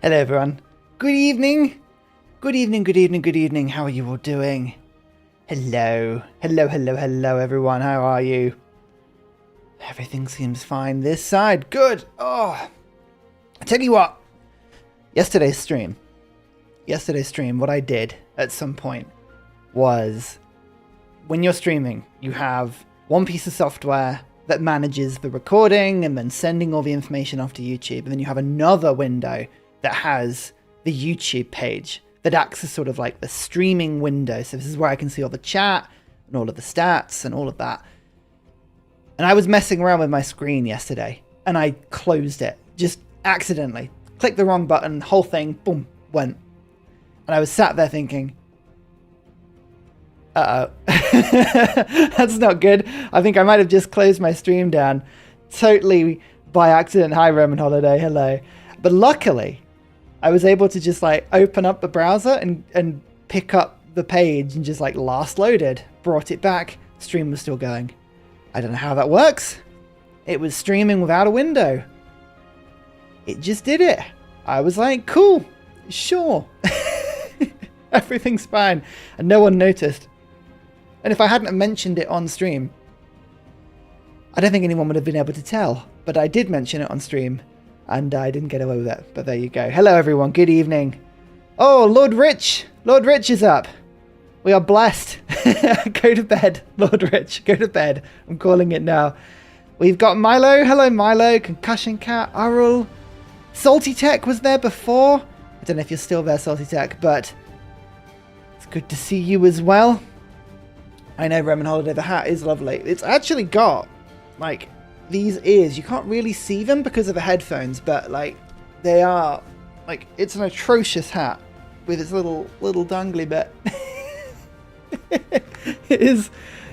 Hello everyone. Good evening. Good evening, good evening, good evening. How are you all doing? Hello. Hello everyone. How are you? Everything seems fine this side. Good. Oh. I tell you what. Yesterday's stream, what I did at some point was, when you're streaming, you have one piece of software that manages the recording and then sending all the information off to YouTube. And then you have another window that has the YouTube page that acts as sort of like the streaming window. So this is where I can see all the chat and all of the stats and all of that. And I was messing around with my screen yesterday and I closed it just accidentally. Clicked the wrong button, whole thing, boom, went. And I was sat there thinking, uh-oh, that's not good. I think I might have just closed my stream down totally by accident. Hi, Roman Holiday, hello. But luckily, I was able to just like open up the browser and pick up the page and just like last loaded, brought it back, stream was still going. I don't know how that works. It was streaming without a window. It just did it. I was like, cool, sure. Everything's fine. And no one noticed. And if I hadn't mentioned it on stream, I don't think anyone would have been able to tell. But I did mention it on stream. And I didn't get away with it, but there you go. Hello, everyone. Good evening. Oh, Lord Rich. Lord Rich is up. We are blessed. Go to bed, Lord Rich. Go to bed. I'm calling it now. We've got Milo. Hello, Milo. Concussion Cat. Arul. Salty Tech was there before. I don't know if you're still there, Salty Tech, but it's good to see you as well. I know, Roman Holiday. The hat is lovely. It's actually got, like, these ears. You can't really see them because of the headphones, but like they are, like, it's an atrocious hat with its little dangly bit. It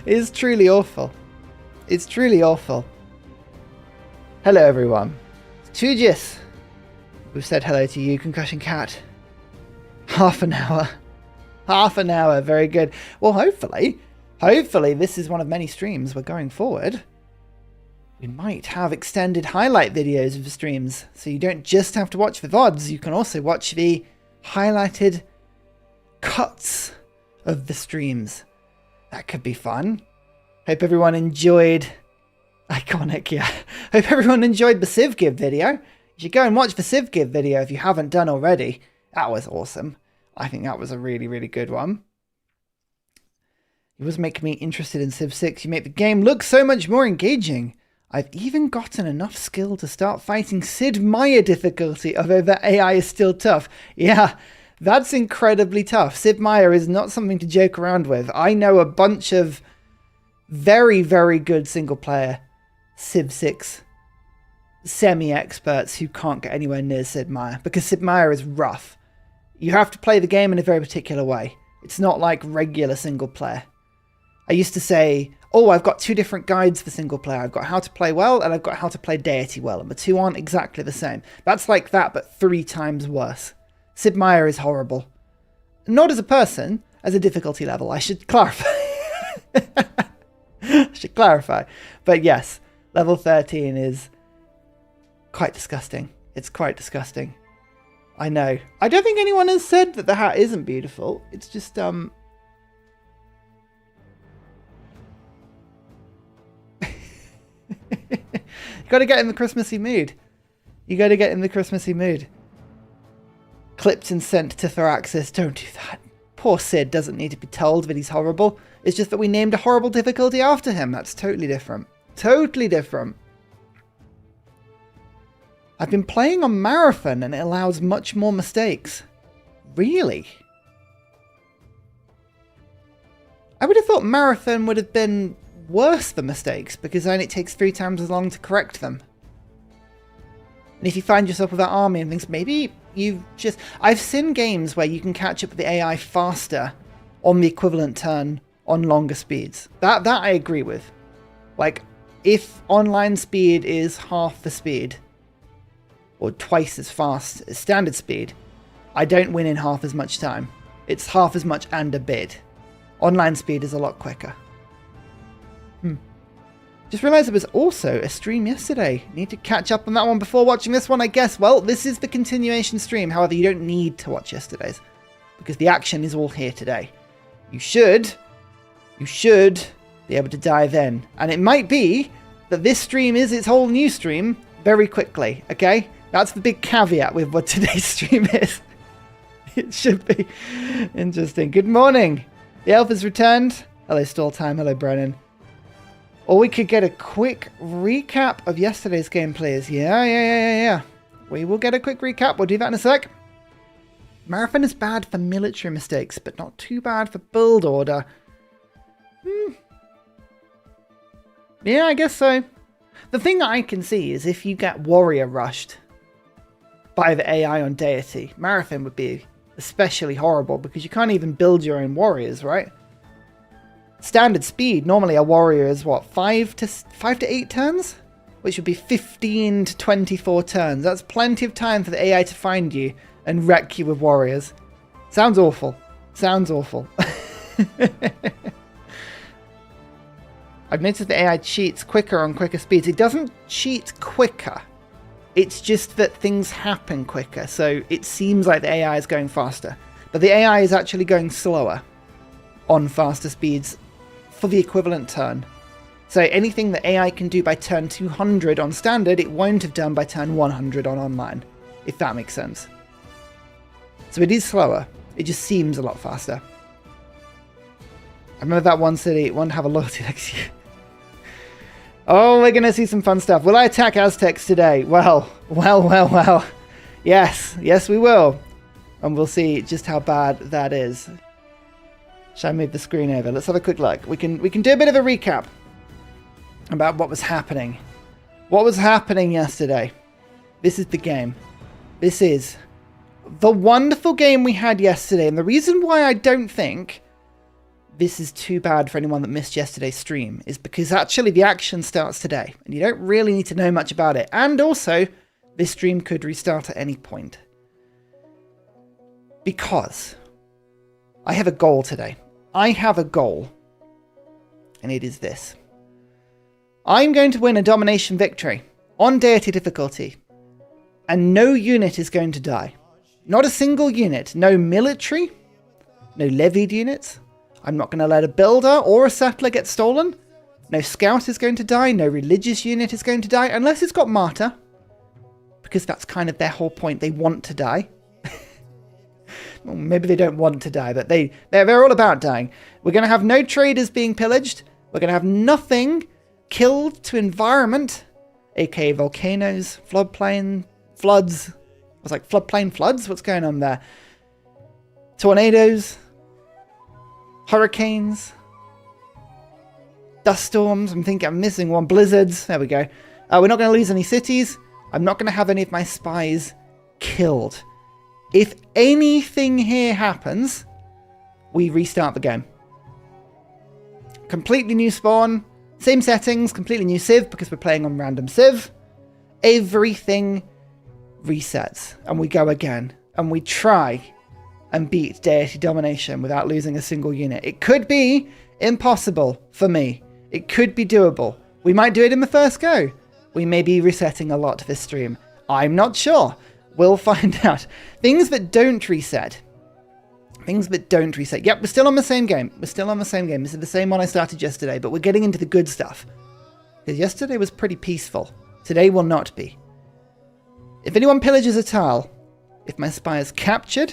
is truly awful. It's truly awful. Hello everyone. Tujis, we've said hello to you. Concussion Cat. Half an hour. Very good. Well, hopefully this is one of many streams we're going forward. We might have extended highlight videos of the streams, so you don't just have to watch the VODs, you can also watch the highlighted cuts of the streams. That could be fun. Hope everyone enjoyed... Iconic, yeah. Hope everyone enjoyed the CivGive video. You should go and watch the CivGive video if you haven't done already. That was awesome. I think that was a really, really good one. You always make me interested in Civ 6. You make the game look so much more engaging. I've even gotten enough skill to start fighting Sid Meier difficulty, although the AI is still tough. Yeah, that's incredibly tough. Sid Meier is not something to joke around with. I know a bunch of very, very good single-player Civ 6 semi-experts who can't get anywhere near Sid Meier, because Sid Meier is rough. You have to play the game in a very particular way. It's not like regular single-player. I used to say, oh, I've got two different guides for single player. I've got how to play well and I've got how to play Deity well. And the two aren't exactly the same. That's like that, but 3 times worse. Sid Meier is horrible. Not as a person, as a difficulty level. I should clarify. But yes, level 13 is quite disgusting. It's quite disgusting. I know. I don't think anyone has said that the hat isn't beautiful. It's just, you got to get in the Christmassy mood. Clipped and sent to Thoraxis. Don't do that. Poor Sid doesn't need to be told that he's horrible. It's just that we named a horrible difficulty after him. That's totally different. Totally different. I've been playing on Marathon and it allows much more mistakes. Really? I would have thought Marathon would have been worse than mistakes, because then it takes 3 times as long to correct them. And if you find yourself with that army and things, maybe you've just... I've seen games where you can catch up with the AI faster on the equivalent turn on longer speeds. That I agree with. Like, if online speed is half the speed, or twice as fast as standard speed, I don't win in half as much time. It's half as much and a bit. Online speed is a lot quicker. Just realised there was also a stream yesterday. Need to catch up on that one before watching this one, I guess. Well, this is the continuation stream. However, you don't need to watch yesterday's because the action is all here today. You should be able to dive in. And it might be that this stream is its whole new stream very quickly, okay? That's the big caveat with what today's stream is. It should be interesting. Good morning. The elf has returned. Hello, Stall Time. Hello, Brennan. Or we could get a quick recap of yesterday's gameplays. Yeah. We will get a quick recap. We'll do that in a sec. Marathon is bad for military mistakes, but not too bad for build order. Yeah, I guess so. The thing that I can see is if you get warrior rushed by the AI on Deity, Marathon would be especially horrible because you can't even build your own warriors, right? Standard speed, normally a warrior is what, 5 to 8 turns? Which would be 15 to 24 turns. That's plenty of time for the AI to find you and wreck you with warriors. Sounds awful. Sounds awful. I've noticed the AI cheats quicker on quicker speeds. It doesn't cheat quicker. It's just that things happen quicker. So it seems like the AI is going faster. But the AI is actually going slower on faster speeds for the equivalent turn. So anything that AI can do by turn 200 on standard, it won't have done by turn 100 on online, if that makes sense. So it is slower. It just seems a lot faster. I remember that one city, one have a loyalty next year. Oh, we're going to see some fun stuff. Will I attack Aztecs today? Well. Yes, we will. And we'll see just how bad that is. Shall I move the screen over? Let's have a quick look. We can do a bit of a recap about what was happening. What was happening yesterday? This is the game. This is the wonderful game we had yesterday. And the reason why I don't think this is too bad for anyone that missed yesterday's stream is because actually the action starts today. And you don't really need to know much about it. And also, this stream could restart at any point. Because I have a goal today. I have a goal. And it is this. I'm going to win a domination victory on deity difficulty. And no unit is going to die. Not a single unit. No military. No levied units. I'm not going to let a builder or a settler get stolen. No scout is going to die. No religious unit is going to die. Unless it's got martyr. Because that's kind of their whole point. They want to die. Well, maybe they don't want to die, but they're all about dying. We're going to have no traders being pillaged. We're going to have nothing killed to environment, aka volcanoes, floodplain, floods. I was like, floodplain floods? What's going on there? Tornadoes, hurricanes, dust storms. I'm thinking I'm missing one. Blizzards. There we go. We're not going to lose any cities. I'm not going to have any of my spies killed. If anything here happens, we restart the game. Completely new spawn, same settings, completely new civ because we're playing on random civ. Everything resets and we go again and we try and beat Deity Domination without losing a single unit. It could be impossible for me. It could be doable. We might do it in the first go. We may be resetting a lot this stream. I'm not sure. We'll find out. Things that don't reset. Things that don't reset. Yep, we're still on the same game. We're still on the same game. This is the same one I started yesterday, but we're getting into the good stuff. Because yesterday was pretty peaceful. Today will not be. If anyone pillages a tile, if my spy is captured,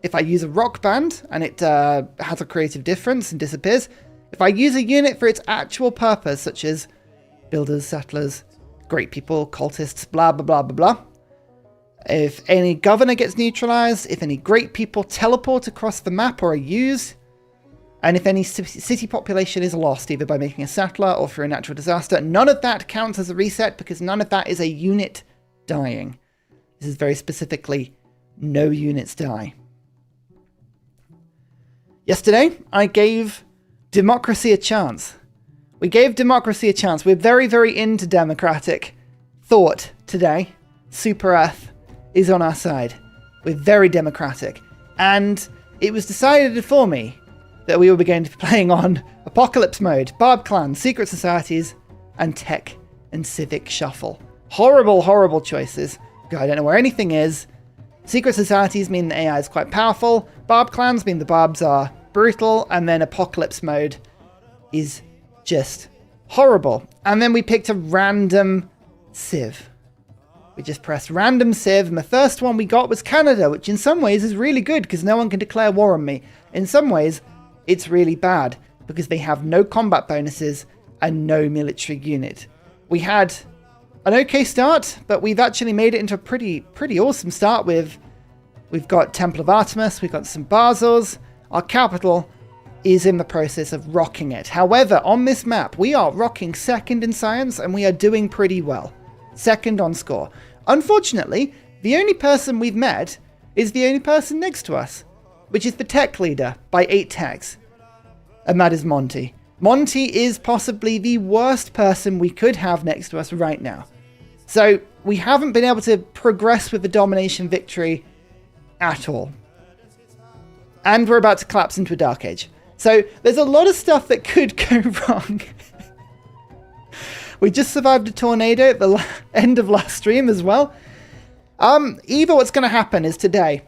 if I use a rock band and it has a creative difference and disappears, if I use a unit for its actual purpose, such as builders, settlers, great people, cultists, blah, blah, blah, blah, blah, if any governor gets neutralized, if any great people teleport across the map or are used, and if any city population is lost, either by making a settler or through a natural disaster, none of that counts as a reset because none of that is a unit dying. This is very specifically no units die. Yesterday, I gave democracy a chance. We gave democracy a chance. We're very, very into democratic thought today. Super Earth is on our side. We're very democratic. And it was decided for me that we were going to be playing on Apocalypse Mode, Barb Clans, Secret Societies, and tech and civic shuffle. Horrible, horrible choices. I don't know where anything is. Secret societies mean the AI is quite powerful. Barb clans mean the barbs are brutal. And then apocalypse mode is just horrible. And then we picked a random civ. We just pressed random civ, and the first one we got was Canada, which in some ways is really good because no one can declare war on me. In some ways, it's really bad because they have no combat bonuses and no military unit. We had an okay start, but we've actually made it into a pretty awesome start with... We've got Temple of Artemis, we've got some Basils. Our capital is in the process of rocking it. However, on this map, we are rocking second in science, and we are doing pretty well. Second on score. Unfortunately, the only person we've met is the only person next to us, which is the tech leader by 8 techs. And that is Monty. Monty is possibly the worst person we could have next to us right now. So we haven't been able to progress with the domination victory at all. And we're about to collapse into a dark age. So there's a lot of stuff that could go wrong. We just survived a tornado at the end of last stream as well. Either what's going to happen is today,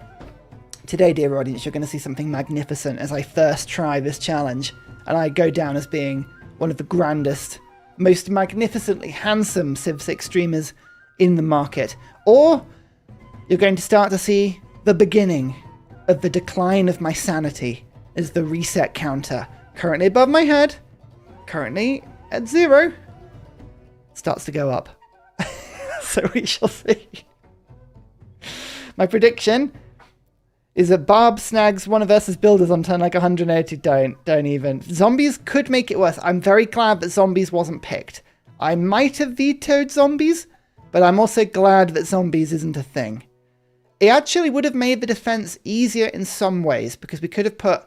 dear audience, you're going to see something magnificent as I first try this challenge. And I go down as being one of the grandest, most magnificently handsome Civ 6 streamers in the market. Or you're going to start to see the beginning of the decline of my sanity as the reset counter, currently above my head, currently at 0, starts to go up. So we shall see. My prediction is that Barb snags one of Ursa's builders on turn like 180. Don't even. Zombies could make it worse. I'm very glad that zombies wasn't picked. I might have vetoed zombies, but I'm also glad that zombies isn't a thing. It actually would have made the defense easier in some ways, because we could have put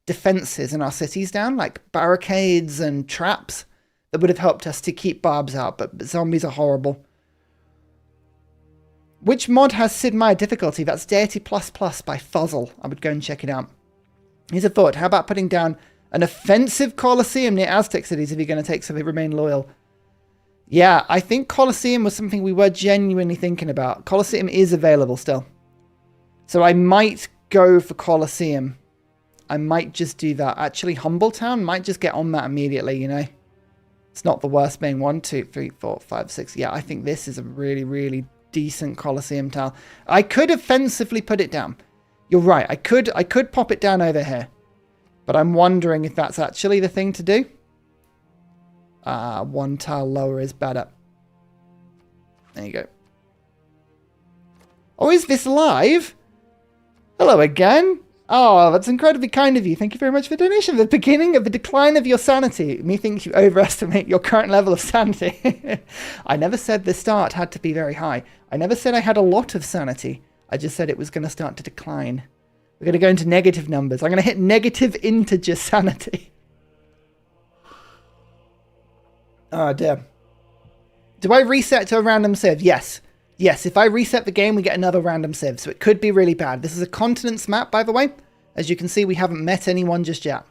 defenses in our cities down, like barricades and traps, that would have helped us to keep barbs out, but zombies are horrible. Which mod has Sid Meier difficulty? That's Deity by Fuzzle. I would go and check it out. Here's a thought. How about putting down an offensive Colosseum near Aztec cities if you're going to take so they remain loyal? Yeah, I think Colosseum was something we were genuinely thinking about. Colosseum is available still. So I might go for Colosseum. I might just do that. Actually, Humbletown might just get on that immediately, you know. It's not the worst being 1, 2, 3, 4, 5, 6. Yeah, I think this is a really, really decent Colosseum tile. I could offensively put it down. You're right. I could pop it down over here. But I'm wondering if that's actually the thing to do. 1 tile lower is better. There you go. Oh, is this live? Hello again. Oh, that's incredibly kind of you. Thank you very much for the donation. The beginning of the decline of your sanity. Methinks you overestimate your current level of sanity. I never said the start had to be very high. I never said I had a lot of sanity. I just said it was going to start to decline. We're going to go into negative numbers. I'm going to hit negative integer sanity. Oh, dear. Do I reset to a random civ? Yes. Yes, if I reset the game, we get another random civ, so it could be really bad. This is a continents map, by the way. As you can see, we haven't met anyone just yet.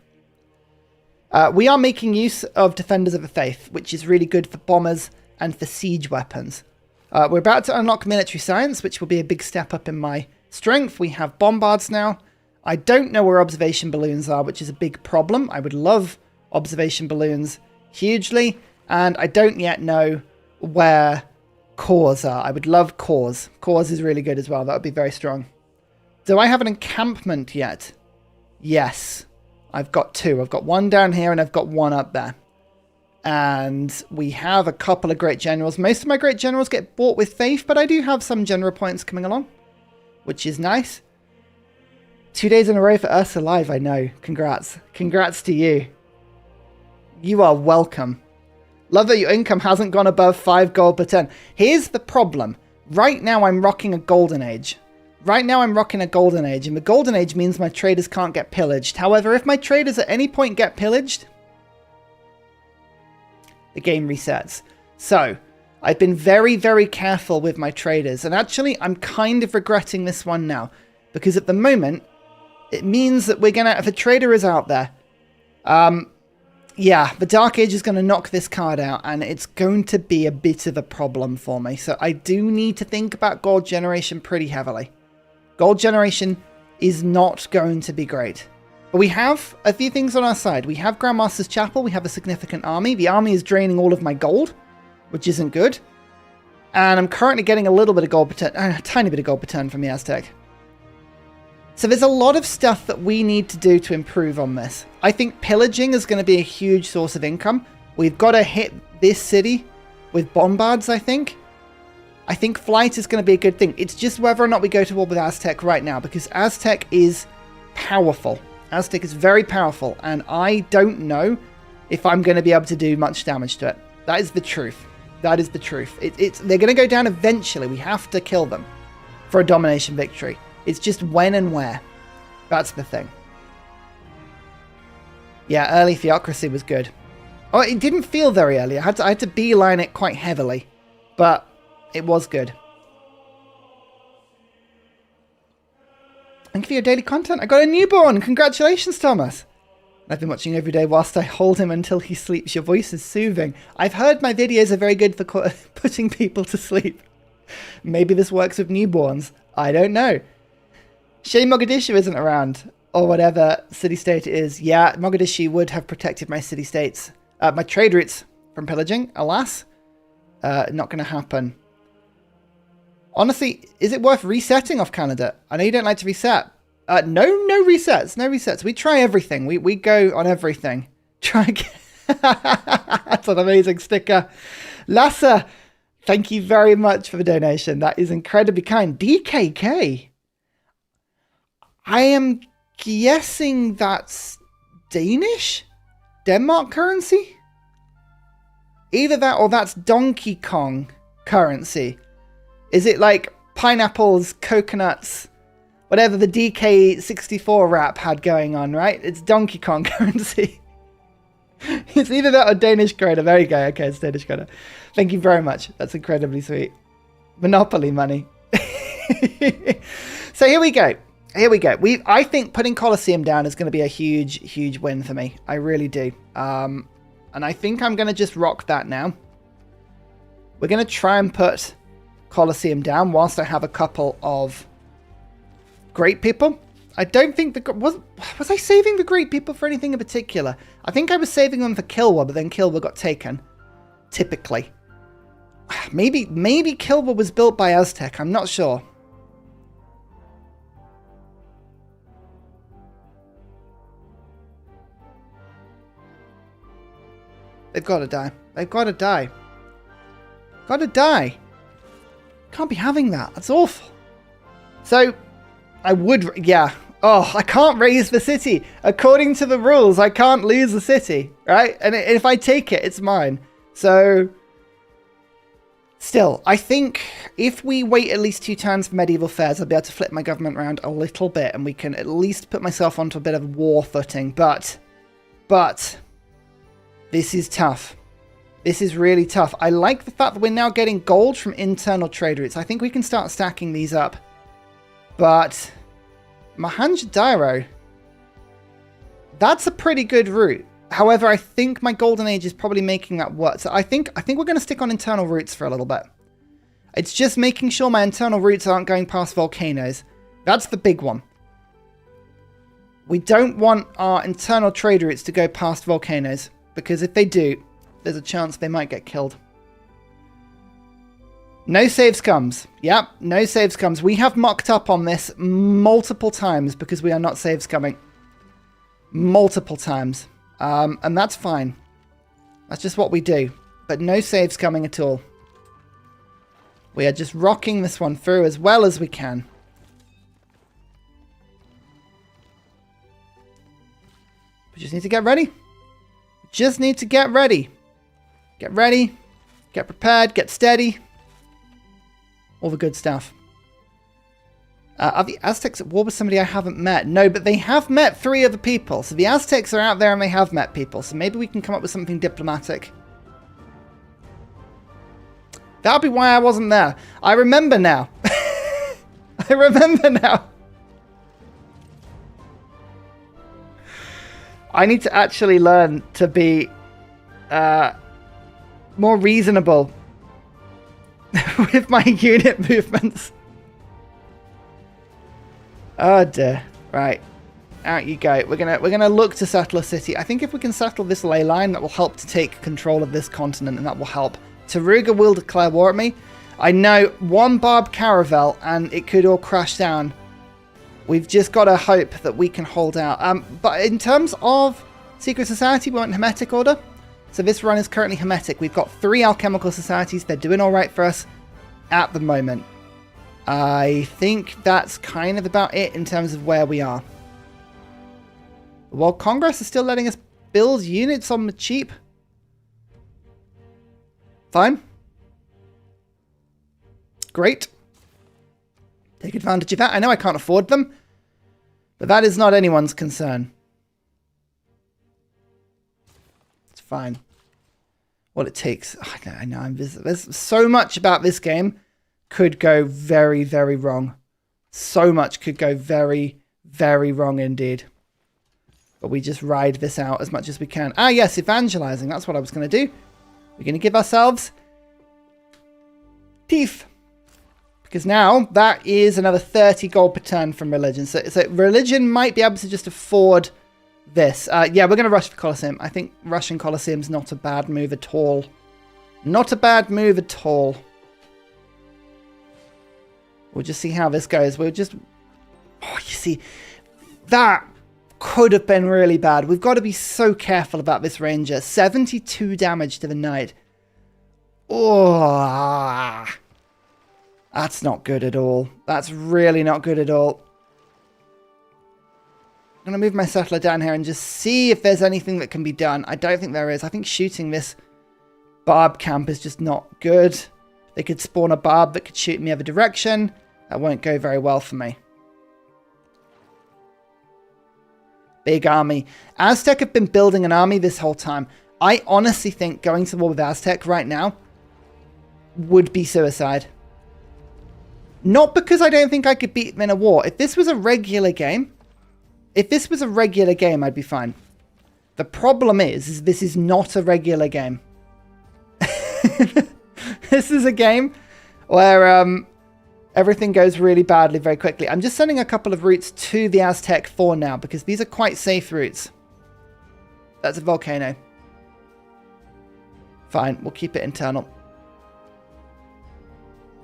We are making use of Defenders of the Faith, which is really good for bombers and for siege weapons. We're about to unlock military science, which will be a big step up in my strength. We have bombards now. I don't know where observation balloons are, which is a big problem. I would love observation balloons hugely, and I don't yet know where cores are. I would love cores. Cores is really good as well. That would be very strong. Do I have an encampment yet? Yes. I've got 2. I've got 1 down here and I've got 1 up there. And we have a couple of great generals. Most of my great generals get bought with faith, but I do have some general points coming along, which is nice. 2 days in a row for Ursa Live, I know. Congrats. Congrats to you. You are welcome. Love that your income hasn't gone above 5 gold per turn. Here's the problem. Right now I'm rocking a golden age. And the golden age means my traders can't get pillaged. However, if my traders at any point get pillaged, the game resets. So, I've been very, very careful with my traders. And actually, I'm kind of regretting this one now. Because at the moment, it means that we're going to... If a trader is out there... Yeah, the Dark Age is going to knock this card out, and it's going to be a bit of a problem for me. So I do need to think about gold generation pretty heavily. Gold generation is not going to be great. But we have a few things on our side. We have Grandmaster's Chapel. We have a significant army. The army is draining all of my gold, which isn't good. And I'm currently getting a little bit of gold per turn, a tiny bit of gold per turn from the Aztec. So there's a lot of stuff that we need to do to improve on this. I think pillaging is going to be a huge source of income. We've got to hit this city with bombards, I think. I think flight is going to be a good thing. It's just whether or not we go to war with Aztec right now, because Aztec is powerful. Aztec is very powerful, and I don't know if I'm going to be able to do much damage to it. That is the truth. That is the truth. They're going to go down eventually. We have to kill them for a domination victory. It's just when and where. That's the thing. Yeah, early theocracy was good. Oh, it didn't feel very early. I had to beeline it quite heavily, but it was good. Thank you for your daily content. I got a newborn. Congratulations, Thomas. I've been watching every day whilst I hold him until he sleeps. Your voice is soothing. I've heard my videos are very good for putting people to sleep. Maybe this works with newborns. I don't know. Shame Mogadishu isn't around, or whatever city-state it is. Yeah, Mogadishu would have protected my city-states, my trade routes from pillaging, alas. Not going to happen. Honestly, is it worth resetting off Canada? I know you don't like to reset. No resets, no resets. We try everything. We go on everything. Try again. That's an amazing sticker. Lassa, thank you very much for the donation. That is incredibly kind. DKK. I am guessing that's Danish? Denmark currency? Either that or that's Donkey Kong currency. Is it like pineapples, coconuts, whatever the DK64 rap had going on, right? It's Donkey Kong currency. It's either that or Danish kroner. There you go. Okay, it's Danish kroner. Thank you very much. That's incredibly sweet. Monopoly money. So here we go. Here we go. I think putting Colosseum down is going to be a huge, huge win for me. I really do. And I think I'm going to just rock that now. We're going to try and put Colosseum down whilst I have a couple of great people. I don't think was I saving the great people for anything in particular? I think I was saving them for Kilwa, but then Kilwa got taken. Typically. Maybe Kilwa was built by Aztec. I'm not sure. They've got to die. They've got to die. Got to die. Can't be having that. That's awful. So, I would... Yeah. Oh, I can't raise the city. According to the rules, I can't lose the city. Right? And if I take it, it's mine. So... Still, I think if we wait at least 2 turns for medieval fairs, I'll be able to flip my government around a little bit, and we can at least put myself onto a bit of war footing. But... This is tough. This is really tough. I like the fact that we're now getting gold from internal trade routes. I think we can start stacking these up. But Mohenjo-Daro, that's a pretty good route. However, I think my golden age is probably making that work. So I think we're going to stick on internal routes for a little bit. It's just making sure my internal routes aren't going past volcanoes. That's the big one. We don't want our internal trade routes to go past volcanoes. Because if they do, there's a chance they might get killed. No save scums. Yep, no save scums. We have mucked up on this multiple times because we are not save scumming. Multiple times. And that's fine. That's just what we do. But no save scumming at all. We are just rocking this one through as well as we can. We just need to get ready. Just need to get ready. Get ready. Get prepared. Get steady. All the good stuff. Are the Aztecs at war with somebody I haven't met? No, but they have met 3 other people. So the Aztecs are out there and they have met people. So maybe we can come up with something diplomatic. That'll be why I wasn't there. I remember now. I remember now. I need to actually learn to be more reasonable with my unit movements. Oh dear. Right. Out you go. We're gonna look to settle a city. I think if we can settle this ley line, that will help to take control of this continent, and that will help. Taruga will declare war at me. I know one barb caravel, and it could all crash down. We've just got to hope that we can hold out. But in terms of secret society, we want Hermetic order. So this run is currently Hermetic. We've got 3 alchemical societies. They're doing all right for us at the moment. I think that's kind of about it in terms of where we are. While Congress is still letting us build units on the cheap. Fine. Great. Take advantage of that. I know I can't afford them, but that is not anyone's concern. It's fine. What it takes. I know. There's so much about this game could go very, very wrong. So much could go very, very wrong indeed. But we just ride this out as much as we can. Ah, yes, evangelizing. That's what I was going to do. We're going to give ourselves teeth. Because now that is another 30 gold per turn from religion. So religion might be able to just afford this. Yeah, we're going to rush the Colosseum. I think rushing Colosseum's not a bad move at all. Not a bad move at all. We'll just see how this goes. We'll just... Oh, you see, that could have been really bad. We've got to be so careful about this ranger. 72 damage to the knight. Oh, that's not good at all. That's really not good at all. I'm going to move my settler down here and just see if there's anything that can be done. I don't think there is. I think shooting this barb camp is just not good. They could spawn a barb that could shoot in the other direction. That won't go very well for me. Big army. Aztec have been building an army this whole time. I honestly think going to war with Aztec right now would be suicide. Not because I don't think I could beat them in a war. If this was a regular game, I'd be fine. The problem is this is not a regular game. This is a game where everything goes really badly very quickly. I'm just sending a couple of routes to the Aztec for now because these are quite safe routes. That's a volcano. Fine, we'll keep it internal.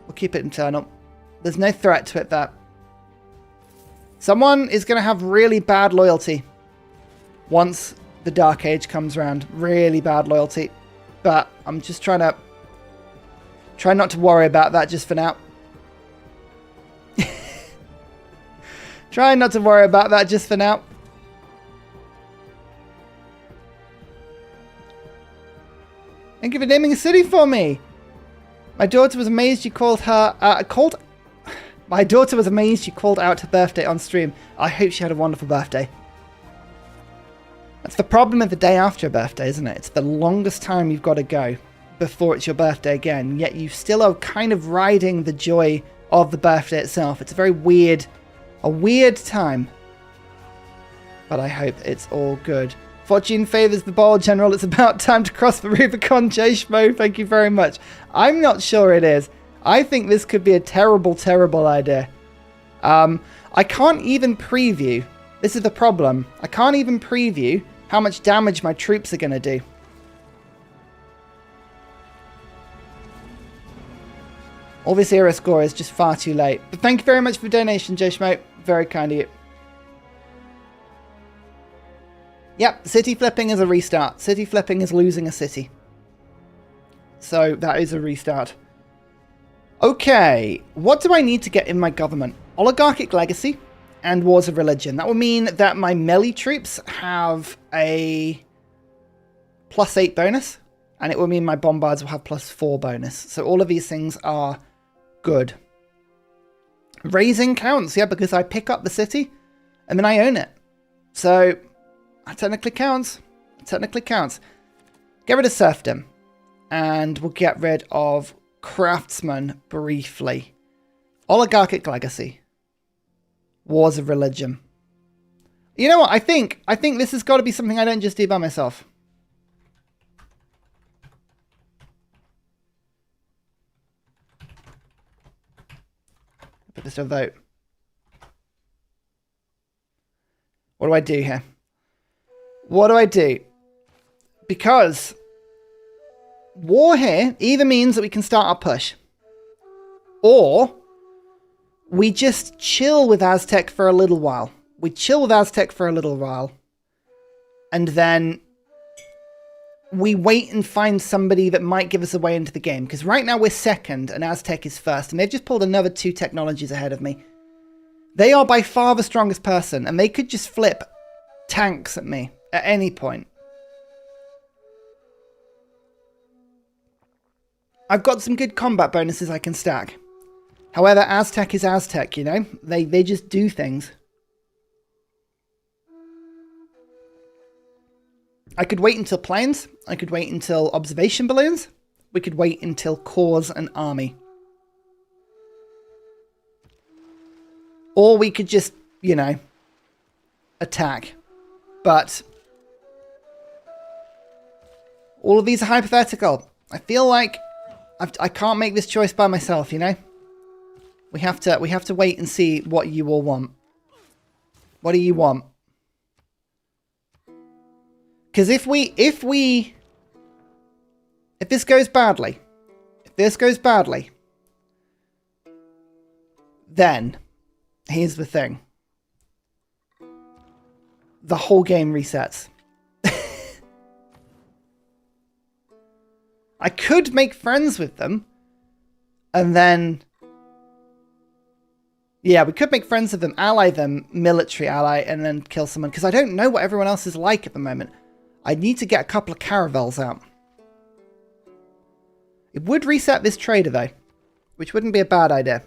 We'll keep it internal. There's no threat to it there. Someone is going to have really bad loyalty once the Dark Age comes around. Really bad loyalty. But I'm just try not to worry about that just for now. Try not to worry about that just for now. Thank you for naming a city for me. My daughter was amazed you called her... My daughter was amazed you called out her birthday on stream. I hope she had a wonderful birthday. That's the problem of the day after a birthday, isn't it? It's the longest time you've got to go before it's your birthday again. Yet you still are kind of riding the joy of the birthday itself. It's a very weird... A weird time. But I hope it's all good. Fortune favours the bold, General. It's about time to cross the Rubicon, Jashmo. Thank you very much. I'm not sure it is. I think this could be a terrible, terrible idea. I can't even preview. This is the problem. I can't even preview how much damage my troops are going to do. All this era score is just far too late. But thank you very much for the donation, Jashmo. Very kind of you. Yep, city flipping is a restart. City flipping is losing a city. So that is a restart. Okay, what do I need to get in my government? Oligarchic legacy and wars of religion. That will mean that my melee troops have a +8 bonus. And it will mean my bombards will have +4 bonus. So all of these things are good. Raising counts, yeah, because I pick up the city and then I own it. So that technically counts. Technically counts. Get rid of serfdom. And we'll get rid of craftsmen briefly. Oligarchic legacy. Wars of religion. You know what? I think this has got to be something I don't just do by myself. Put this to a vote. What do I do here? What do I do? Because war here either means that we can start our push, or we just chill with Aztec for a little while. We chill with Aztec for a little while, and then we wait and find somebody that might give us a way into the game. Because right now we're second and Aztec is first, and they've just pulled another 2 technologies ahead of me. They are by far the strongest person, and they could just flip tanks at me at any point. I've got some good combat bonuses I can stack. However, Aztec is Aztec, you know? They just do things. I could wait until planes. I could wait until observation balloons. We could wait until cores and army. Or we could just, you know, attack. But all of these are hypothetical. I feel like I can't make this choice by myself, you know? We have to wait and see what you all want. What do you want? Because if this goes badly, then here's the thing. The whole game resets. I could make friends with them, and then... Yeah, we could make friends with them, ally them, military ally, and then kill someone. Because I don't know what everyone else is like at the moment. I need to get a couple of caravels out. It would reset this trader, though. Which wouldn't be a bad idea.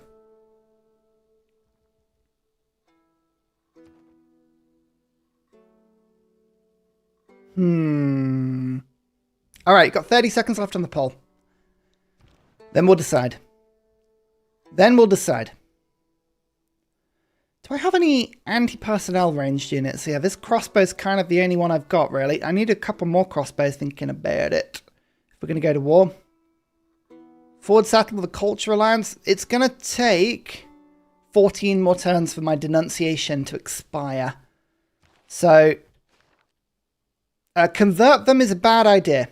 Alright, got 30 seconds left on the poll. Then we'll decide. Do I have any anti-personnel ranged units? Yeah, this crossbow's kind of the only one I've got, really. I need a couple more crossbows thinking about it. If we're going to go to war. Forward settle with the Culture Alliance. It's going to take 14 more turns for my denunciation to expire. So, convert them is a bad idea.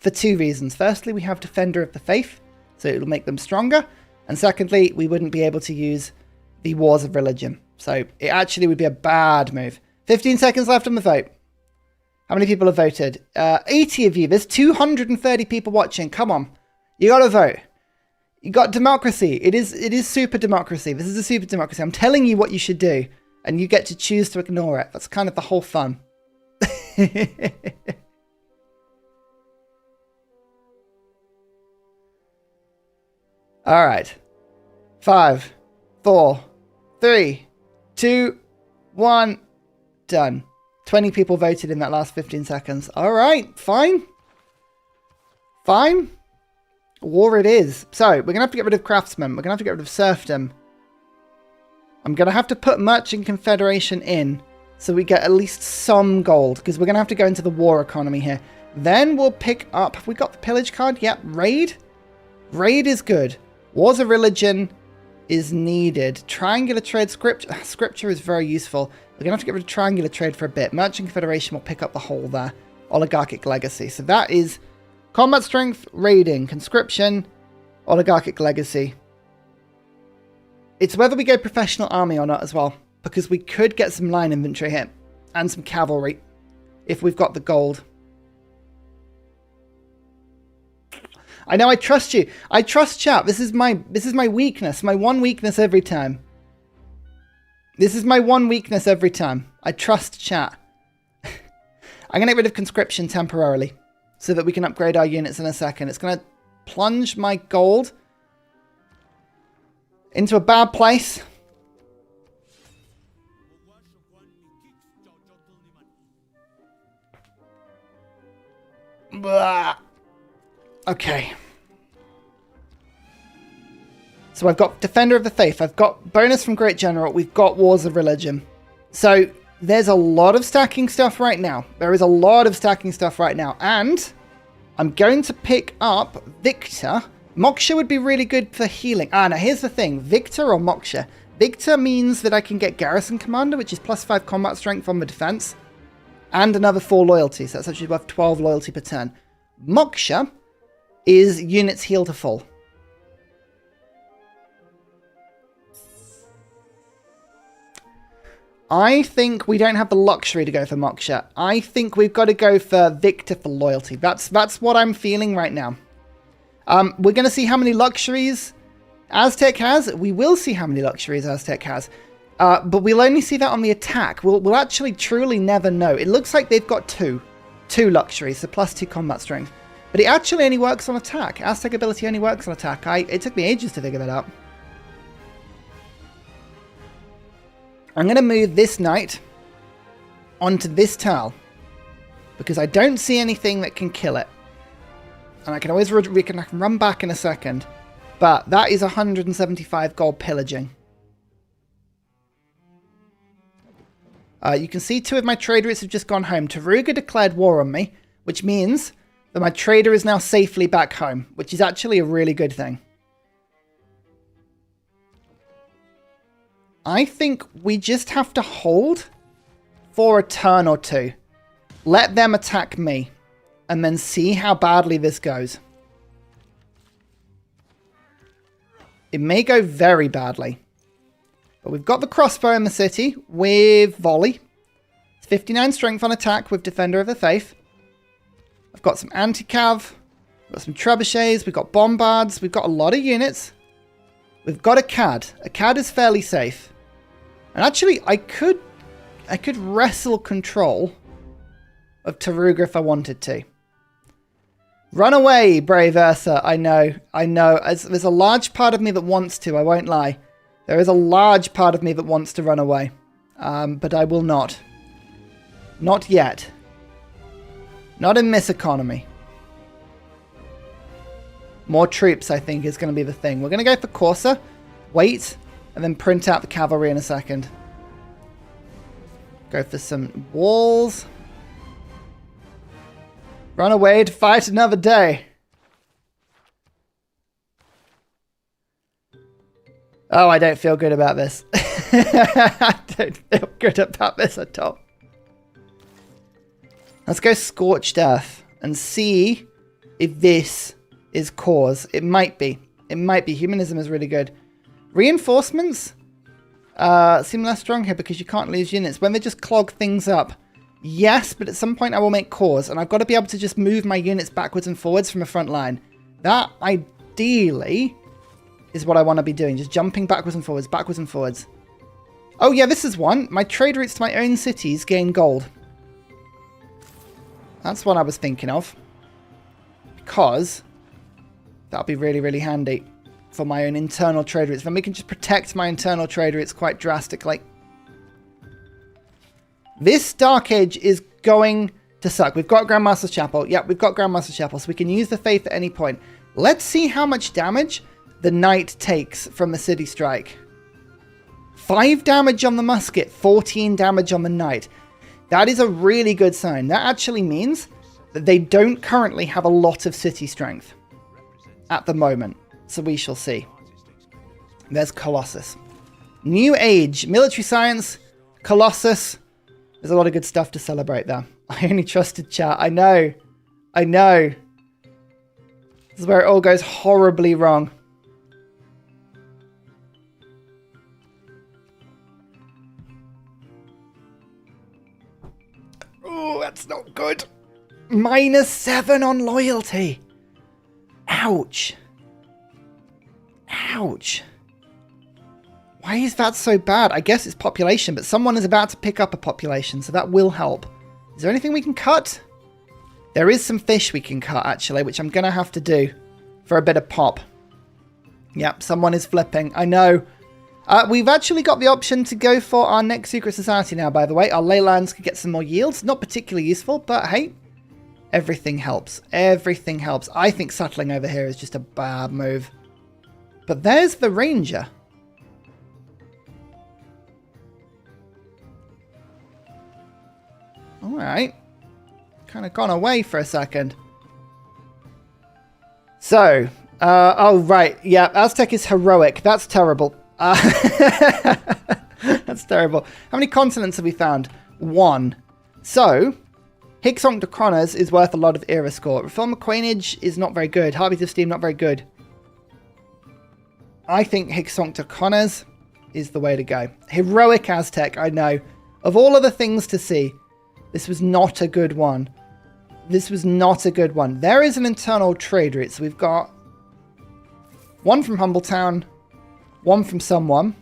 For 2 reasons. Firstly, we have Defender of the Faith, so it'll make them stronger. And secondly, we wouldn't be able to use the Wars of Religion. So it actually would be a bad move. 15 seconds left on the vote. How many people have voted? 80 of you. There's 230 people watching. Come on. You got to vote. You got democracy. It is super democracy. This is a super democracy. I'm telling you what you should do, and you get to choose to ignore it. That's kind of the whole fun. All right. 5, 4, 3, 2, 1. Done. 20 people voted in that last 15 seconds. All right. Fine. Fine. War it is. So, we're going to have to get rid of craftsmen. We're going to have to get rid of serfdom. I'm going to have to put Merchant Confederation in so we get at least some gold, because we're going to have to go into the war economy here. Then we'll pick up... Have we got the pillage card? Yep. Raid. Raid is good. Wars of Religion is needed. Triangular trade. Scripture is very useful. We're going to have to get rid of triangular trade for a bit. Merchant Confederation will pick up the whole there. Oligarchic Legacy. So that is combat strength, raiding, conscription, oligarchic legacy. It's whether we go professional army or not as well, because we could get some line infantry here and some cavalry if we've got the gold. I know I trust you. I trust chat. This is my weakness. My one weakness every time. This is my one weakness every time. I trust chat. I'm going to get rid of conscription temporarily so that we can upgrade our units in a second. It's going to plunge my gold into a bad place. Blah. Okay. So I've got Defender of the Faith. I've got bonus from Great General. We've got Wars of Religion. So there's a lot of stacking stuff right now. There is a lot of stacking stuff right now. And I'm going to pick up Victor. Moksha would be really good for healing. Now here's the thing. Victor or Moksha? Victor means that I can get Garrison Commander, which is +5 combat strength on the defense, and another 4 loyalty. So that's actually worth 12 loyalty per turn. Moksha is units heal to full. I think we don't have the luxury to go for Moksha. I think we've got to go for Victor for loyalty. That's what I'm feeling right now. We're going to see how many luxuries Aztec has. We will see how many luxuries Aztec has. But we'll only see that on the attack. We'll actually truly never know. It looks like they've got two luxuries, so +2 combat strength. But it actually only works on attack. Aztec ability only works on attack. It took me ages to figure that out. I'm going to move this knight onto this tile, because I don't see anything that can kill it. And I can always I can run back in a second. But that is 175 gold pillaging. You can see 2 of my traders have just gone home. Taruga declared war on me, which means that my trader is now safely back home, which is actually a really good thing. I think we just have to hold for a turn or 2. Let them attack me, and then see how badly this goes. It may go very badly. But we've got the crossbow in the city with volley. It's 59 strength on attack with Defender of the Faith. I've got some anti-cav. We've got some trebuchets. We've got bombards. We've got a lot of units. We've got a CAD. A CAD is fairly safe. And actually, I could wrestle control of Taruga if I wanted to. Run away, brave Ursa. I know. There's a large part of me that wants to, I won't lie. There is a large part of me that wants to run away. But I will not. Not yet. Not in this economy. More troops, I think, is going to be the thing. We're going to go for Corsa, wait, and then print out the cavalry in a second. Go for some walls. Run away to fight another day. Oh, I don't feel good about this. I don't feel good about this at all. Let's go Scorched Earth and see if this is cause. It might be. It might be. Humanism is really good. Reinforcements seem less strong here because you can't lose units. When they just clog things up. Yes, but at some point I will make cause. And I've got to be able to just move my units backwards and forwards from the front line. That, ideally, is what I want to be doing. Just jumping backwards and forwards, backwards and forwards. Oh yeah, this is one. My trade routes to my own cities gain gold. That's what I was thinking of. Because that'll be really, really handy for my own internal trade routes. Then we can just protect my internal trade routes quite drastically. This Dark Age is going to suck. We've got Grandmaster's Chapel. Yep, we've got Grandmaster's Chapel, so we can use the Faith at any point. Let's see how much damage the Knight takes from the City Strike. 5 damage on the musket, 14 damage on the Knight. That is a really good sign. That actually means that they don't currently have a lot of city strength at the moment. So we shall see. There's Colossus. New Age, military science, Colossus. There's a lot of good stuff to celebrate there. I only trusted chat. I know. I know. This is where it all goes horribly wrong. Oh, that's not good. -7 on loyalty. Ouch. Ouch. Why is that so bad? I guess it's population, but someone is about to pick up a population, so that will help. Is there anything we can cut? There is some fish we can cut, actually, which I'm going to have to do for a bit of pop. Yep, someone is flipping. I know. We've actually got the option to go for our next secret society now, by the way. Our leylands could get some more yields. Not particularly useful, but hey, everything helps. Everything helps. I think settling over here is just a bad move. But there's the ranger. Alright. Kind of gone away for a second. So, oh, right. Yeah, Aztec is heroic. That's terrible. That's terrible. How many continents have we found? 1. So, Hixonk de Cronas is worth a lot of era score. Reform Coinage is not very good. Heartbeat of Steam, not very good. I think Hixonk de Cronas is the way to go. Heroic Aztec, I know. Of all of the things to see, this was not a good one. This was not a good one. There is an internal trade route. So we've got 1 from Humbletown, 1 from someone,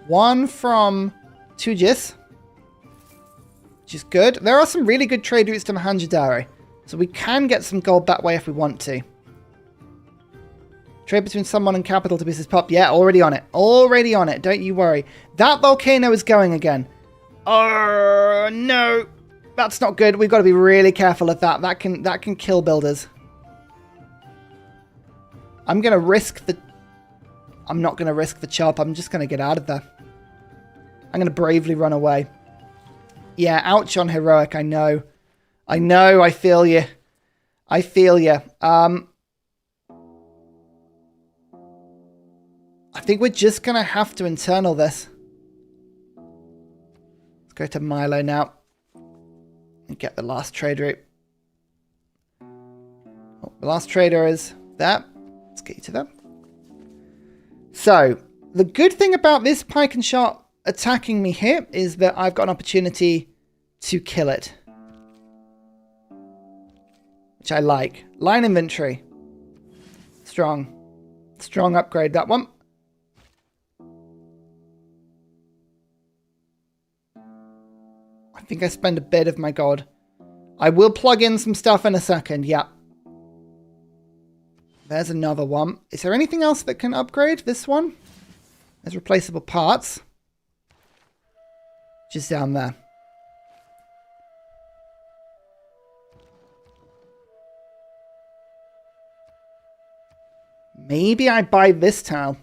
1 from Tujis, which is good. There are some really good trade routes to Mohenjo-Daro, so we can get some gold that way if we want to. Trade between someone and capital to pieces pop. Yeah, already on it. Already on it. Don't you worry. That volcano is going again. Oh, no. That's not good. We've got to be really careful of that. That can kill builders. I'm going to risk the... I'm not going to risk the chop. I'm just going to get out of there. I'm going to bravely run away. Yeah, ouch on heroic. I know. I know. I feel you. I feel you. I think we're just going to have to internal this. Let's go to Milo now. And get the last trade route. Oh, the last trader is there. Let's get you to them. So, the good thing about this pike and shot attacking me here is that I've got an opportunity to kill it. Which I like. Line inventory. Strong. Strong upgrade, that one. I think I spend a bit of my gold. I will plug in some stuff in a second, yeah. There's another one. Is there anything else that can upgrade this one? There's replaceable parts. Just down there. Maybe I buy this tile.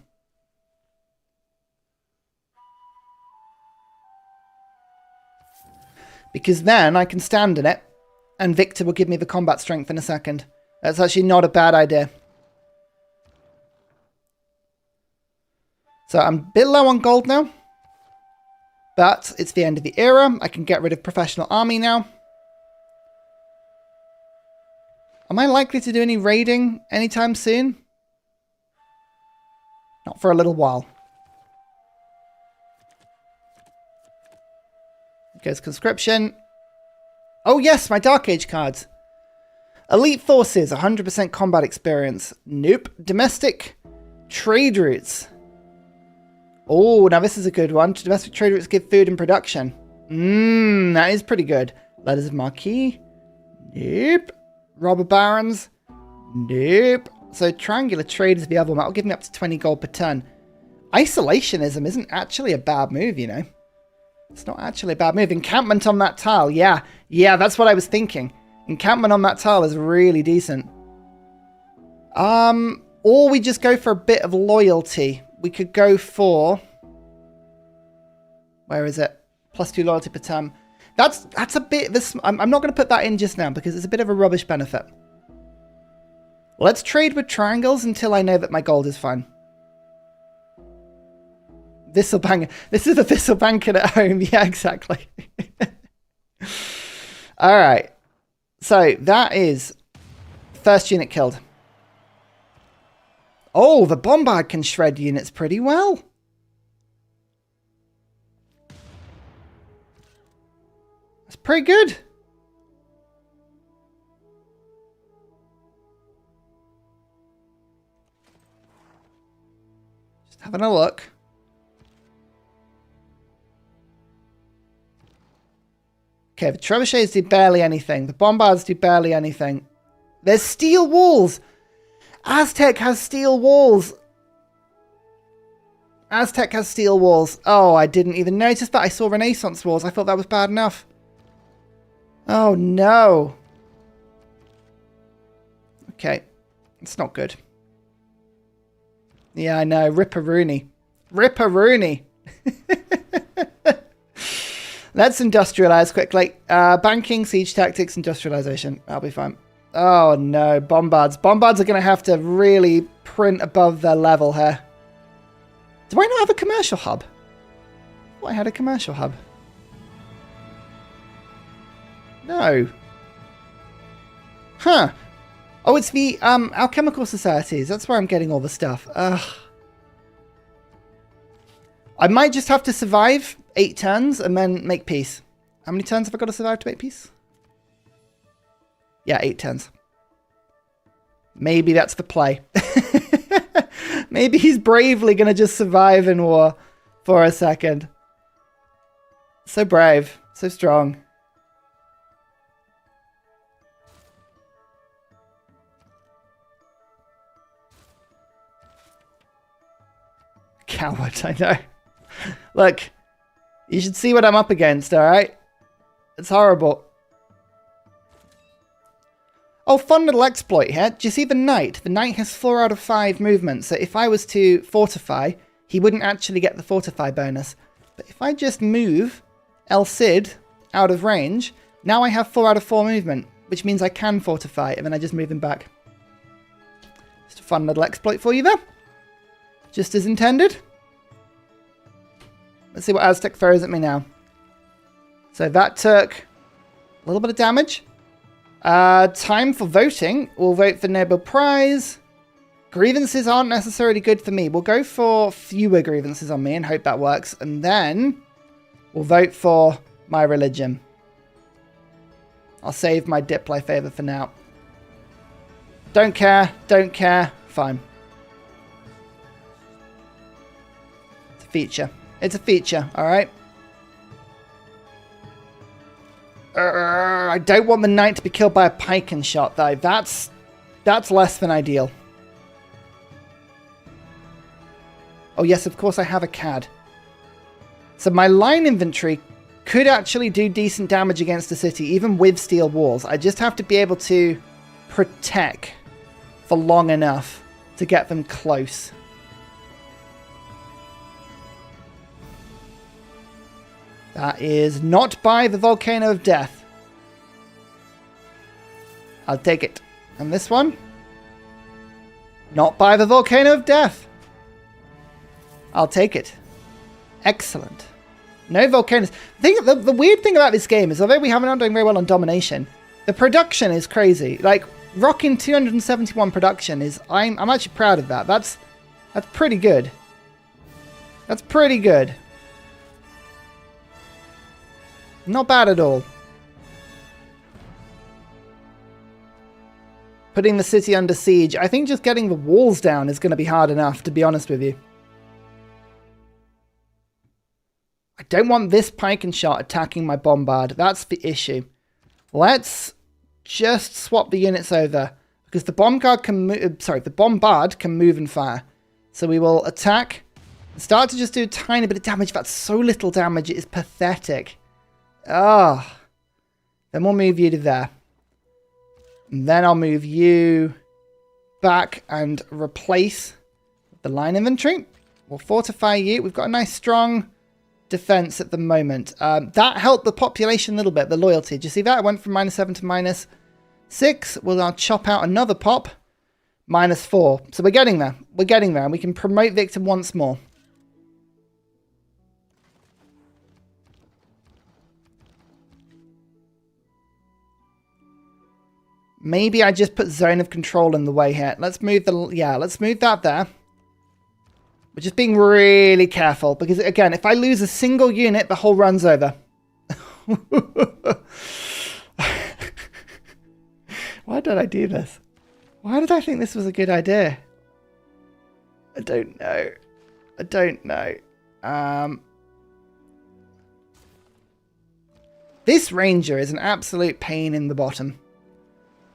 Because then I can stand in it, and Victor will give me the combat strength in a second. That's actually not a bad idea. So I'm a bit low on gold now. But it's the end of the era. I can get rid of professional army now. Am I likely to do any raiding anytime soon? Not for a little while. Goes conscription. Oh yes, my Dark Age cards. Elite Forces, 100% combat experience. Nope. Domestic trade routes. Oh, now this is a good one. Domestic trade routes give food and production. That is pretty good. Letters of Marquis. Nope. Robber Barons. Nope. So triangular trade is the other one. That'll give me up to 20 gold per turn. Isolationism isn't actually a bad move, you know. It's not actually a bad move. Encampment on that tile. Yeah. Yeah, that's what I was thinking. Encampment on that tile is really decent. Or we just go for a bit of loyalty. We could go for... Where is it? +2 loyalty per turn. That's a bit... I'm not going to put that in just now because it's a bit of a rubbish benefit. Let's trade with triangles until I know that my gold is fine. Thistlebanger. This is the Thistlebanger at home. Yeah, exactly. Alright. So, that is first unit killed. Oh, the Bombard can shred units pretty well. That's pretty good. Just having a look. Okay, the trebuchets do barely anything. The bombards do barely anything. There's steel walls. Aztec has steel walls. Aztec has steel walls. Oh, I didn't even notice that. I saw Renaissance walls. I thought that was bad enough. Oh, no. Okay. It's not good. Yeah, I know. Ripperoonie. Ripperoonie. Let's industrialize quickly. Banking, siege tactics, industrialization. I'll be fine. Oh no, bombards. Bombards are going to have to really print above their level here. Do I not have a commercial hub? Oh, I had a commercial hub. No. Huh. Oh, it's the alchemical societies. That's where I'm getting all the stuff. Ugh. I might just have to survive 8 turns and then make peace. How many turns have I got to survive to make peace? Yeah, 8 turns. Maybe that's the play. Maybe he's bravely going to just survive in war for a second. So brave. So strong. Coward, I know. Look, you should see what I'm up against, alright? It's horrible. Oh, fun little exploit here. Do you see the knight? The knight has 4 out of 5 movement, so if I was to fortify, he wouldn't actually get the fortify bonus. But if I just move El Cid out of range, now I have 4 out of 4 movement, which means I can fortify, and then I just move him back. Just a fun little exploit for you there. Just as intended. Let's see what Aztec throws at me now. So that took a little bit of damage. Time for voting. We'll vote for Nobel Prize. Grievances aren't necessarily good for me. We'll go for fewer grievances on me and hope that works. And then we'll vote for my religion. I'll save my diplo favor for now. Don't care. Don't care. Fine. It's a feature. It's a feature, alright? I don't want the knight to be killed by a pike and shot, though. That's less than ideal. Oh, yes, of course I have a CAD. So my line infantry could actually do decent damage against the city, even with steel walls. I just have to be able to protect for long enough to get them close. That is not by the Volcano of Death. I'll take it. And this one? Not by the Volcano of Death. I'll take it. Excellent. No volcanoes. The weird thing about this game is, although we haven't done very well on domination, the production is crazy. Like, rocking 271 production is... I'm actually proud of that. That's pretty good. That's pretty good. Not bad at all. Putting the city under siege. I think just getting the walls down is going to be hard enough, to be honest with you. I don't want this pike and shot attacking my bombard. That's the issue. Let's just swap the units over. Because the bombard can move... Sorry, the bombard can move and fire. So we will attack. Start to just do a tiny bit of damage. That's so little damage. It is pathetic. Ah, then we'll move you to there. And then I'll move you back and replace the line infantry. We'll fortify you. We've got a nice strong defense at the moment. That helped the population a little bit, the loyalty. Do you see that? It went from -7 to -6. We'll now chop out another pop. -4. So we're getting there. We're getting there. And we can promote victim once more. Maybe I just put zone of control in the way here. Let's move let's move that there. We're just being really careful because, again, if I lose a single unit, the whole run's over. Why did I do this? Why did I think this was a good idea? I don't know. I don't know. This ranger is an absolute pain in the bottom.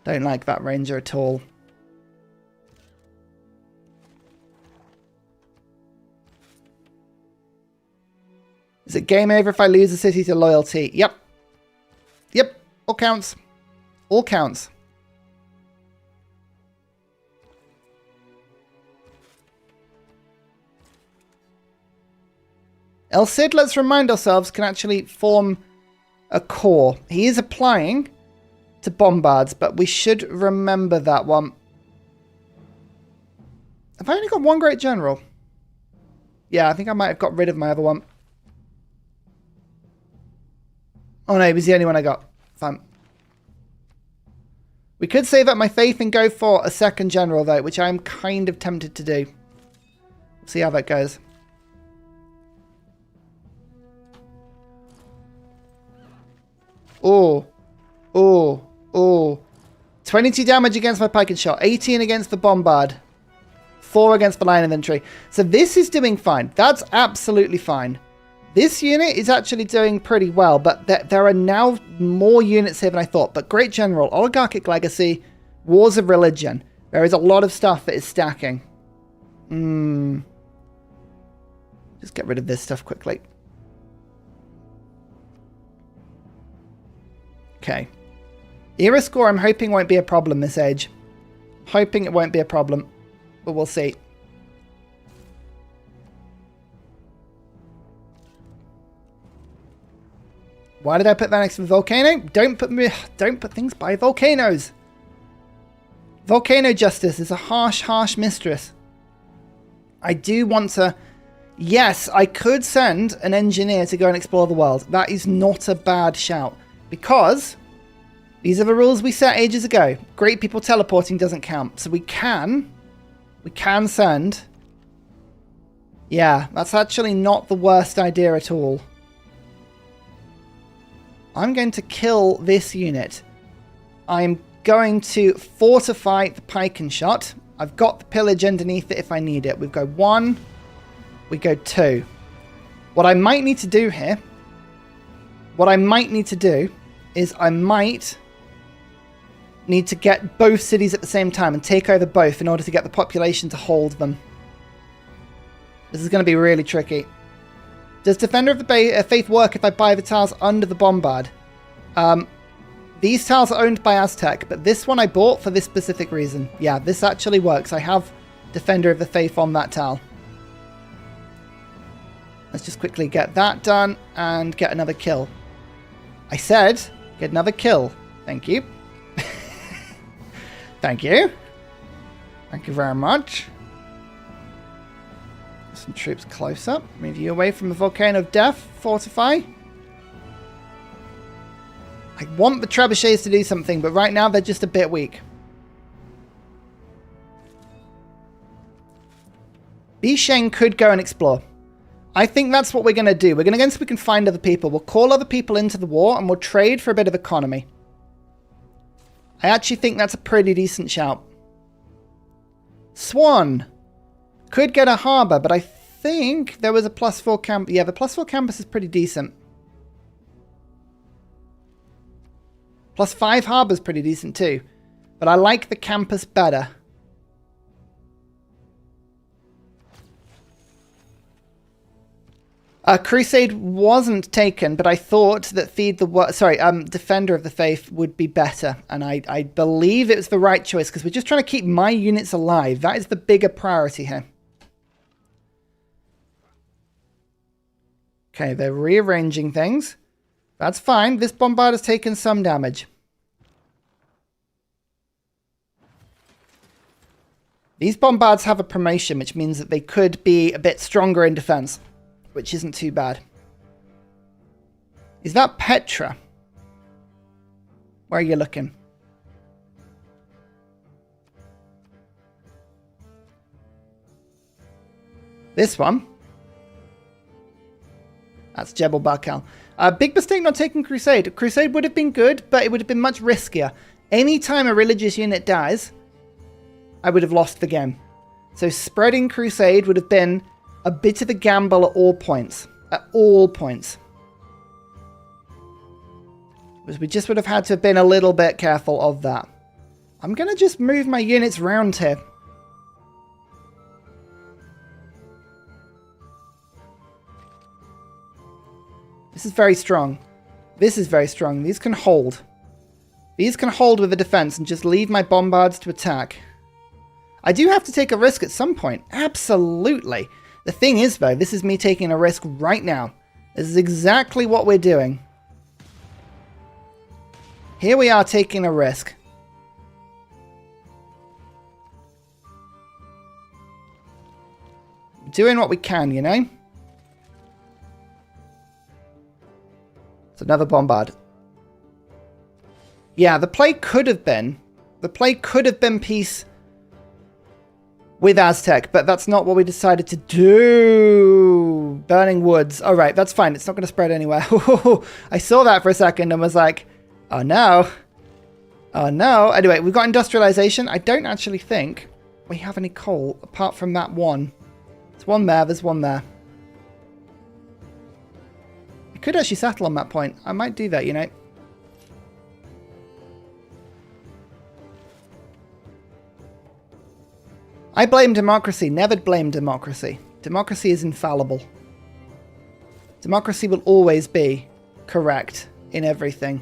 Don't like that ranger at all. Is it game over if I lose a city to loyalty? Yep. Yep. All counts. All counts. El Cid, let's remind ourselves, can actually form a core. He is applying to bombards, but we should remember that one. Have I only got one great general? Yeah, I think I might have got rid of my other one. Oh no, he was the only one I got. Fine. We could save up my faith and go for a second general though, which I'm kind of tempted to do. We'll see how that goes. Oh. Oh. Oh. 22 damage against my pike and shot. 18 against the bombard. 4 against the line infantry. So this is doing fine. That's absolutely fine. This unit is actually doing pretty well, but there are now more units here than I thought. But Great General, Oligarchic Legacy, Wars of Religion. There is a lot of stuff that is stacking. Just get rid of this stuff quickly. Okay. Era score I'm hoping won't be a problem this age. Hoping it won't be a problem. But we'll see. Why did I put that next to the volcano? Don't put things by volcanoes. Volcano justice is a harsh, harsh mistress. I do want to... Yes, I could send an engineer to go and explore the world. That is not a bad shout. Because these are the rules we set ages ago. Great people teleporting doesn't count. So we can send... Yeah, that's actually not the worst idea at all. I'm going to kill this unit. I'm going to fortify the pike and shot. I've got the pillage underneath it if I need it. We go 1. We go 2. What I might need to do here... is I might need to get both cities at the same time and take over both in order to get the population to hold them. This is going to be really tricky. Does Defender of the Faith work if I buy the tiles under the bombard? These tiles are owned by Aztec, but this one I bought for this specific reason. Yeah, this actually works. I have Defender of the Faith on that tile. Let's just quickly get that done and get another kill. I said, get another kill. Thank you. Thank you. Thank you very much. Some troops close up. Move you away from the Volcano of Death. Fortify. I want the trebuchets to do something, but right now they're just a bit weak. Bisheng could go and explore. I think that's what we're going to do. We're going to go so we can find other people. We'll call other people into the war and we'll trade for a bit of economy. I actually think that's a pretty decent shout. Swan. Could get a harbour, but I think there was a +4 camp. Yeah, the +4 campus is pretty decent. +5 harbour is pretty decent too. But I like the campus better. Crusade wasn't taken, but I thought that Defender of the Faith would be better. And I believe it was the right choice because we're just trying to keep my units alive. That is the bigger priority here. Okay, they're rearranging things. That's fine. This bombard has taken some damage. These bombards have a promotion, which means that they could be a bit stronger in defense. Which isn't too bad. Is that Petra? Where are you looking? This one? That's Jebel Barkal. Big mistake not taking Crusade. Crusade would have been good, but it would have been much riskier. Anytime a religious unit dies, I would have lost the game. So spreading Crusade would have been a bit of a gamble at all points. At all points. Because we just would have had to have been a little bit careful of that. I'm going to just move my units around here. This is very strong. This is very strong. These can hold. These can hold with the defense and just leave my bombards to attack. I do have to take a risk at some point. Absolutely. The thing is, though, this is me taking a risk right now. This is exactly what we're doing. Here we are taking a risk. Doing what we can, you know? It's another bombard. Yeah, the play could have been peace with Aztec, but that's not what we decided to do. Burning woods. All right, that's fine. It's not going to spread anywhere. I saw that for a second and was like, oh no. Oh no. Anyway, we've got industrialization. I don't actually think we have any coal apart from that one. There's one there. There's one there. I could actually settle on that point. I might do that, you know. I blame democracy. Never blame democracy. Democracy is infallible. Democracy will always be correct in everything.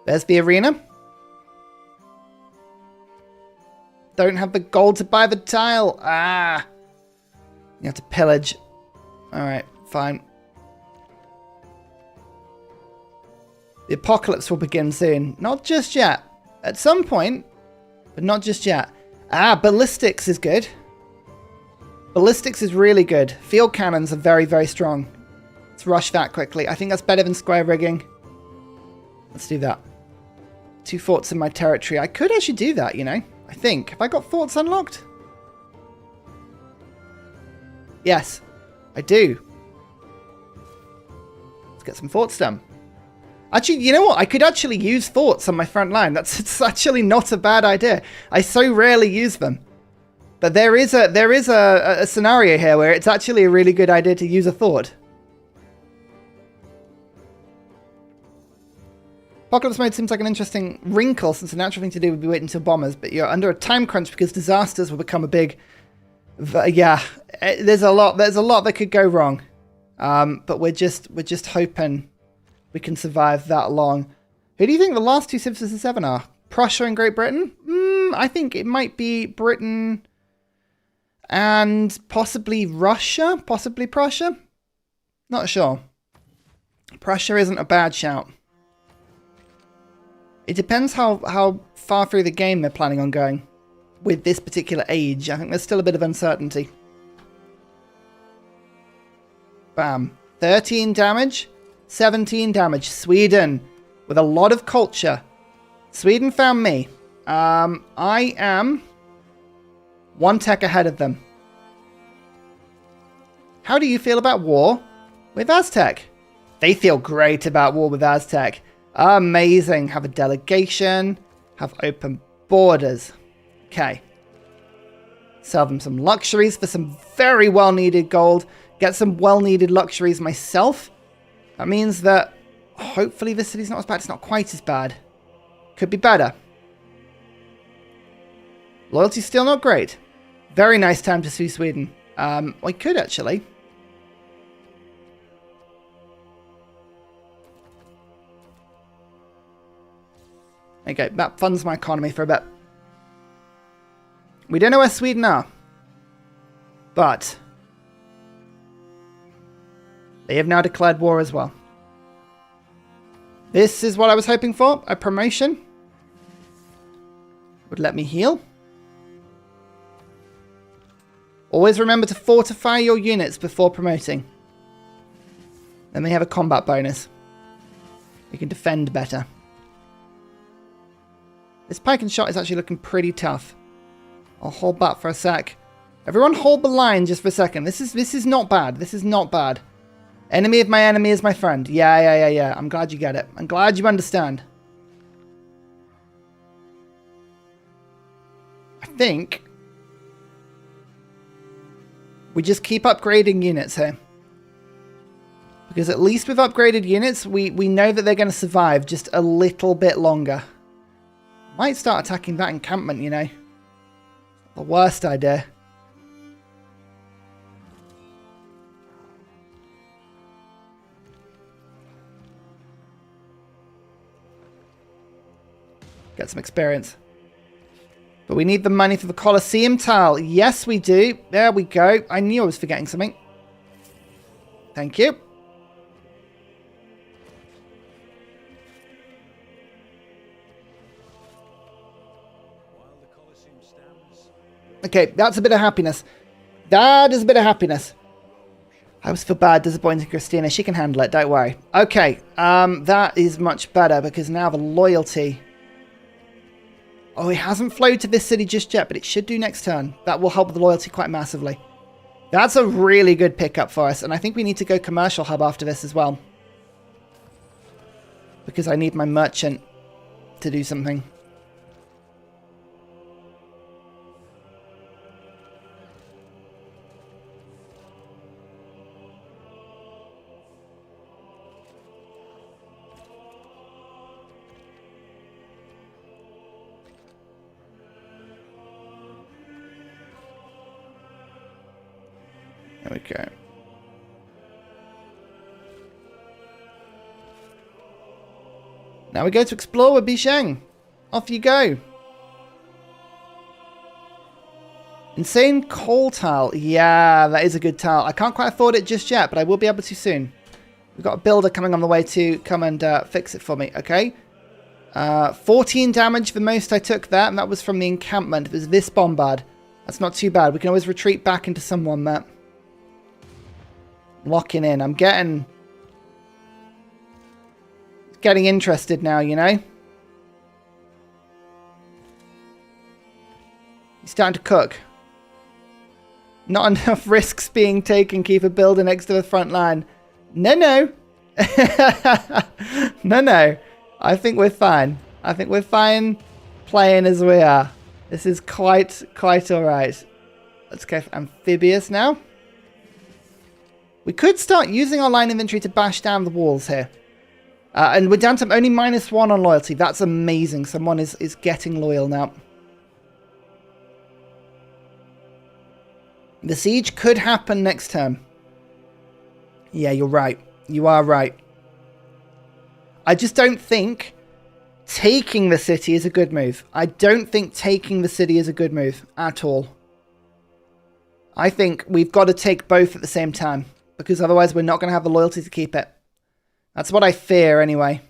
There's the arena. Don't have the gold to buy the tile. Ah. You have to pillage. Alright, fine. The apocalypse will begin soon. Not just yet. At some point, but not just yet. Ah, ballistics is good. Ballistics is really good. Field cannons are very, very strong. Let's rush that quickly. I think that's better than square rigging. Let's do that. 2 forts in my territory. I could actually do that, you know. I think. Have I got forts unlocked? Yes, I do. Let's get some forts done. Actually, you know what? I could actually use forts on my front line. It's actually not a bad idea. I so rarely use them. But there is a scenario here where it's actually a really good idea to use a fort. Apocalypse mode seems like an interesting wrinkle, since the natural thing to do would be wait until bombers, but you're under a time crunch because disasters will become a big... Yeah, there's a lot that could go wrong. But we're just hoping we can survive that long. Who do you think the last 2 Civ 7 are? Prussia and Great Britain? I think it might be Britain and possibly Russia, possibly Prussia. Not sure. Prussia isn't a bad shout. It depends how far through the game they're planning on going with this particular age. I think there's still a bit of uncertainty. Bam. 13 damage, 17 damage. Sweden, with a lot of culture. Sweden found me. I am 1 tech ahead of them. How do you feel about war with Aztec? They feel great about war with Aztec. Amazing. Have a delegation. Have open borders. Okay. Sell them some luxuries for some very well-needed gold. Get some well-needed luxuries myself. That means that hopefully this city's not as bad. It's not quite as bad. Could be better. Loyalty's still not great. Very nice time to sue Sweden. I could actually. Okay, that funds my economy for a bit. We don't know where Sweden are. But they have now declared war as well. This is what I was hoping for. A promotion. Would let me heal. Always remember to fortify your units before promoting. Then they have a combat bonus. You can defend better. This pike and shot is actually looking pretty tough. I'll hold back for a sec. Everyone hold the line just for a second. This is not bad. This is not bad. Enemy of my enemy is my friend. Yeah. I'm glad you get it. I'm glad you understand. I think we just keep upgrading units here. Because at least with upgraded units, we know that they're going to survive just a little bit longer. Might start attacking that encampment, you know. The worst idea. Get some experience. But we need the money for the Colosseum tile. Yes, we do. There we go. I knew I was forgetting something. Thank you. Okay, that's a bit of happiness. That is a bit of happiness. I always feel bad disappointing Christina. She can handle it, don't worry. Okay, that is much better because now the loyalty... Oh, it hasn't flowed to this city just yet, but it should do next turn. That will help with the loyalty quite massively. That's a really good pickup for us, and I think we need to go commercial hub after this as well. Because I need my merchant to do something. There we go. Now we go to explore with Bisheng. Off you go. Insane coal tile. Yeah, that is a good tile. I can't quite afford it just yet, but I will be able to soon. We've got a builder coming on the way to come and fix it for me. Okay. 14 damage the most I took that, and that was from the encampment. It was this bombard. That's not too bad. We can always retreat back into someone that. Locking in. I'm getting interested now, you know. He's starting to cook. Not enough risks being taken. Keep a builder next to the front line. No, no. No, no. I think we're fine. I think we're fine playing as we are. This is quite all right. Let's go for amphibious now. We could start using our line inventory to bash down the walls here. And we're down to only -1 on loyalty. That's amazing. Someone is getting loyal now. The siege could happen next turn. Yeah, you're right. You are right. I just don't think taking the city is a good move. I don't think taking the city is a good move at all. I think we've got to take both at the same time. Because otherwise we're not going to have the loyalty to keep it. That's what I fear anyway.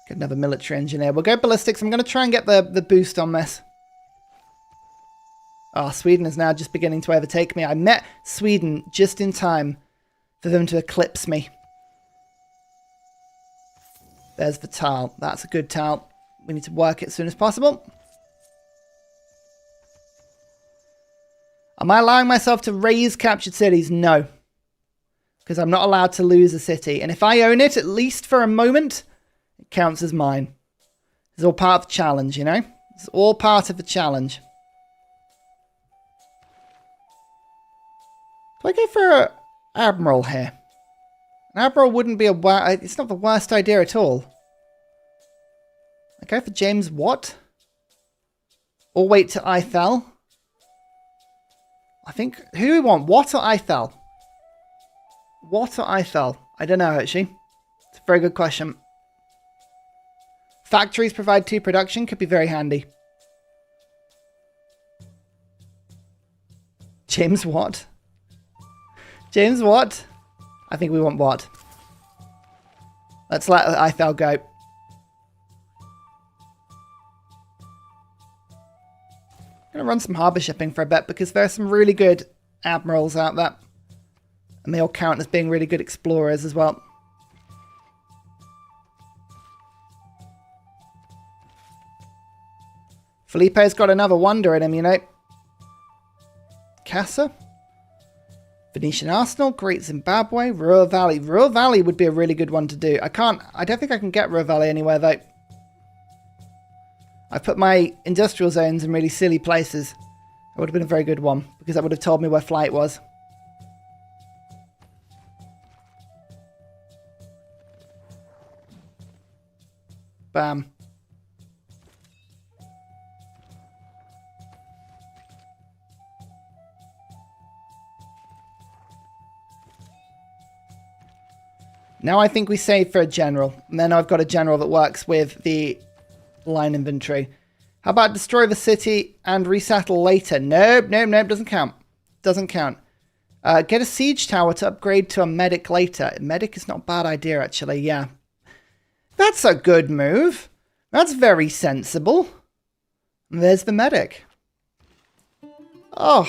Get another military engineer. We'll go ballistics. I'm going to try and get the boost on this. Oh, Sweden is now just beginning to overtake me. I met Sweden just in time for them to eclipse me. There's the tile. That's a good tile. We need to work it as soon as possible. Am I allowing myself to raise captured cities? No. Because I'm not allowed to lose a city. And if I own it, at least for a moment, it counts as mine. It's all part of the challenge, you know? It's all part of the challenge. Do I go for an admiral here? An admiral wouldn't be it's not the worst idea at all. I go for James Watt? Or wait to Ithel? I think, who do we want? Watt or Ithel? Watt or Ithel? I don't know, actually. It's a very good question. Factories provide 2 production. Could be very handy. James Watt? James Watt? I think we want Watt. Let's let Ithel go. I'm going to run some harbour shipping for a bit because there are some really good admirals out there. And they all count as being really good explorers as well. Felipe's got another wonder in him, you know. Casa. Venetian Arsenal. Great Zimbabwe. Ruhr Valley. Ruhr Valley would be a really good one to do. I don't think I can get Ruhr Valley anywhere though. I've put my industrial zones in really silly places. That would have been a very good one, because that would have told me where flight was. Bam. Now I think we save for a general. And then I've got a general that works with the line inventory. How about destroy the city and resettle later? Nope, nope, nope. Doesn't count. Doesn't count. Get a siege tower to upgrade to a medic later. Medic is not a bad idea, actually. Yeah. That's a good move. That's very sensible. There's the medic. Oh.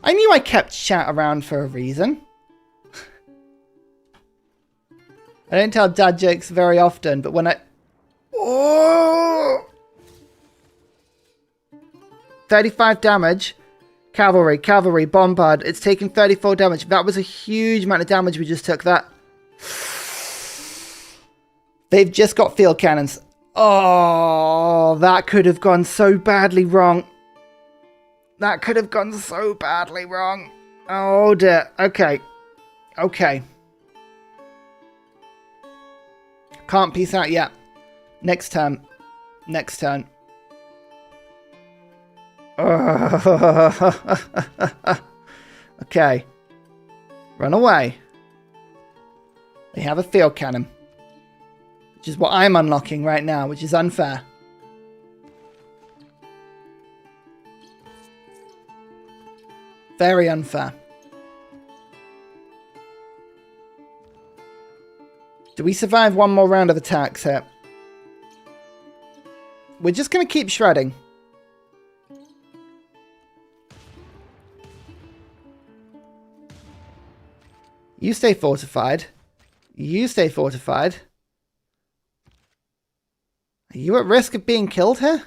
I knew I kept chat around for a reason. I don't tell dad jokes very often, but when I... Oh! 35 damage. Cavalry, bombard. It's taken 34 damage. That was a huge amount of damage we just took. That. They've just got field cannons. Oh, that could have gone so badly wrong. That could have gone so badly wrong. Oh dear. Okay. Okay. Can't peace out yet. Next turn. Next turn. Okay. Run away. They have a field cannon. Which is what I'm unlocking right now, which is unfair. Very unfair. Do we survive one more round of attacks here? We're just going to keep shredding. You stay fortified. You stay fortified. Are you at risk of being killed here?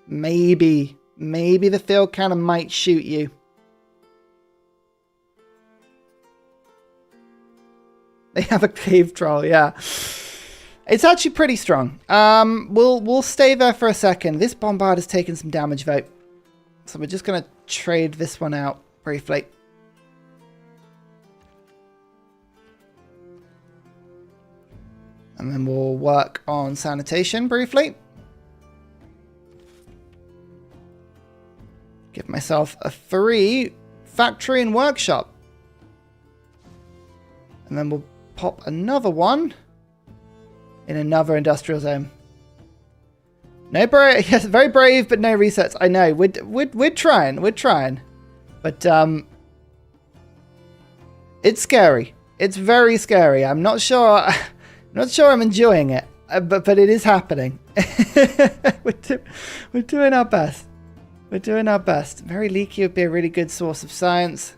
Maybe. Maybe the field cannon might shoot you. They have a cave troll, yeah. It's actually pretty strong. We'll stay there for a second. This bombard has taken some damage, though. So we're just going to trade this one out briefly. And then we'll work on sanitation briefly. Give myself a free factory and workshop. And then we'll pop another one in another industrial zone. No brave, yes, very brave, but no resets. I know, we're trying, but it's scary. It's very scary. I'm not sure I'm enjoying it, but it is happening. we're doing our best. We're doing our best. Very leaky would be a really good source of science.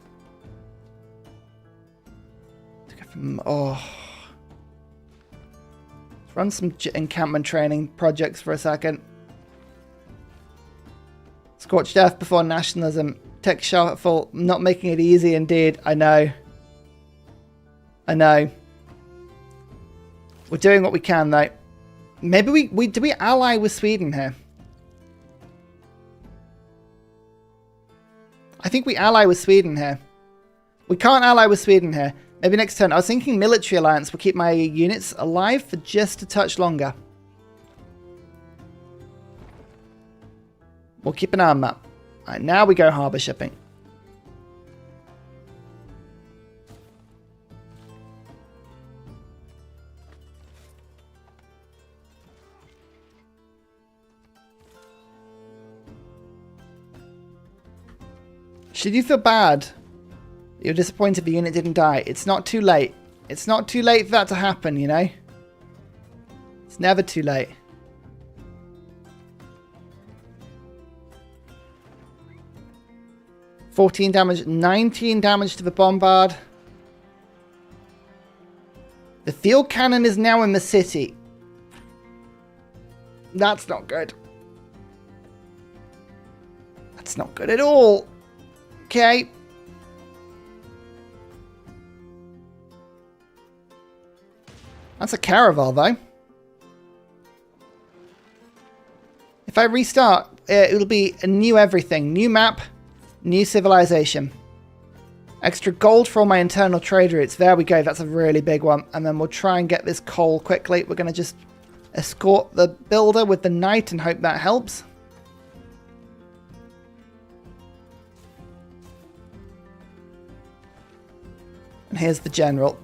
Oh. Let's run some encampment training projects for a second. Scorched earth before nationalism. Tech shuffle, not making it easy indeed. I know. I know. We're doing what we can though. Maybe do we ally with Sweden here? I think we ally with Sweden here. We can't ally with Sweden here. Maybe next turn. I was thinking military alliance will keep my units alive for just a touch longer. We'll keep an eye on that. Alright, now we go harbour shipping. Should you feel bad? You're disappointed the unit didn't die. It's not too late. It's not too late for that to happen, you know? It's never too late. $14 damage, 19 damage to the bombard. The field cannon is now in the city. That's not good. That's not good at all. Okay. That's a caravel, though. If I restart, it'll be a new everything. New map, new civilization. Extra gold for all my internal trade routes. There we go. That's a really big one. And then we'll try and get this coal quickly. We're going to just escort the builder with the knight and hope that helps. And here's the general.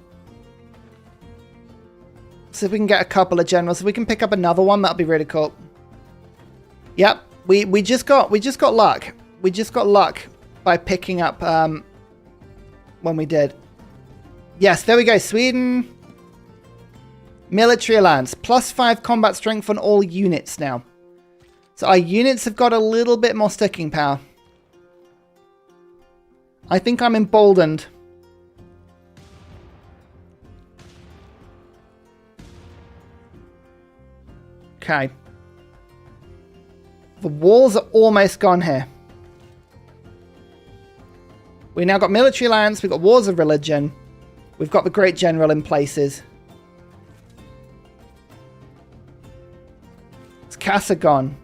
So if we can get a couple of generals, if we can pick up another one, that'll be really cool. Yep, we just got luck. We just got luck by picking up when we did. Yes, there we go. Sweden. Military alliance. +5 combat strength on all units now. So our units have got a little bit more sticking power. I think I'm emboldened. Okay. The walls are almost gone here. We now got military alliance. We've got wars of religion. We've got the great general in places. It's Casa gone.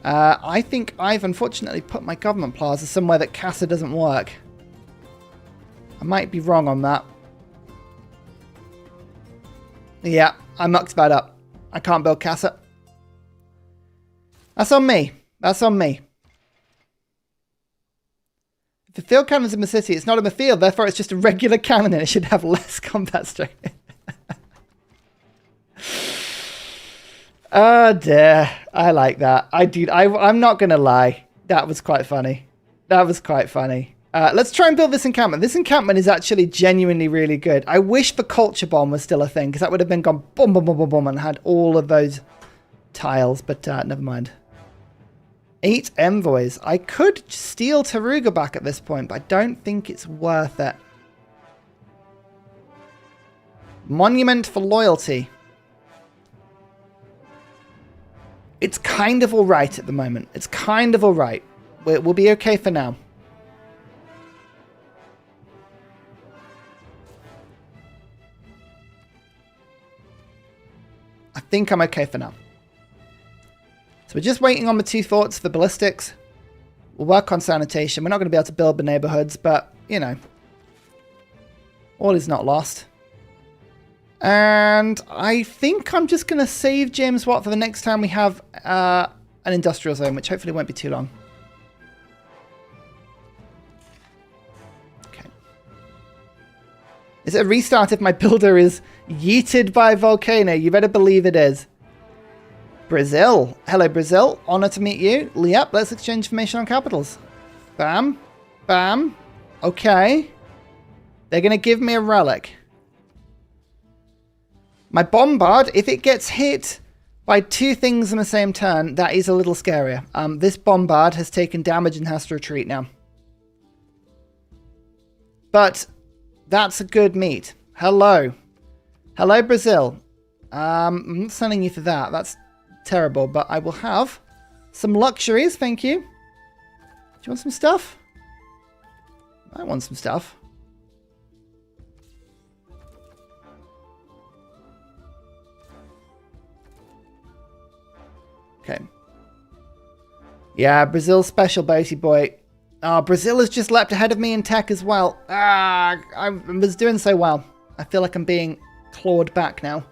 I think I've unfortunately put my government plaza somewhere that Casa doesn't work. I might be wrong on that. Yeah, I mucked that up. I can't build Casa. That's on me. That's on me. If the field cannon's in the city, it's not in the field, therefore it's just a regular cannon and it should have less combat strength. Oh dear. I like that. I'm not going to lie. That was quite funny. That was quite funny. Let's try and build this encampment. This encampment is actually genuinely really good. I wish the culture bomb was still a thing, because that would have been gone boom, boom, boom, boom, boom, and had all of those tiles, but never mind. 8 envoys. I could steal Taruga back at this point, but I don't think it's worth it. Monument for loyalty. It's kind of alright at the moment. It's kind of alright. We'll be okay for now. I think I'm okay for now. So we're just waiting on the 2 forts for ballistics. We'll work on sanitation. We're not going to be able to build the neighborhoods, but, you know, all is not lost. And I think I'm just going to save James Watt for the next time we have an industrial zone, which hopefully won't be too long. Okay. Is it a restart if my builder is yeeted by a volcano? You better believe it is. Brazil. Hello, Brazil. Honor to meet you. Yep, let's exchange information on capitals. Bam. Bam. Okay. They're going to give me a relic. My bombard, if it gets hit by 2 things in the same turn, that is a little scarier. This bombard has taken damage and has to retreat now. But that's a good meet. Hello. Hello, Brazil. I'm not sending you for that. That's terrible, but I will have some luxuries. Thank you. Do you want some stuff? I want some stuff. Okay. Yeah, Brazil's special, boaty boy. Oh, Brazil has just leapt ahead of me in tech as well. I was doing so well. I feel like I'm being clawed back now.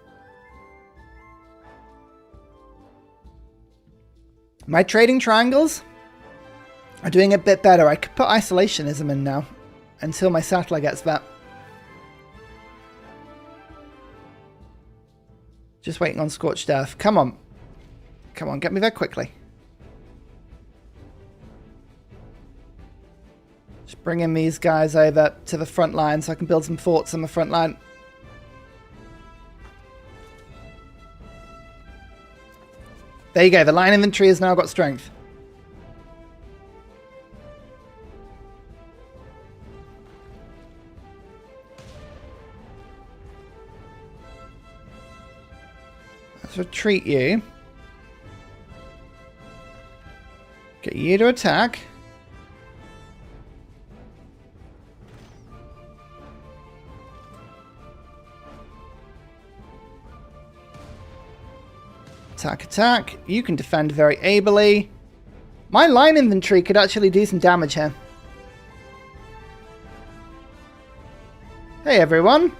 My trading triangles are doing a bit better. I could put isolationism in now until my satellite gets that. Just waiting on scorched earth. Come on. Come on, get me there quickly. Just bringing these guys over to the front line so I can build some forts on the front line. There you go, the line infantry has now got strength. Let's retreat you. Get you to attack. Attack, attack. You can defend very ably. My line infantry could actually do some damage here. Hey everyone.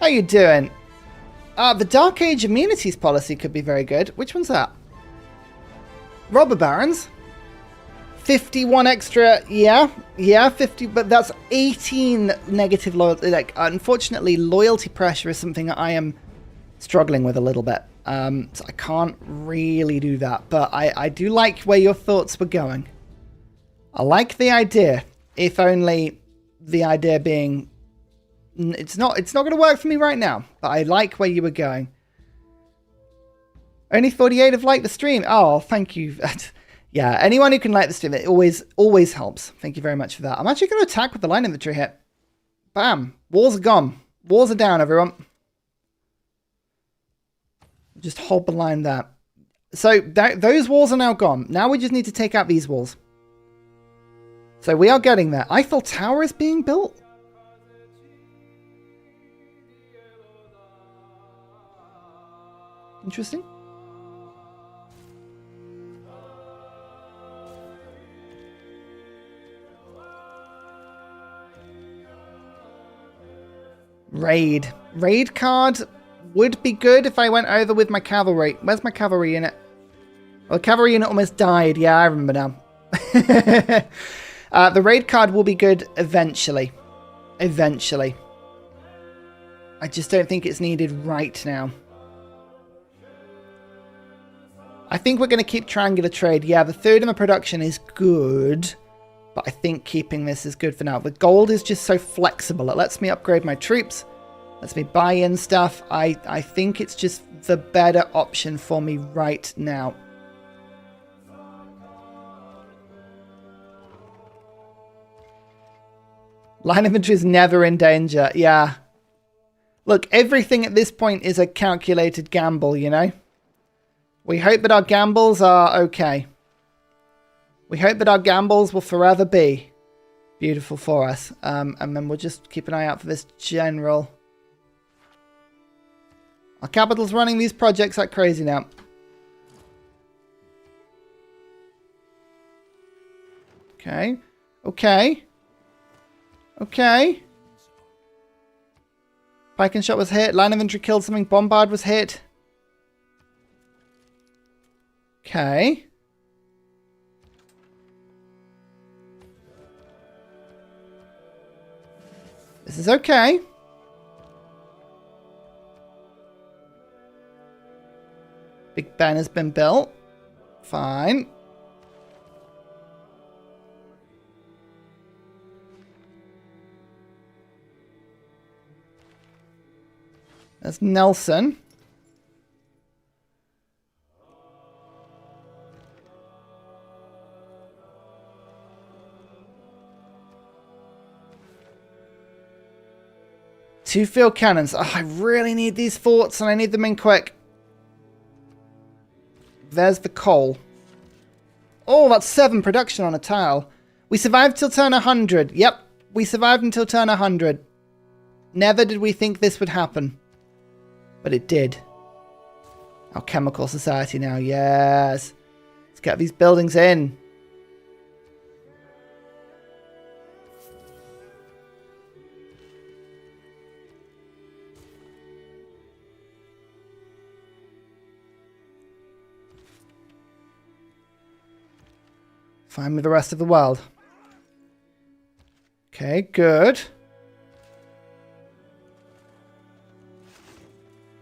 How you doing? The Dark Age Immunities policy could be very good. Which one's that? Robber Barons. 51 extra, yeah, 50, but that's 18 negative loyalty. Like, unfortunately, loyalty pressure is something that I am struggling with a little bit. So I can't really do that, but I do like where your thoughts were going. I like the idea, if only the idea being, it's not going to work for me right now, but I like where you were going. Only 48 have liked the stream. Oh, thank you. Yeah, anyone who can like the stream, it always helps. Thank you very much for that. I'm actually going to attack with the line infantry here. Bam. Walls are gone. Walls are down, everyone. Just hold the line there. So those walls are now gone. Now we just need to take out these walls. So we are getting there. Eiffel Tower is being built. Interesting. Raid. Raid card would be good if I went over with my cavalry. Where's my cavalry unit? Well, the cavalry unit almost died. Yeah, I remember now. The raid card will be good eventually. Eventually. I just don't think it's needed right now. I think we're going to keep triangular trade. Yeah, the third in the production is good. But I think keeping this is good for now. The gold is just so flexible. It lets me upgrade my troops. Lets me buy in stuff. I think it's just the better option for me right now. Line infantry is never in danger. Yeah. Look, everything at this point is a calculated gamble, you know? We hope that our gambles are okay. We hope that our gambles will forever be beautiful for us. And then we'll just keep an eye out for this general. Our capital's running these projects like crazy now. Okay. Okay. Okay. Pike and shot was hit. Line infantry killed something. Bombard was hit. Okay. This is okay. Big Ben has been built. Fine. There's Nelson. Two field cannons. Oh, I really need these forts and I need them in quick. There's the coal. Oh, that's 7 production on a tile. We survived till turn 100. Yep, we survived until turn 100. Never did we think this would happen. But it did. Our chemical society now, yes. Let's get these buildings in. Fine with the rest of the world. Okay, good.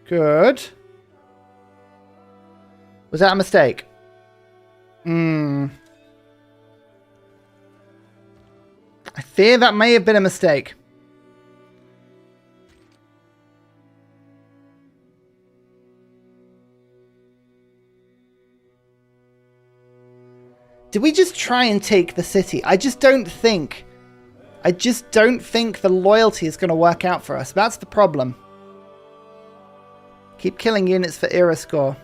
Good. Was that a mistake? I fear that may have been a mistake. Did we just try and take the city? I just don't think the loyalty is going to work out for us. That's the problem. Keep killing units for era score.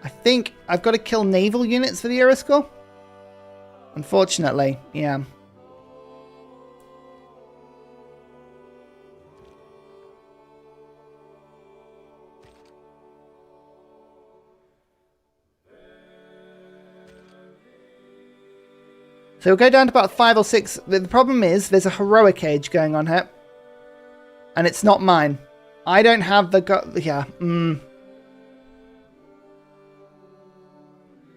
I think I've got to kill naval units for the era score. Unfortunately, yeah. So we'll go down to about 5 or 6. The problem is there's a heroic age going on here. And it's not mine. I don't have the... Yeah.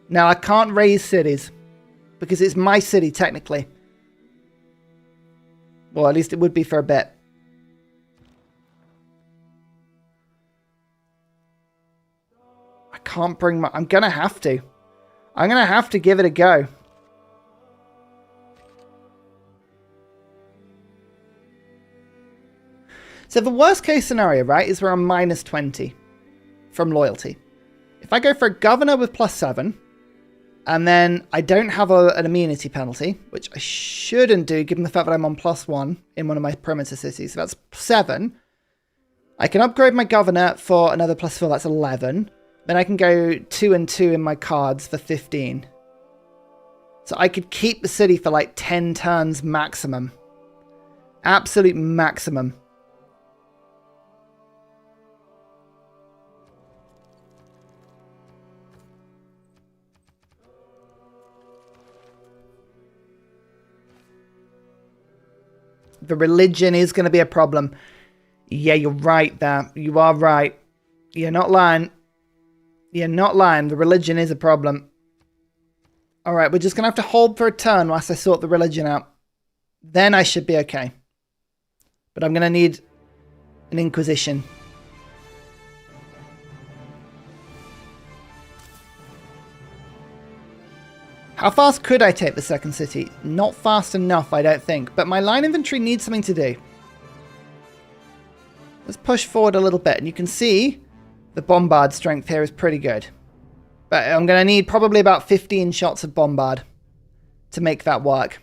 Now, I can't raise cities. because it's my city, technically. Well, at least it would be for a bit. I can't bring my... I'm going to have to. I'm going to have to give it a go. So the worst case scenario, right, is we're on minus 20 from loyalty. If I go for a governor with +7, and then I don't have an immunity penalty, which I shouldn't do given the fact that I'm on +1 in one of my perimeter cities. So that's 7. I can upgrade my governor for another +4, that's 11. Then I can go 2 and 2 in my cards for 15. So I could keep the city for like 10 turns maximum. Absolute maximum. The religion is going to be a problem. Yeah, you're right there. You are right. You're not lying. You're not lying. The religion is a problem. Alright, we're just going to have to hold for a turn whilst I sort the religion out. Then I should be okay. But I'm going to need an inquisition. How fast could I take the second city? Not fast enough, I don't think. But my line infantry needs something to do. Let's push forward a little bit. And you can see the bombard strength here is pretty good. But I'm going to need probably about 15 shots of bombard to make that work.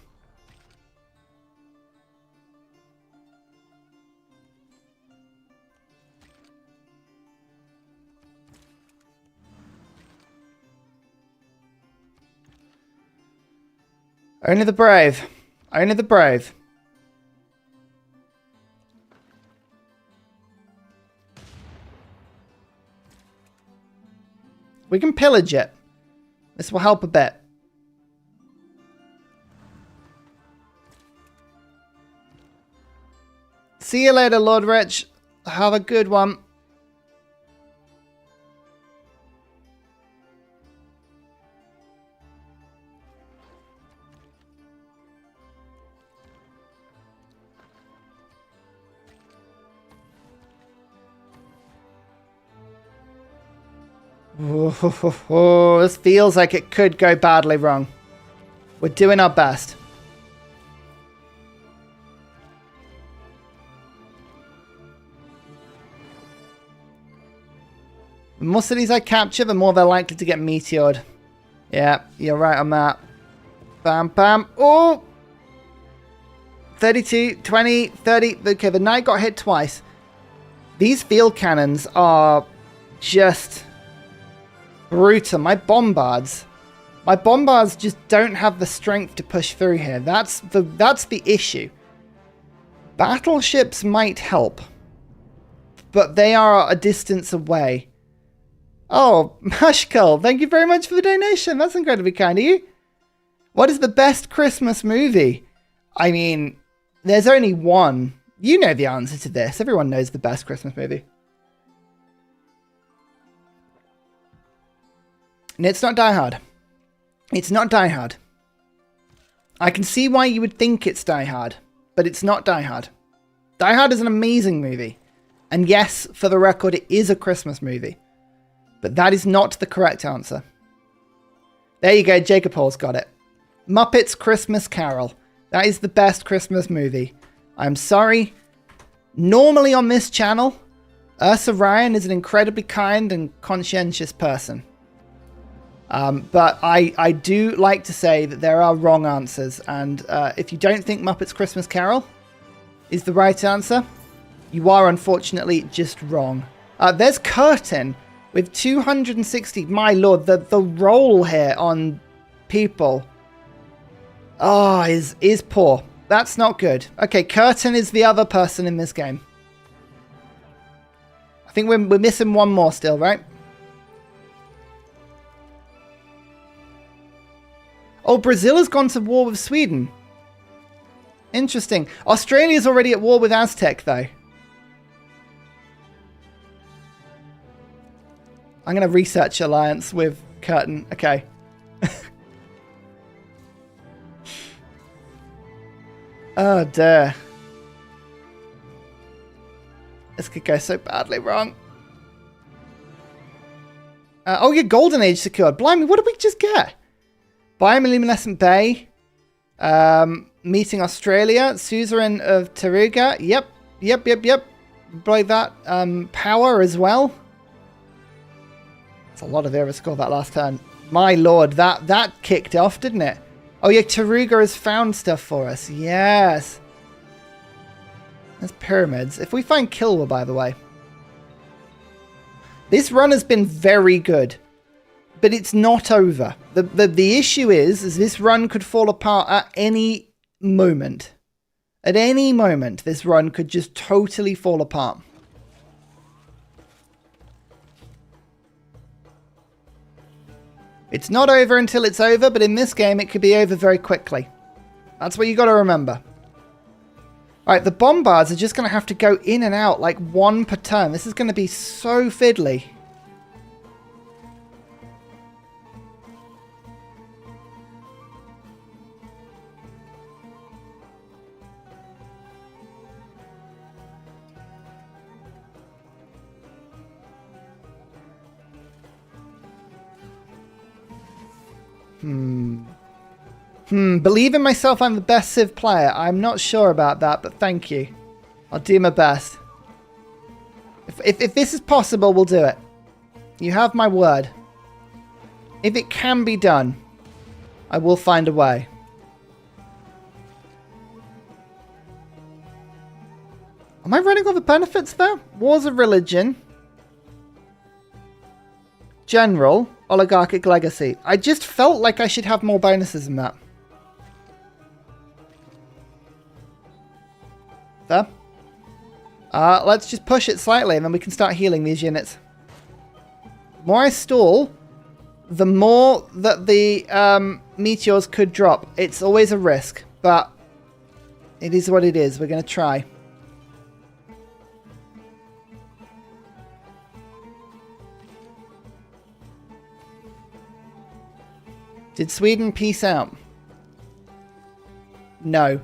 Only the brave. Only the brave. We can pillage it. This will help a bit. See you later, Lord Rich. Have a good one. Oh, this feels like it could go badly wrong. We're doing our best. The more cities I capture, the more they're likely to get meteored. Yeah, you're right on that. Bam, bam. Oh! 32, 20, 30. Okay, the knight got hit twice. These field cannons are just brutal. My bombards just don't have the strength to push through here. That's the issue. Battleships might help, but they are a distance away. Oh, Mashkal, thank you very much for the donation. That's incredibly kind of you. What is the best Christmas movie? I mean, there's only one. You know the answer to this. Everyone knows the best Christmas movie. And it's not Die Hard. It's not Die Hard. I can see why you would think it's Die Hard, but it's not Die Hard. Die Hard is an amazing movie. And yes, for the record, it is a Christmas movie. But that is not the correct answer. There you go, Jacob Hall's got it. Muppets Christmas Carol. That is the best Christmas movie. I'm sorry. Normally on this channel, Ursa Ryan is an incredibly kind and conscientious person. But I do like to say that there are wrong answers. And if you don't think Muppets Christmas Carol is the right answer, you are unfortunately just wrong. There's Curtin with 260. My lord, the roll here on people is poor. That's not good. Okay, Curtin is the other person in this game. I think we're missing one more still, right? Oh, Brazil has gone to war with Sweden. Interesting. Australia's already at war with Aztec, though. I'm going to research alliance with Curtin. Okay. Oh, dear. This could go so badly wrong. Oh, yeah, Golden Age secured. Blimey, what did we just get? Bioluminescent Bay. Meeting Australia. Suzerain of Taruga. Yep. By that. Power as well. It's a lot of era score that last turn. My lord, that kicked off, didn't it? Oh, yeah, Taruga has found stuff for us. Yes. There's pyramids. If we find Kilwa, by the way. This run has been very good. But it's not over. The issue is this run could fall apart at any moment. At any moment, this run could just totally fall apart. It's not over until it's over, but in this game, it could be over very quickly. That's what you got to remember. All right, the bombards are just going to have to go in and out like one per turn. This is going to be so fiddly. Believe in myself, I'm the best Civ player. I'm not sure about that, but thank you. I'll do my best. If this is possible, we'll do it. You have my word. If it can be done, I will find a way. Am I running all the benefits there? Wars of Religion. General. Oligarchic Legacy. I just felt like I should have more bonuses than that. There. Let's just push it slightly and then we can start healing these units. The more I stall, the more that the meteors could drop. It's always a risk, but it is what it is. We're going to try. Did Sweden peace out? No.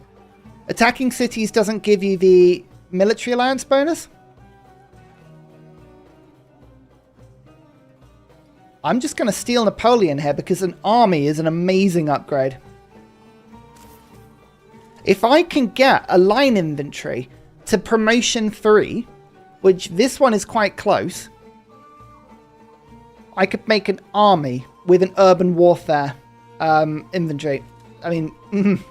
Attacking cities doesn't give you the military alliance bonus? I'm just going to steal Napoleon here because an army is an amazing upgrade. If I can get a line infantry to promotion 3, which this one is quite close, I could make an army with an urban warfare infantry. I mean,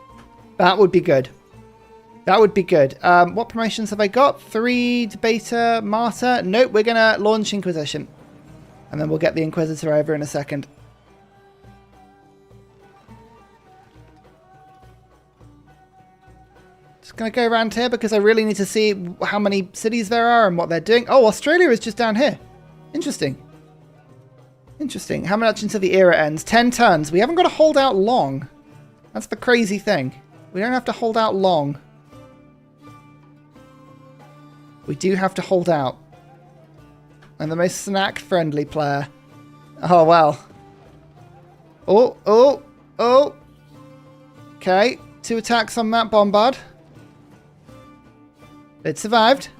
that would be good. That would be good. What promotions have I got? 3 Debater, Martyr. Nope, we're going to launch Inquisition. And then we'll get the Inquisitor over in a second. Just going to go around here because I really need to see how many cities there are and what they're doing. Oh, Australia is just down here. Interesting. Interesting. How much until the era ends? 10 turns. We haven't got to hold out long. That's the crazy thing. We don't have to hold out long. We do have to hold out. I'm the most snack-friendly player. Oh, well. Oh. Okay. 2 attacks on that bombard. It survived.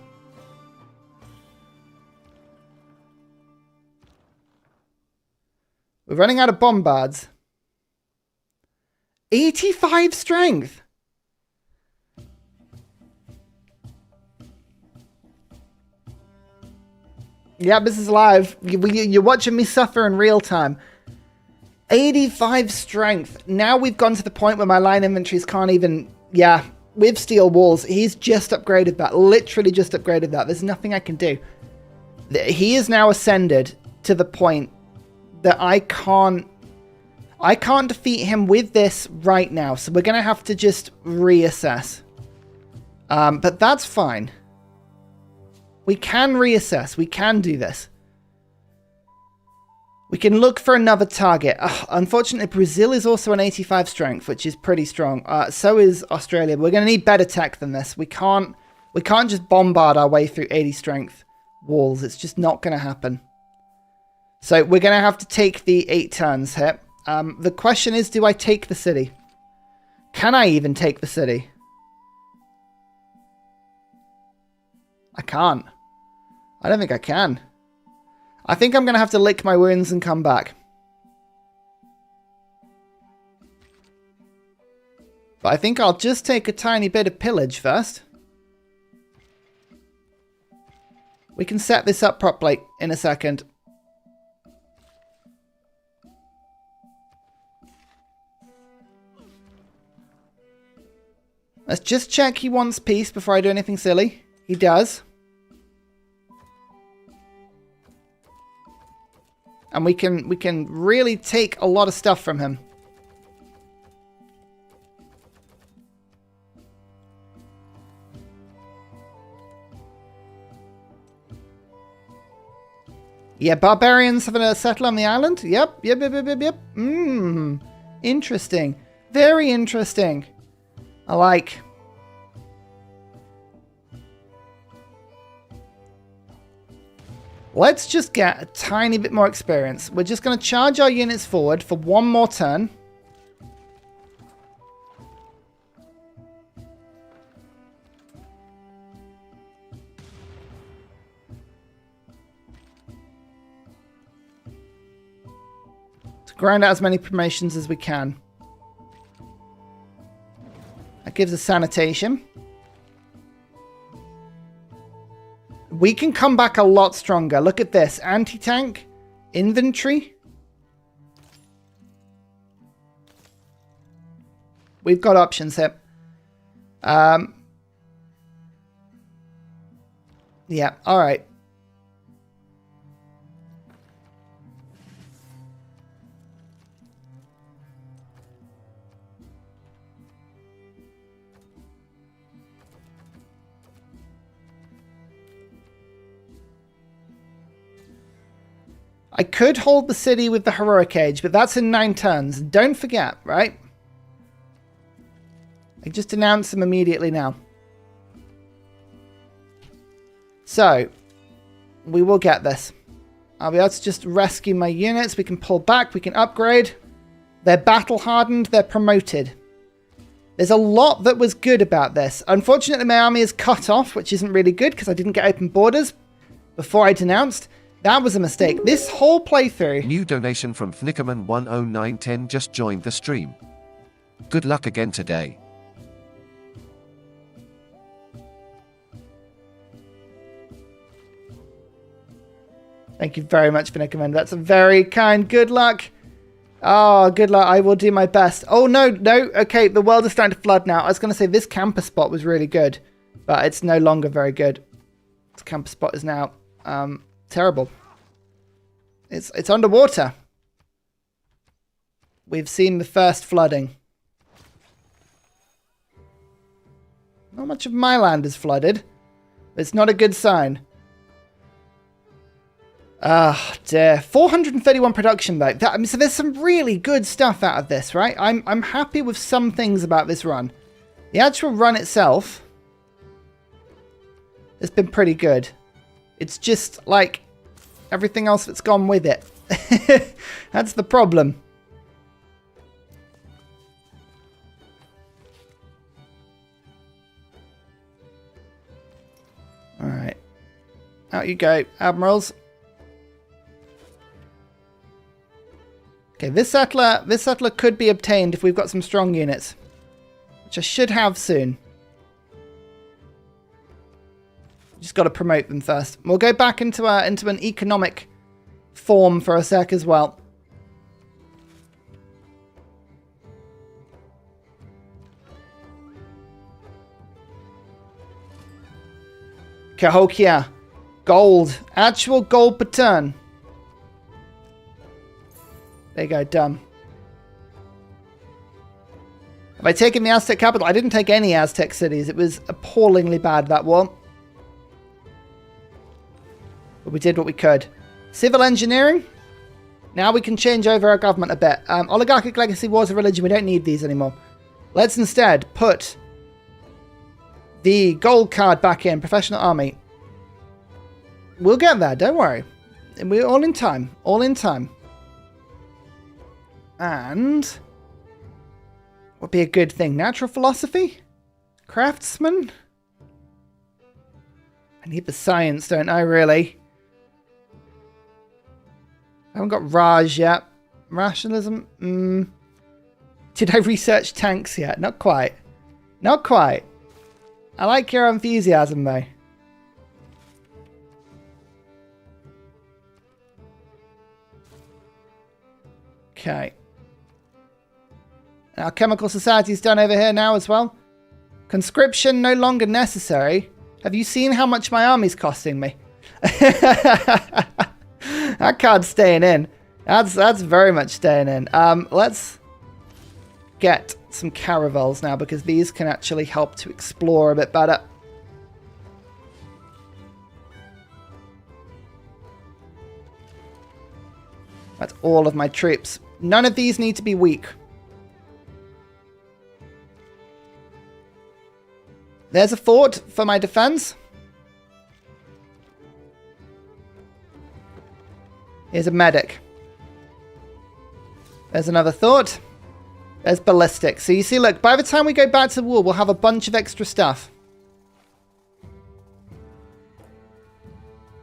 We're running out of bombards. 85 strength. Yeah, this is live. You're watching me suffer in real time. 85 strength. Now we've gone to the point where my line inventories can't even... Yeah, with steel walls, he's just upgraded that. Literally just upgraded that. There's nothing I can do. He is now ascended to the point that I can't defeat him with this right now. So we're going to have to just reassess. But that's fine. We can reassess. We can do this. We can look for another target. Unfortunately, Brazil is also an 85 strength, which is pretty strong. So is Australia. We're going to need better tech than this. We can't just bombard our way through 80 strength walls. It's just not going to happen. So we're going to have to take the 8 turns here. The question is, do I take the city? Can I even take the city? I can't. I don't think I can. I think I'm going to have to lick my wounds and come back. But I think I'll just take a tiny bit of pillage first. We can set this up properly in a second. Let's just check he wants peace before I do anything silly. He does. And we can really take a lot of stuff from him. Yeah, barbarians having a settle on the island? Yep. Interesting. Very interesting. I like. Let's just get a tiny bit more experience. We're just going to charge our units forward for one more turn. To grind out as many promotions as we can. That gives us sanitation. We can come back a lot stronger. Look at this. Anti-tank. Inventory. We've got options here. Yeah, alright. I could hold the city with the heroic age, but that's in 9 turns. Don't forget, right? I just announce them immediately now. So, we will get this. I'll be able to just rescue my units. We can pull back. We can upgrade. They're battle hardened. They're promoted. There's a lot that was good about this. Unfortunately, my army is cut off, which isn't really good because I didn't get open borders before I denounced. That was a mistake. This whole playthrough... New donation from Fnickerman10910 just joined the stream. Good luck again today. Thank you very much, Fnickerman. That's a very kind. Good luck. Oh, good luck. I will do my best. Oh, no. Okay, the world is starting to flood now. I was going to say this camper spot was really good, but it's no longer very good. This camper spot is now... terrible. It's underwater. We've seen the first flooding. Not much of my land is flooded. It's not a good sign. Ah, dear. 431 production though. I mean, so there's some really good stuff out of this, right? I'm happy with some things about this run. The actual run itself has been pretty good. It's just like everything else that's gone with it. That's the problem. Alright. Out you go, admirals. Okay, this settler could be obtained if we've got some strong units. Which I should have soon. Just got to promote them first. We'll go back into an economic form for a sec as well. Cahokia. Gold. Actual gold per turn. There you go, done. Have I taken the Aztec capital? I didn't take any Aztec cities. It was appallingly bad, that war. But we did what we could. Civil engineering. Now we can change over our government a bit. Oligarchic legacy wars of religion. We don't need these anymore. Let's instead put the gold card back in. Professional army. We'll get there. Don't worry. We're all in time. All in time. And what would be a good thing? Natural philosophy? Craftsman? need the science, don't I, really? I haven't got Raj yet. Rationalism? Did I research tanks yet? Not quite. Not quite. I like your enthusiasm, though. Okay. Our chemical society's done over here now as well. Conscription no longer necessary. Have you seen how much my army's costing me? That card's staying in. That's very much staying in. Let's get some caravels now because these can actually help to explore a bit better. That's all of my troops. None of these need to be weak. There's a fort for my defense. Here's a medic. There's another thought. There's ballistic. So you see, look, by the time we go back to war, we'll have a bunch of extra stuff.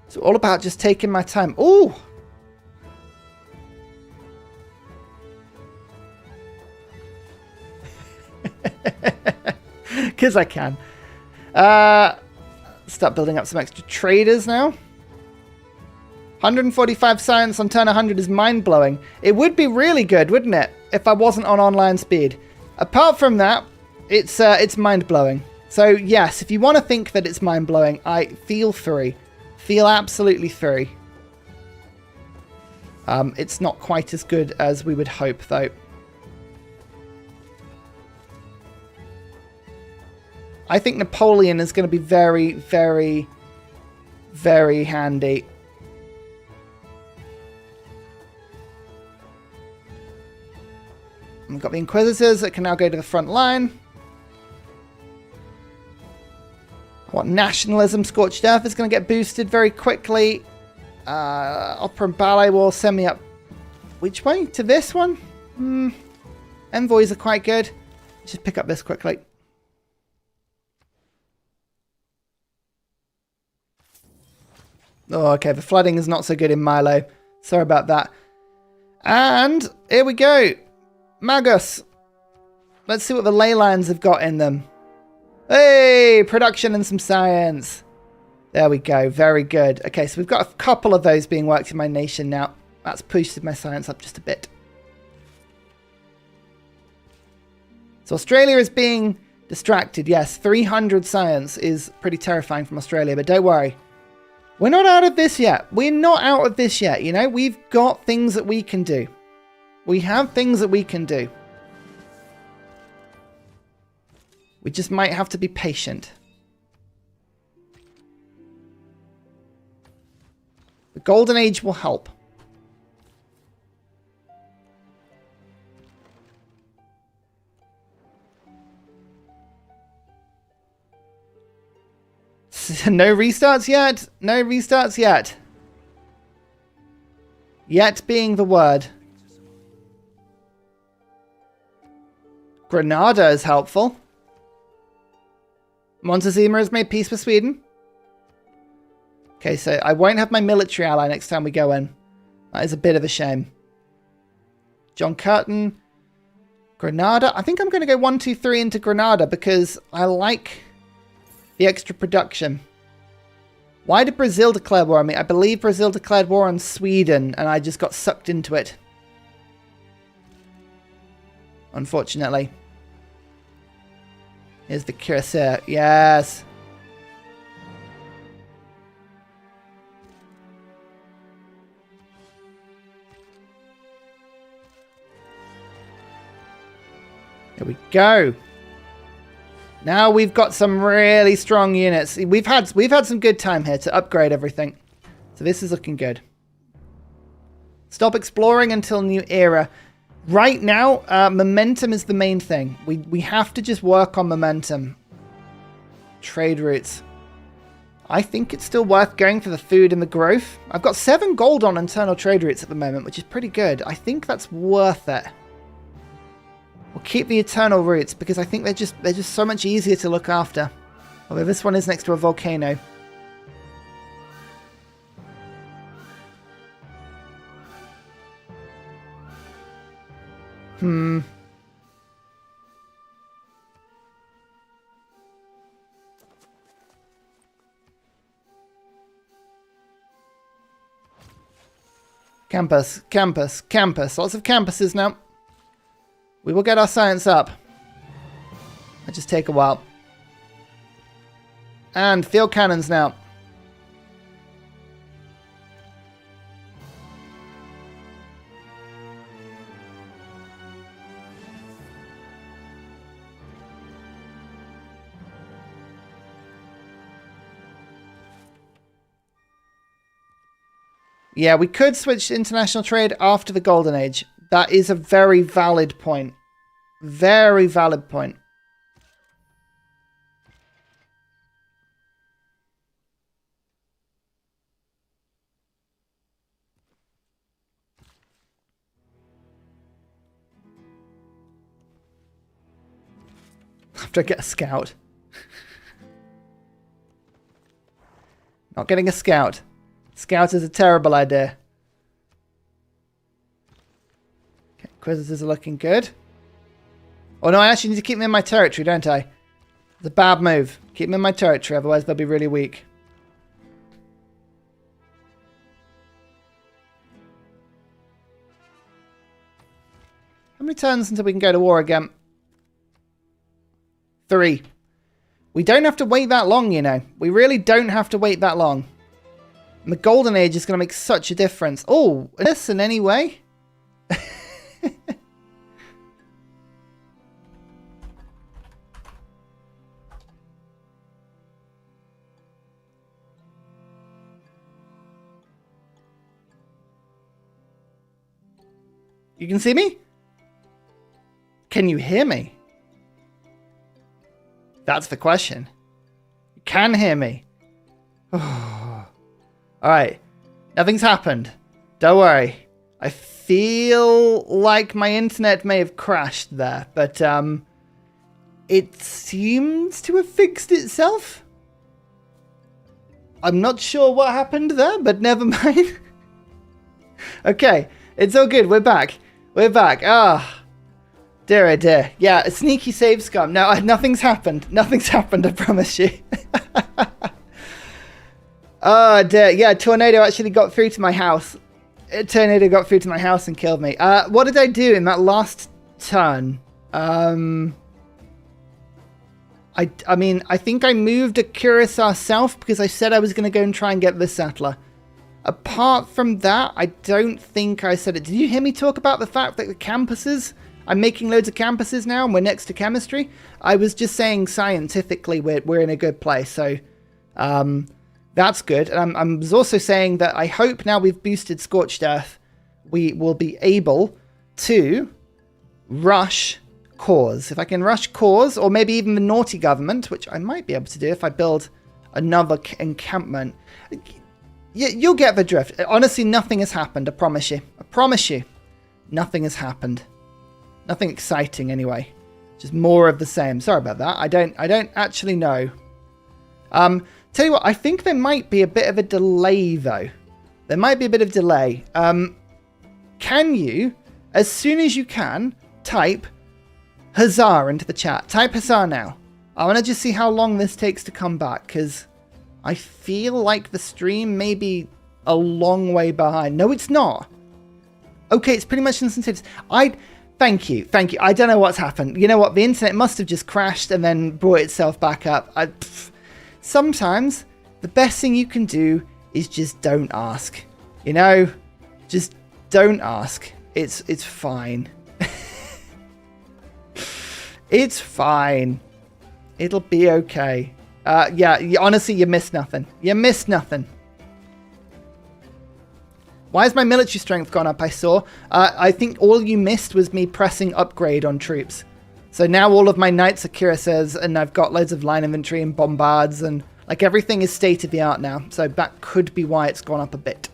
It's all about just taking my time. Ooh! Because I can. Start building up some extra traders now. 145 science on turn 100 is mind-blowing. It would be really good, wouldn't it, if I wasn't on online speed. Apart from that, it's mind-blowing. So yes, if you want to think that it's mind-blowing, I feel free. Feel absolutely free. It's not quite as good as we would hope, though. I think Napoleon is going to be very, very, very handy. We've got the Inquisitors that can now go to the front line. What nationalism? Scorched Earth is going to get boosted very quickly. Opera and Ballet will send me up. Which way? To this one? Envoys are quite good. Let's just pick up this quickly. Oh, okay. The flooding is not so good in Milo. Sorry about that. And here we go. Magus. Let's see what the ley lines have got in them. Hey, production and some science. There we go. Very good. Okay, so we've got a couple of those being worked in my nation now. That's boosted my science up just a bit. So Australia is being distracted. Yes, 300 science is pretty terrifying from Australia, but don't worry. We're not out of this yet. We're not out of this yet, you know? We've got things that we can do. We have things that we can do. We just might have to be patient. The Golden Age will help. No restarts yet? No restarts yet. Yet being the word. Granada is helpful. Montezuma has made peace with Sweden. Okay, so I won't have my military ally next time we go in. That is a bit of a shame. John Curtin. Granada. I think I'm going to go 1, 2, 3 into Granada because I like the extra production. Why did Brazil declare war on me? I believe Brazil declared war on Sweden and I just got sucked into it. Unfortunately. Here's the cursor. Yes. There we go. Now we've got some really strong units. We've had some good time here to upgrade everything. So this is looking good. Stop exploring until new era. Right now, momentum is the main thing. We have to just work on momentum. Trade routes. I think it's still worth going for the food and the growth. I've got 7 gold on internal trade routes at the moment, which is pretty good. I think that's worth it. We'll keep the eternal routes because I think they're just so much easier to look after. Although this one is next to a volcano. Campus, campus, campus. Lots of campuses now. We will get our science up. It'll just take a while. And field cannons now. Yeah, we could switch to international trade after the Golden Age. That is a very valid point. Very valid point. After I get a scout. Not getting a scout. Scout is a terrible idea. Okay, Inquisitors are looking good. Oh no, I actually need to keep them in my territory, don't I? It's a bad move. Keep them in my territory, otherwise they'll be really weak. How many turns until we can go to war again? 3. We don't have to wait that long, you know. We really don't have to wait that long. And the Golden Age is going to make such a difference. Oh, this in any way? You can see me? Can you hear me? That's the question. You can hear me. Alright. Nothing's happened. Don't worry. I feel like my internet may have crashed there, but it seems to have fixed itself. I'm not sure what happened there, but never mind. Okay. It's all good. We're back. We're back. Ah. Dear, oh dear. Yeah, a sneaky save scum. No, nothing's happened. Nothing's happened, I promise you. Oh dear. Yeah, a tornado actually got through to my house. A tornado got through to my house and killed me. What did I do in that last turn? I mean, I think I moved a Ursa south because I said I was going to go and try and get the settler. Apart from that, I don't think I said it. Did you hear me talk about the fact that the campuses... I'm making loads of campuses now and we're next to chemistry? I was just saying scientifically we're in a good place. So that's good. And I was also saying that I hope now we've boosted Scorched Earth, we will be able to rush cause. If I can rush cause, or maybe even the naughty government, which I might be able to do if I build another encampment. You'll get the drift. Honestly, nothing has happened. I promise you. I promise you. Nothing has happened. Nothing exciting anyway. Just more of the same. Sorry about that. I don't actually know. Tell you what, I think there might be a bit of a delay though. There might be a bit of delay. Can you, as soon as you can, type Huzzah into the chat? Type Huzzah now. I want to just see how long this takes to come back, because I feel like the stream may be a long way behind. No, it's not. Okay, it's pretty much instantaneous. Thank you. I don't know what's happened. You know what? The internet must have just crashed and then brought itself back up. Sometimes the best thing you can do is just don't ask. You know? Just don't ask. It's fine. It's fine. It'll be okay. Yeah, honestly, you missed nothing. You missed nothing. Why has my military strength gone up, I saw? I think all you missed was me pressing upgrade on troops. So now all of my knights are cuirassiers, and I've got loads of line infantry and bombards, and like everything is state-of-the-art now. So that could be why it's gone up a bit.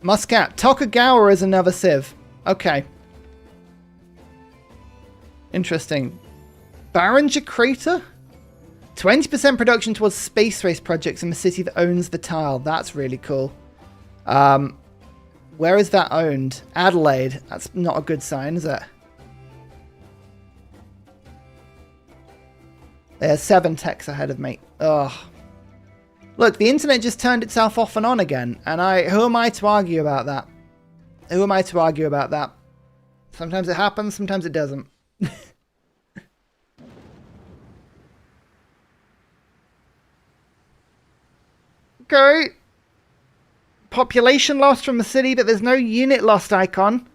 Muscat. Tokugawa is another civ. Okay. Interesting. Barringer Crater? 20% production towards space race projects in the city that owns the tile. That's really cool. Where is that owned? Adelaide. That's not a good sign, is it? There's 7 techs ahead of me. Ugh. Look, the internet just turned itself off and on again. And who am I to argue about that? Who am I to argue about that? Sometimes it happens, sometimes it doesn't. Okay. Population lost from the city, but there's no unit lost icon.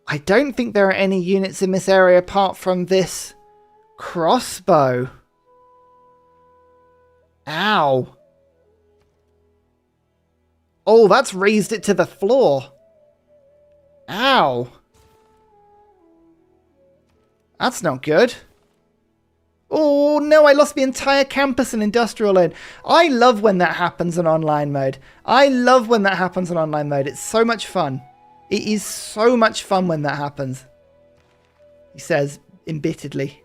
I don't think there are any units in this area apart from this crossbow. Ow. Oh, that's raised it to the floor. Ow. That's not good. Oh no, I lost the entire campus in industrial lane. I love when that happens in online mode. I love when that happens in online mode. It's so much fun. It is so much fun when that happens. He says embitteredly.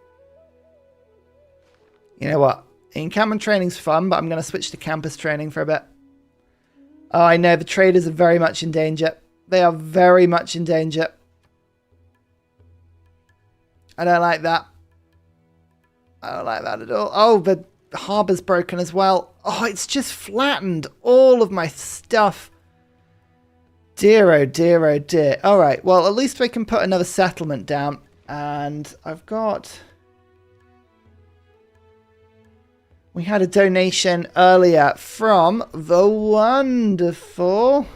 You know what? Encampment training's fun, but I'm going to switch to campus training for a bit. Oh, I know. The traders are very much in danger. They are very much in danger. I don't like that. I don't like that at all. Oh, the harbor's broken as well. Oh, it's just flattened all of my stuff. Dear, oh dear, oh dear. All right, well, at least we can put another settlement down. And I've got... We had a donation earlier from the wonderful...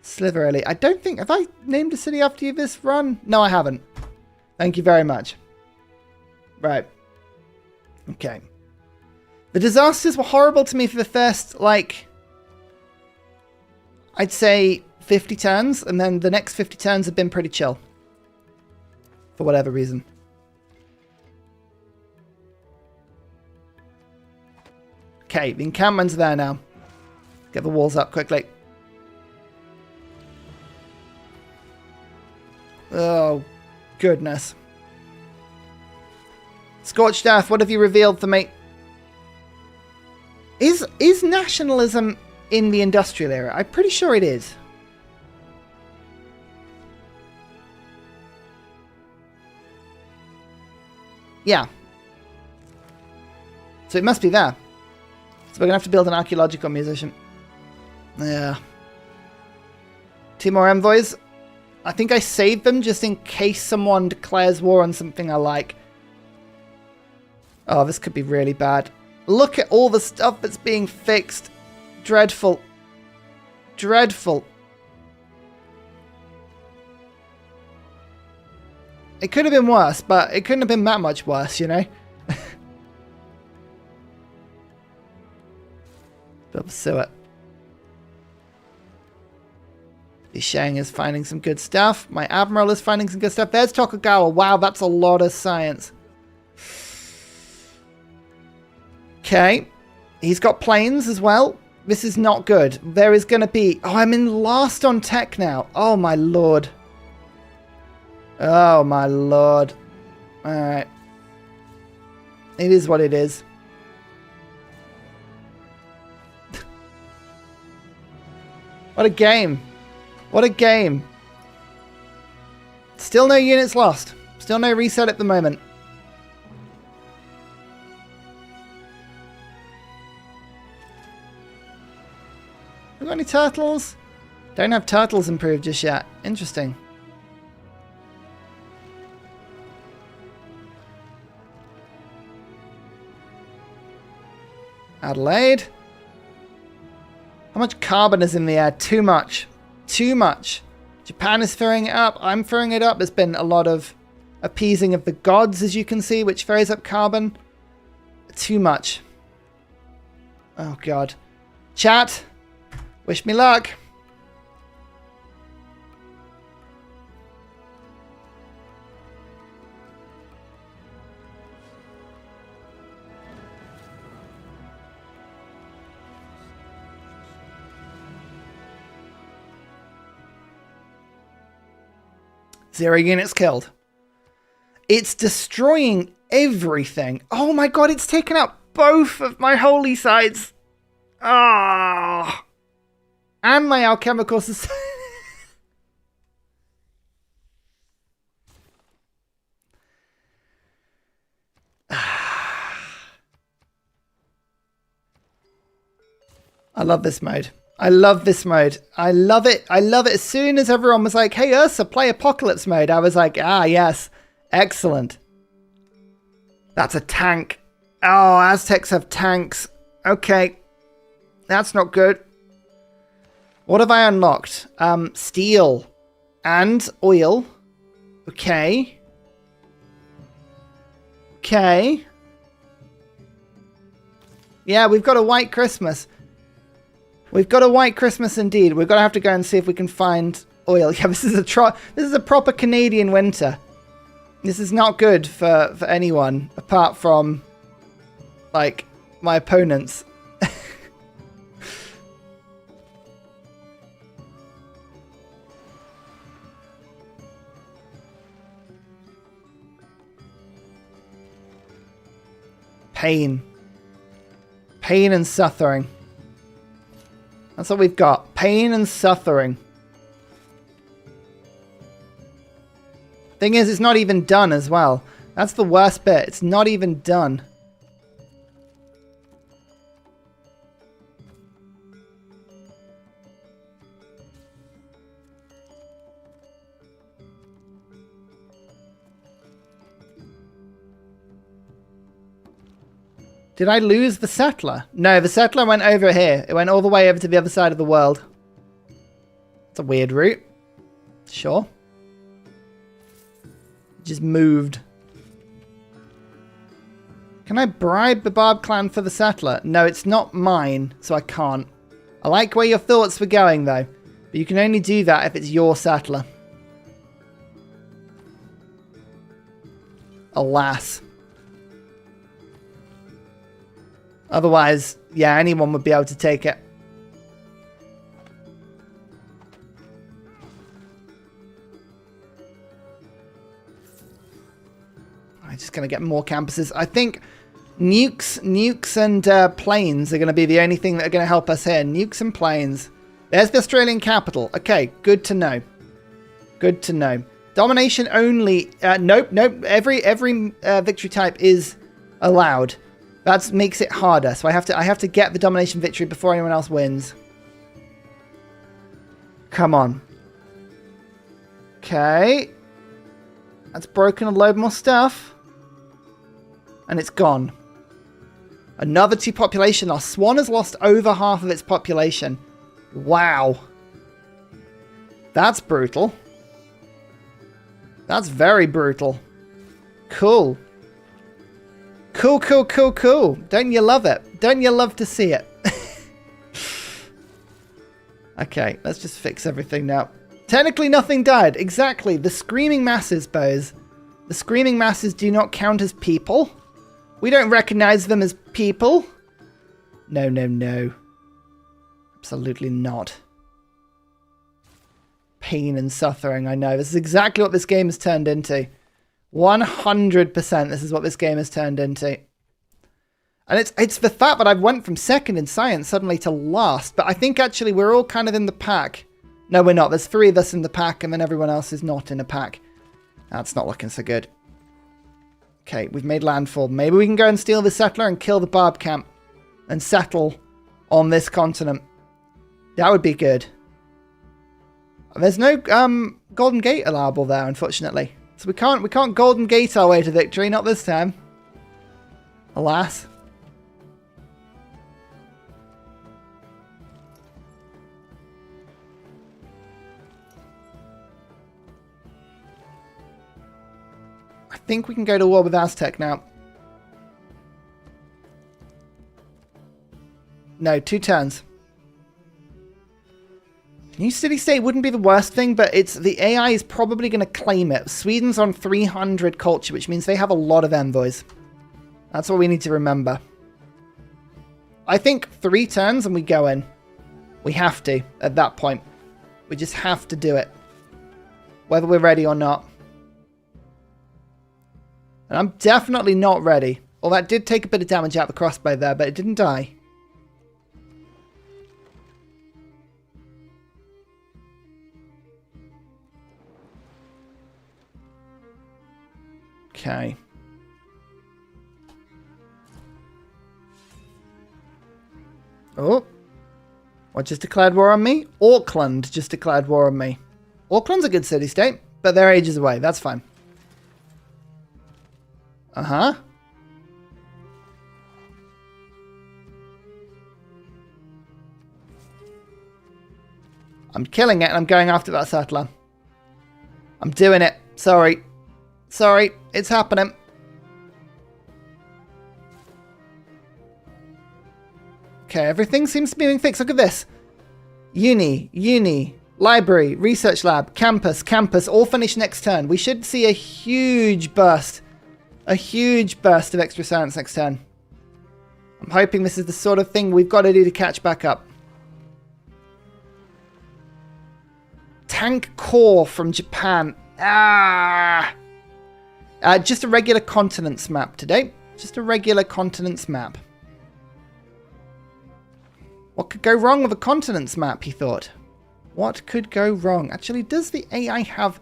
Sliverly. I don't think... Have I named a city after you this run? No, I haven't. Thank you very much. Right. Okay. The disasters were horrible to me for the first, like... I'd say 50 turns, and then the next 50 turns have been pretty chill. For whatever reason. Okay, the encampment's there now. Get the walls up quickly. Oh, goodness. Scorched Earth, what have you revealed for me? Is nationalism in the industrial era? I'm pretty sure it is. Yeah. So it must be there. So we're going to have to build an archaeological museum. Yeah. 2 more envoys. I think I saved them just in case someone declares war on something I like. Oh, this could be really bad. Look at all the stuff that's being fixed. Dreadful. Dreadful. It could have been worse, but it couldn't have been that much worse, you know? But pursue it. Ishang is finding some good stuff. My Admiral is finding some good stuff. There's Tokugawa. Wow, that's a lot of science. Okay. He's got planes as well. This is not good. There is going to be... Oh, I'm in last on tech now. Oh, my lord. Oh, my lord. Alright. It is what it is. What a game. What a game. Still no units lost. Still no reset at the moment. Have we got any turtles? Don't have turtles improved just yet. Interesting. Adelaide. How much carbon is in the air? Too much. Too much. Japan is throwing it up. I'm throwing it up. There's been a lot of appeasing of the gods, as you can see, which throws up carbon. Too much. Oh, God. Chat. Wish me luck. Zero units killed. It's destroying everything. Oh my god, it's taken out both of my holy sites. Ah. And my alchemical society. I love this mode. I love this mode. I love it. I love it. As soon as everyone was like, hey, Ursa, play Apocalypse mode, I was like, ah, yes. Excellent. That's a tank. Oh, Aztecs have tanks. Okay. That's not good. What have I unlocked? Steel. And oil. Okay. Okay. Yeah, we've got a white Christmas. We've got a white Christmas indeed. We're going to have to go and see if we can find oil. Yeah, this is a proper Canadian winter. This is not good for anyone apart from, like, my opponents. Pain. Pain and suffering. That's what we've got. Pain and suffering. Thing is, it's not even done as well. That's the worst bit. It's not even done. Did I lose the settler? No, the settler went over here. It went all the way over to the other side of the world. It's a weird route. Sure. It just moved. Can I bribe the Barb clan for the settler? No, it's not mine, so I can't. I like where your thoughts were going, though. But you can only do that if it's your settler. Alas. Otherwise, yeah, anyone would be able to take it. I'm just going to get more campuses. I think nukes and planes are going to be the only thing that are going to help us here. Nukes and planes. There's the Australian capital. Okay, good to know. Good to know. Domination only. Nope. Every victory type is allowed. That makes it harder. So I have to get the domination victory before anyone else wins. Come on. Okay. That's broken a load more stuff. And it's gone. Another 2 population loss. Swan has lost over half of its population. Wow. That's brutal. That's very brutal. Cool. Cool. Don't you love it? Don't you love to see it? Okay, let's just fix everything now. Technically nothing died. Exactly. The screaming masses, Bose. The screaming masses do not count as people. We don't recognize them as people. No. Absolutely not. Pain and suffering, I know. This is exactly what this game has turned into. 100% this is what this game has turned into. And it's the fact that I went from second in science suddenly to last. But I think actually we're all kind of in the pack. No, we're not. There's 3 of us in the pack and then everyone else is not in a pack. That's not looking so good. Okay, we've made landfall. Maybe we can go and steal the settler and kill the Barb camp. And settle on this continent. That would be good. There's no Golden Gate allowable there, unfortunately. So we can't Golden Gate our way to victory, not this time. Alas. I think we can go to war with Aztec now. No, 2 turns. New city state wouldn't be the worst thing, but the AI is probably going to claim it. Sweden's on 300 culture, which means they have a lot of envoys. That's what we need to remember. I think 3 turns and we go in. We have to at that point. We just have to do it. Whether we're ready or not. And I'm definitely not ready. Well, that did take a bit of damage out of the crossbow there, but it didn't die. Okay. Oh. What just declared war on me? Auckland just declared war on me. Auckland's a good city-state, but they're ages away. That's fine. Uh-huh. I'm killing it and I'm going after that settler. I'm doing it. Sorry. Sorry. It's happening. Okay, everything seems to be being fixed. Look at this. Uni, library, research lab, campus, all finished next turn. We should see a huge burst. A huge burst of extra science next turn. I'm hoping this is the sort of thing we've got to do to catch back up. Tank core from Japan. Just a regular continents map today. Just a regular continents map. What could go wrong with a continents map, he thought. What could go wrong? Actually, does the AI have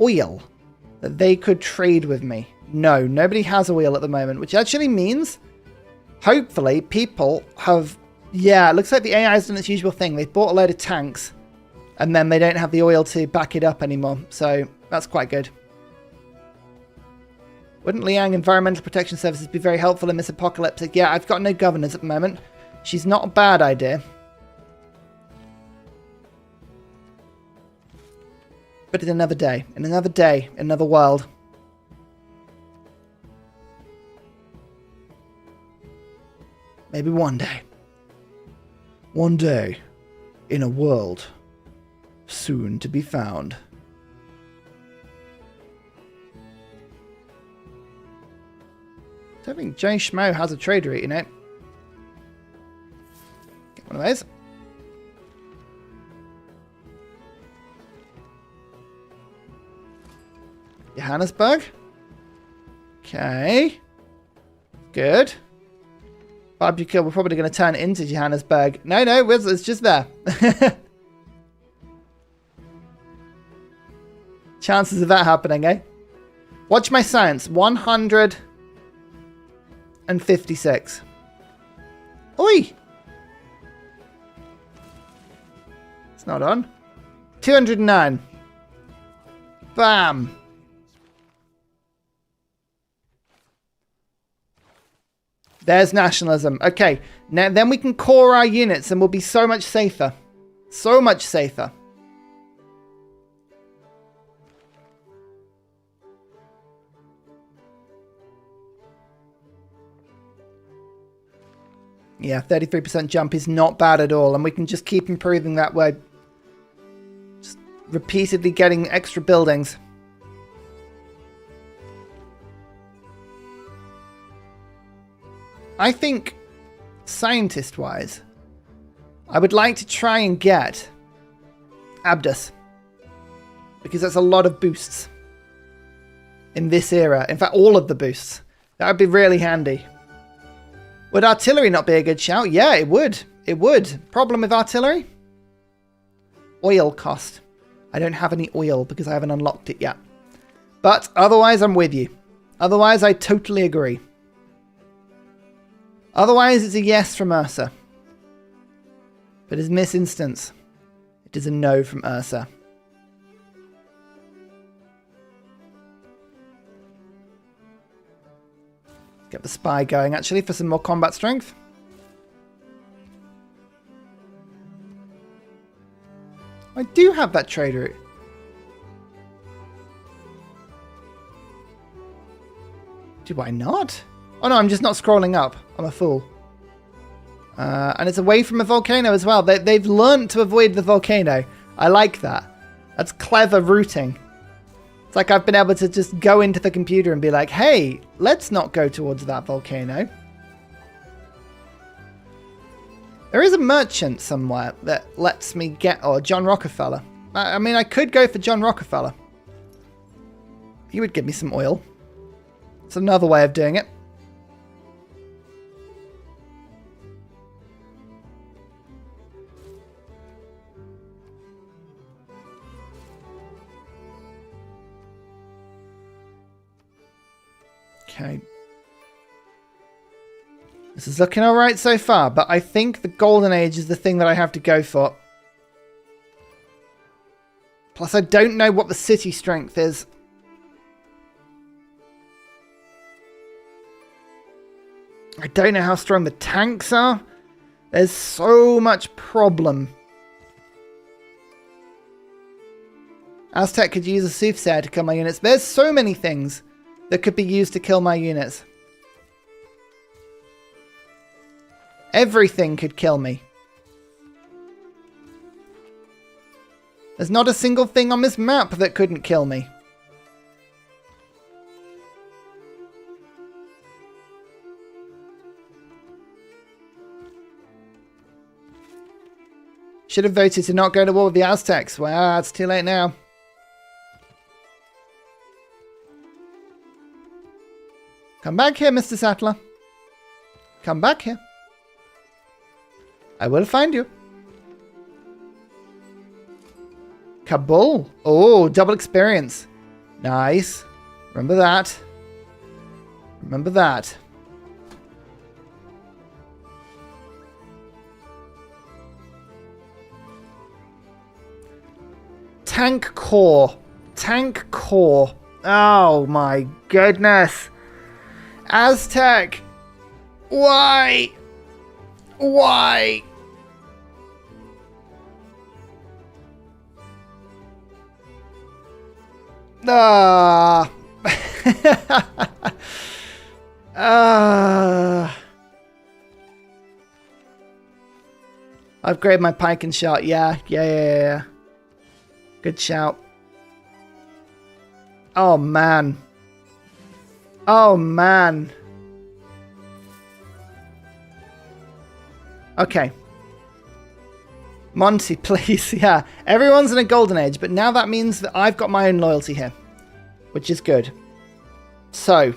oil that they could trade with me? No, nobody has oil at the moment, which actually means, hopefully, people have... Yeah, it looks like the AI has done its usual thing. They've bought a load of tanks, and then they don't have the oil to back it up anymore. So, that's quite good. Wouldn't Liang Environmental Protection Services be very helpful in this apocalyptic? Yeah, I've got no governors at the moment. She's not a bad idea. But in another day, in another world. Maybe one day. One day, in a world soon to be found. I don't think J Schmo has a trade route in it. Get one of those. Johannesburg. Okay. Good. Barbecue, we're probably going to turn into Johannesburg. No, it's just there. Chances of that happening, eh? Watch my science. 156. Oi! It's not on. 209. Bam! There's nationalism. Okay, now then we can core our units and we'll be so much safer. So much safer. Yeah, 33% jump is not bad at all, and we can just keep improving that way. Just repeatedly getting extra buildings. I think, scientist-wise, I would like to try and get Abdus, because that's a lot of boosts in this era. In fact, all of the boosts. That would be really handy. Would artillery not be a good shout? Yeah, it would. It would. Problem with artillery? Oil cost. I don't have any oil because I haven't unlocked it yet. But otherwise, I'm with you. Otherwise, I totally agree. Otherwise, it's a yes from Ursa. But in this instance, it is a no from Ursa. Get the spy going, actually, for some more combat strength. I do have that trade route. Do I not? Oh no, I'm just not scrolling up. I'm a fool. And it's away from a volcano as well. They've learned to avoid the volcano. I like that. That's clever routing. It's like I've been able to just go into the computer and be like, hey, let's not go towards that volcano. There is a merchant somewhere that lets me get... Oh, John Rockefeller. I mean, I could go for John Rockefeller. He would give me some oil. It's another way of doing it. Okay. This is looking alright so far, but I think the Golden Age is the thing that I have to go for. Plus, I don't know what the city strength is. I don't know how strong the tanks are. There's so much problem. Aztec could use a soothsayer to kill my units. There's so many things that could be used to kill my units. Everything could kill me. There's not a single thing on this map that couldn't kill me. Should have voted to not go to war with the Aztecs. Well, it's too late now. Come back here, Mr. Sattler. Come back here. I will find you. Kabul. Oh, double experience. Nice. Remember that. Remember that. Tank core. Tank core. Oh my goodness. Aztec. Why? Why? Ah. Upgrade my pike and shot. Yeah. Good shout. Oh, man. Oh, man. Okay. Monty, please. Yeah. Everyone's in a golden age, but now that means that I've got my own loyalty here, which is good. So.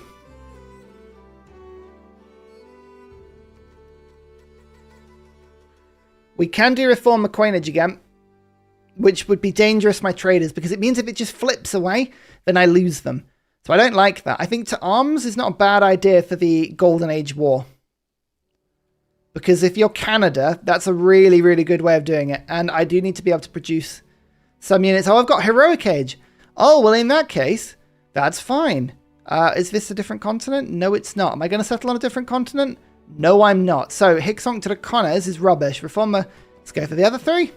We can do reform the coinage again, which would be dangerous for my traders, because it means if it just flips away, then I lose them. So I don't like that. I think to arms is not a bad idea for the Golden Age War. Because if you're Canada, that's a really, really good way of doing it. And I do need to be able to produce some units. Oh, I've got Heroic Age. Oh, well, in that case, that's fine. Is this a different continent? No, it's not. Am I going to settle on a different continent? No, I'm not. So, Hicksonk to the Connors is rubbish. Reformer, let's go for the other three.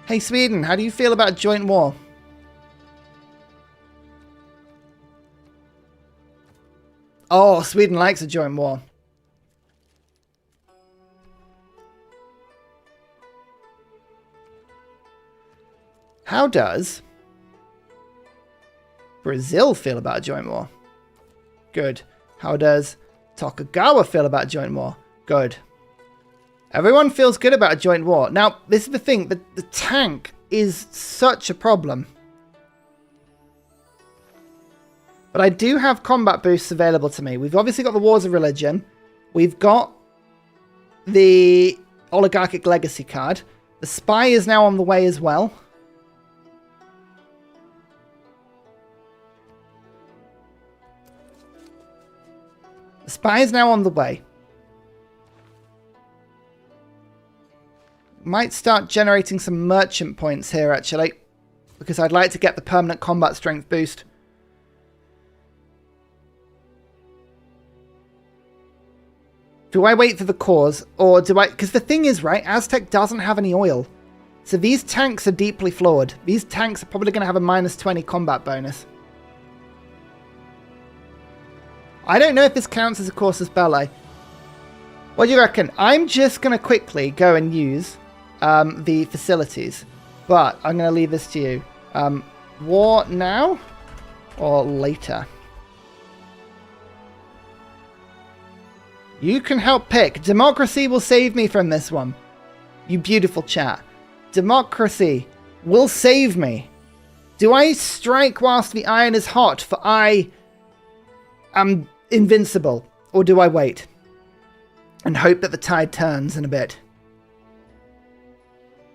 Hey, Sweden, how do you feel about joint war? Oh, Sweden likes a joint war. How does Brazil feel about a joint war? Good. How does Tokugawa feel about a joint war? Good. Everyone feels good about a joint war. Now, this is the thing. The tank is such a problem. But I do have combat boosts available to me. We've obviously got the Wars of Religion. We've got the Oligarchic Legacy card. The Spy is now on the way as well. The Spy is now on the way. Might start generating some merchant points here, actually. Because I'd like to get the permanent combat strength boost. Do I wait for the cause? Or do I... Because the thing is, right, Aztec doesn't have any oil. So these tanks are deeply flawed. These tanks are probably going to have a -20 combat bonus. I don't know if this counts as a Casus Belli. What do you reckon? I'm just going to quickly go and use the facilities. But I'm going to leave this to you. War now or later? You can help pick. Democracy will save me from this one. You beautiful chat. Democracy will save me. Do I strike whilst the iron is hot, for I am invincible? Or do I wait and hope that the tide turns in a bit?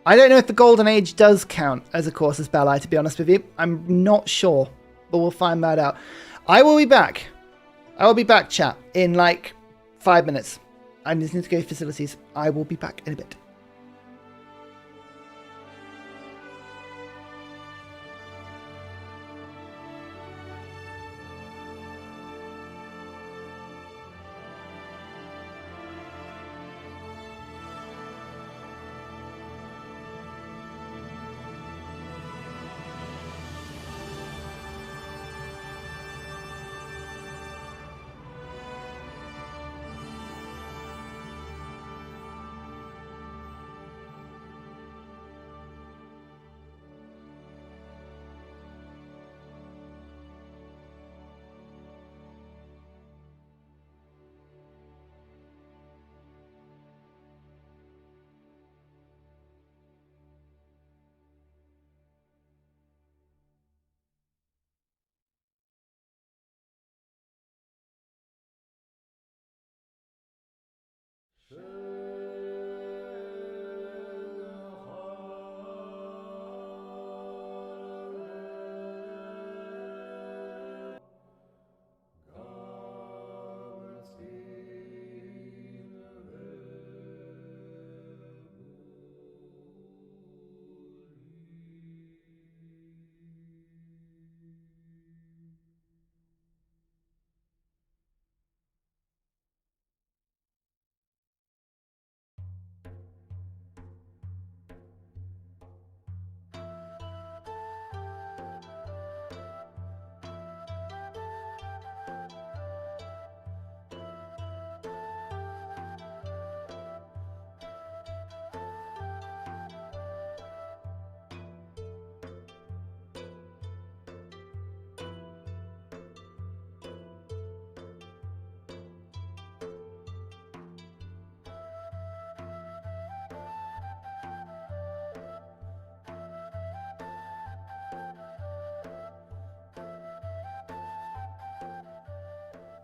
I don't know if the Golden Age does count as a Casus Belli, to be honest with you. I'm not sure, but we'll find that out. I will be back. I will be back, chat, in like 5 minutes. I just need to go to facilities. I will be back in a bit.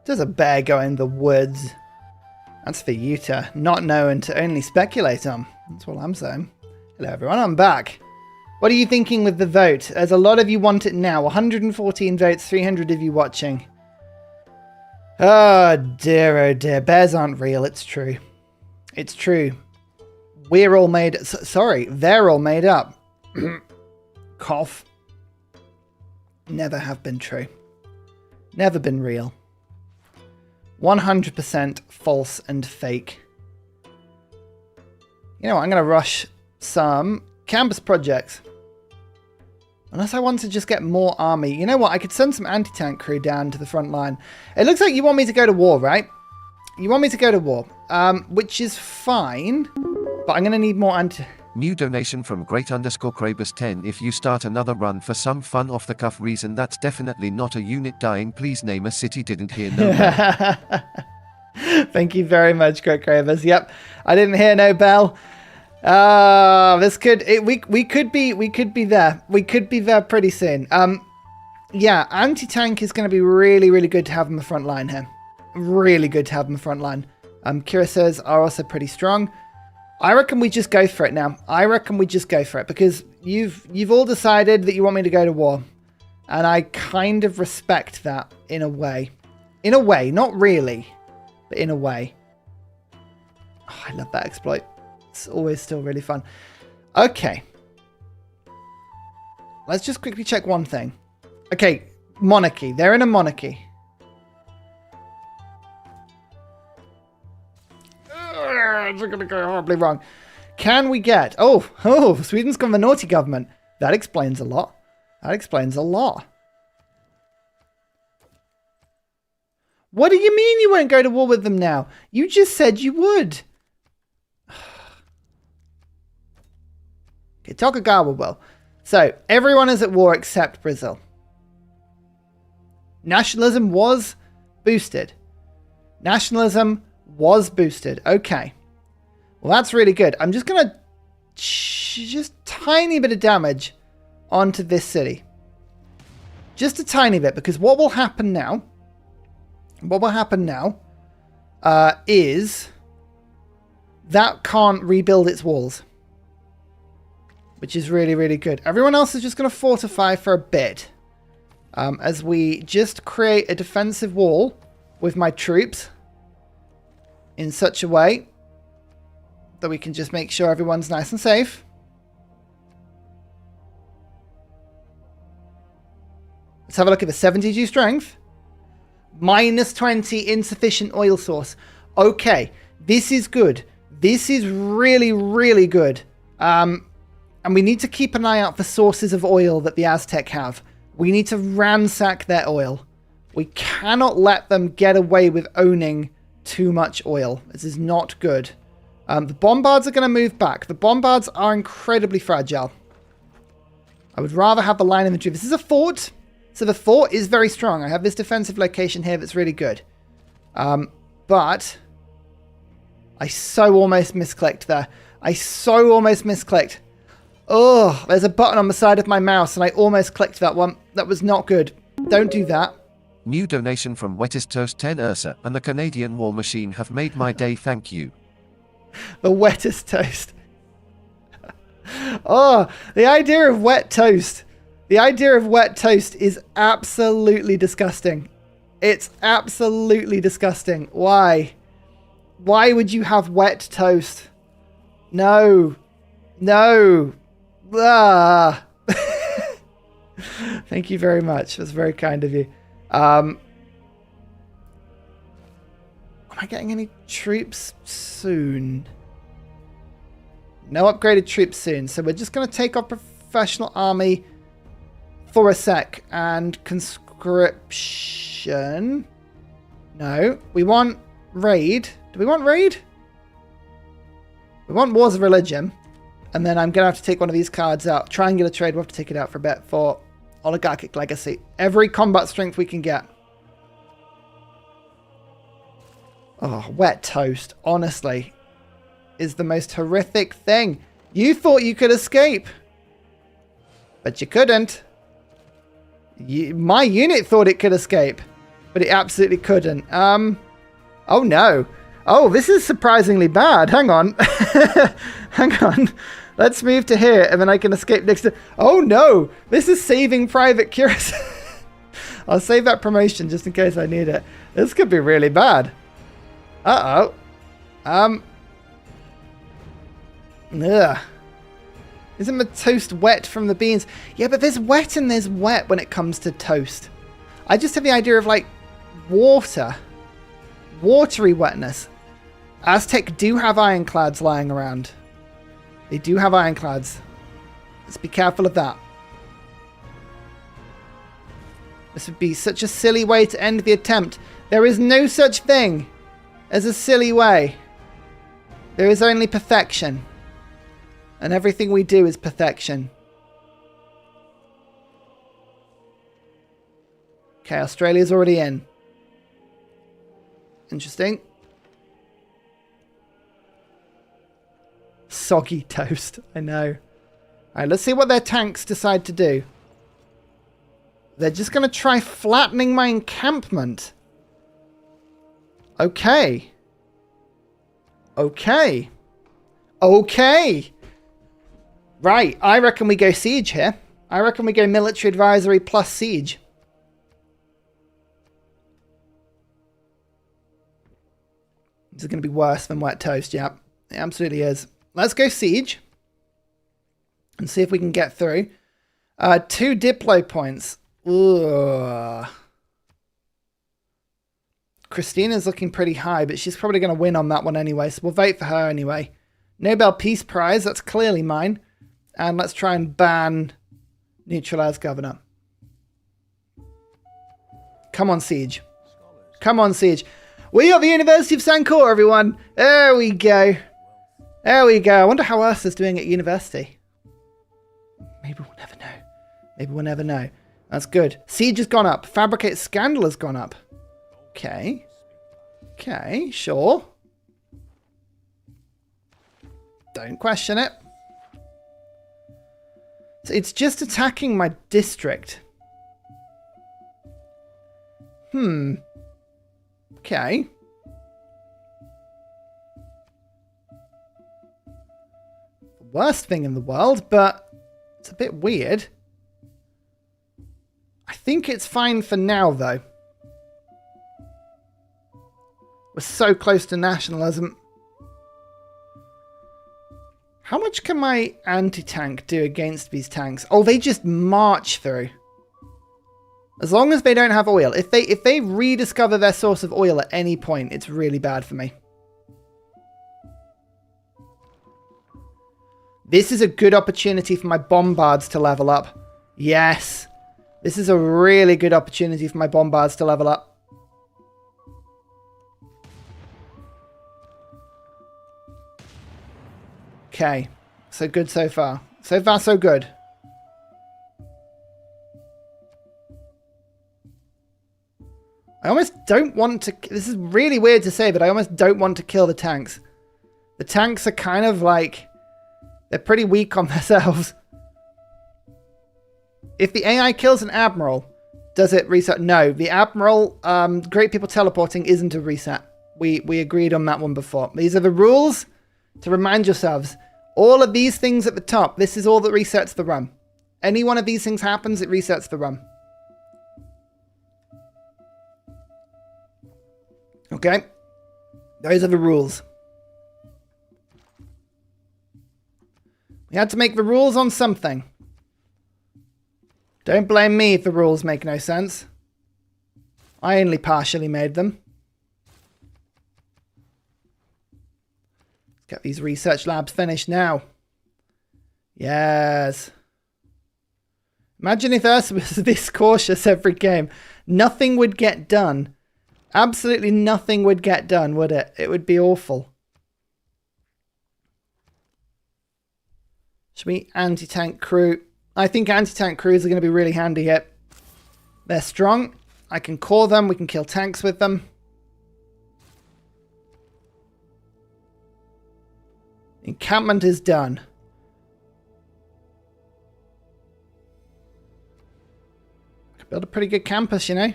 Does a bear go in the woods? That's for you to not know and to only speculate on. That's what I'm saying. Hello everyone, I'm back. What are you thinking with the vote? There's a lot of you want it now. 114 votes, 300 of you watching. Oh dear, bears aren't real, it's true. It's true. We're all made... Sorry, they're all made up. Cough. Never have been true. Never been real. 100% false and fake. You know what? I'm going to rush some campus projects. Unless I want to just get more army. You know what? I could send some anti-tank crew down to the front line. It looks like you want me to go to war, right? You want me to go to war. Which is fine. But I'm going to need more anti... New donation from great_Krabus10. If you start another run for some fun off the cuff reason that's definitely not a unit dying, please name a city. Didn't hear no bell. Thank you very much, Great Krabus. Yep, I didn't hear no bell. This could we could be there. We could be there pretty soon. Yeah, anti-tank is going to be really good to have in the front line here. Really good to have in the front line. Cuirassiers are also pretty strong. I reckon we just go for it now. I reckon we just go for it because you've all decided that you want me to go to war. And I kind of respect that in a way. In a way, not really, but in a way. Oh, I love that exploit. It's always still really fun. Okay. Let's just quickly check one thing. Okay, monarchy. They're in a monarchy. It's going to go horribly wrong. Can we get... Oh, Sweden's got the naughty government. That explains a lot. That explains a lot. What do you mean you won't go to war with them now? You just said you would. Okay, Tokugawa will. So, everyone is at war except Brazil. Nationalism was boosted. Nationalism was boosted. Okay. Well, that's really good. I'm just going to just tiny bit of damage onto this city. Just a tiny bit, because what will happen now is that can't rebuild its walls, which is really, really good. Everyone else is just going to fortify for a bit, as we just create a defensive wall with my troops in such a way that we can just make sure everyone's nice and safe. Let's have a look at the 72 strength. Minus 20 insufficient oil source. Okay, this is good. This is really, really good. And we need to keep an eye out for sources of oil that the Aztec have. We need to ransack their oil. We cannot let them get away with owning too much oil. This is not good. The bombards are going to move back. The bombards are incredibly fragile. I would rather have the line infantry. This is a fort. So the fort is very strong. I have this defensive location here that's really good. But I so almost misclicked there. I so almost misclicked. Oh, there's a button on the side of my mouse and I almost clicked that one. That was not good. Don't do that. New donation from Wettest Toast 10 Ursa and the Canadian War Machine have made my day, thank you. The wettest toast. Oh, the idea of wet toast. The idea of wet toast is absolutely disgusting. It's absolutely disgusting. Why? Why would you have wet toast? No. No. Ah. Thank you very much. That's very kind of you. Am I getting any troops soon? No upgraded troops soon. So we're just going to take our professional army for a sec. And conscription. No. We want raid. Do we want raid? We want wars of religion. And then I'm going to have to take one of these cards out. Triangular trade. We'll have to take it out for a bit for oligarchic legacy. Every combat strength we can get. Oh, wet toast, honestly, is the most horrific thing. You thought you could escape, but you couldn't. My unit thought it could escape, but it absolutely couldn't. Oh no. Oh, this is surprisingly bad. Hang on. Hang on. Let's move to here, and then I can escape next to... Oh no! This is saving Private Curious. I'll save that promotion just in case I need it. This could be really bad. Uh-oh. Ugh. Isn't the toast wet from the beans? Yeah, but there's wet and there's wet when it comes to toast. I just have the idea of, like, water. Watery wetness. Aztec do have ironclads lying around. They do have ironclads. Let's be careful of that. This would be such a silly way to end the attempt. There is no such thing as a silly way. There is only perfection. And everything we do is perfection. Okay, Australia's already in. Interesting. Soggy toast, I know. Alright, let's see what their tanks decide to do. They're just going to try flattening my encampment. Okay. Okay. Okay. Right, I reckon we go siege here. I reckon we go military advisory plus siege. This is going to be worse than wet toast, yeah. It absolutely is. Let's go siege. And see if we can get through. 2 Diplo points. Ugh. Christina's looking pretty high, but she's probably going to win on that one anyway, so we'll vote for her anyway. Nobel Peace Prize, that's clearly mine. And let's try and ban neutralize governor. Come on, siege. Come on, siege. We got the University of Sankor, everyone. There we go. There we go. I wonder how Ursa's doing at university. Maybe we'll never know. Maybe we'll never know. That's good. Siege has gone up. Fabricate Scandal has gone up. Okay. Okay, sure. Don't question it. So it's just attacking my district. Okay. Worst thing in the world, but it's a bit weird. I think it's fine for now, though. We're so close to nationalism. How much can my anti-tank do against these tanks? Oh, they just march through. As long as they don't have oil. If they rediscover their source of oil at any point, it's really bad for me. This is a good opportunity for my bombards to level up. Yes. This is a really good opportunity for my bombards to level up. Okay. So good so far. So far, so good. I almost don't want to... This is really weird to say, but I almost don't want to kill the tanks. The tanks are kind of like... They're pretty weak on themselves. If the AI kills an admiral, does it reset? No, the admiral, Great People Teleporting isn't a reset. We agreed on that one before. These are the rules to remind yourselves. All of these things at the top, this is all that resets the run. Any one of these things happens, it resets the run. Okay? Those are the rules. We had to make the rules on something. Don't blame me if the rules make no sense. I only partially made them. Let's get these research labs finished now. Yes. Imagine if Ursa was this cautious every game. Nothing would get done. Absolutely nothing would get done, would it? It would be awful. Should we anti-tank crew? I think anti-tank crews are going to be really handy here. They're strong. I can core them. We can kill tanks with them. Encampment is done. I could build a pretty good campus, you know.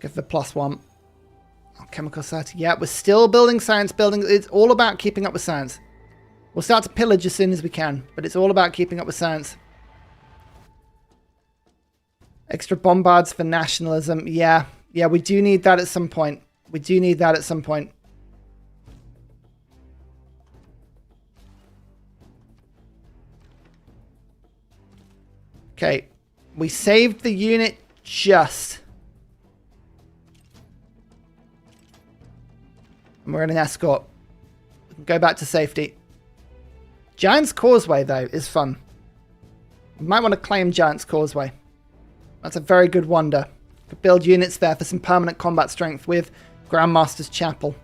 Give the +1. Oh, chemical society. Yeah, we're still building science buildings. It's all about keeping up with science. We'll start to pillage as soon as we can, but it's all about keeping up with science. Extra bombards for nationalism. Yeah, we do need that at some point. We do need that at some point. Okay, we saved the unit just. And we're in an escort. We can go back to safety. Giant's Causeway, though, is fun. We might want to claim Giant's Causeway. That's a very good wonder. Could build units there for some permanent combat strength with Grandmaster's Chapel.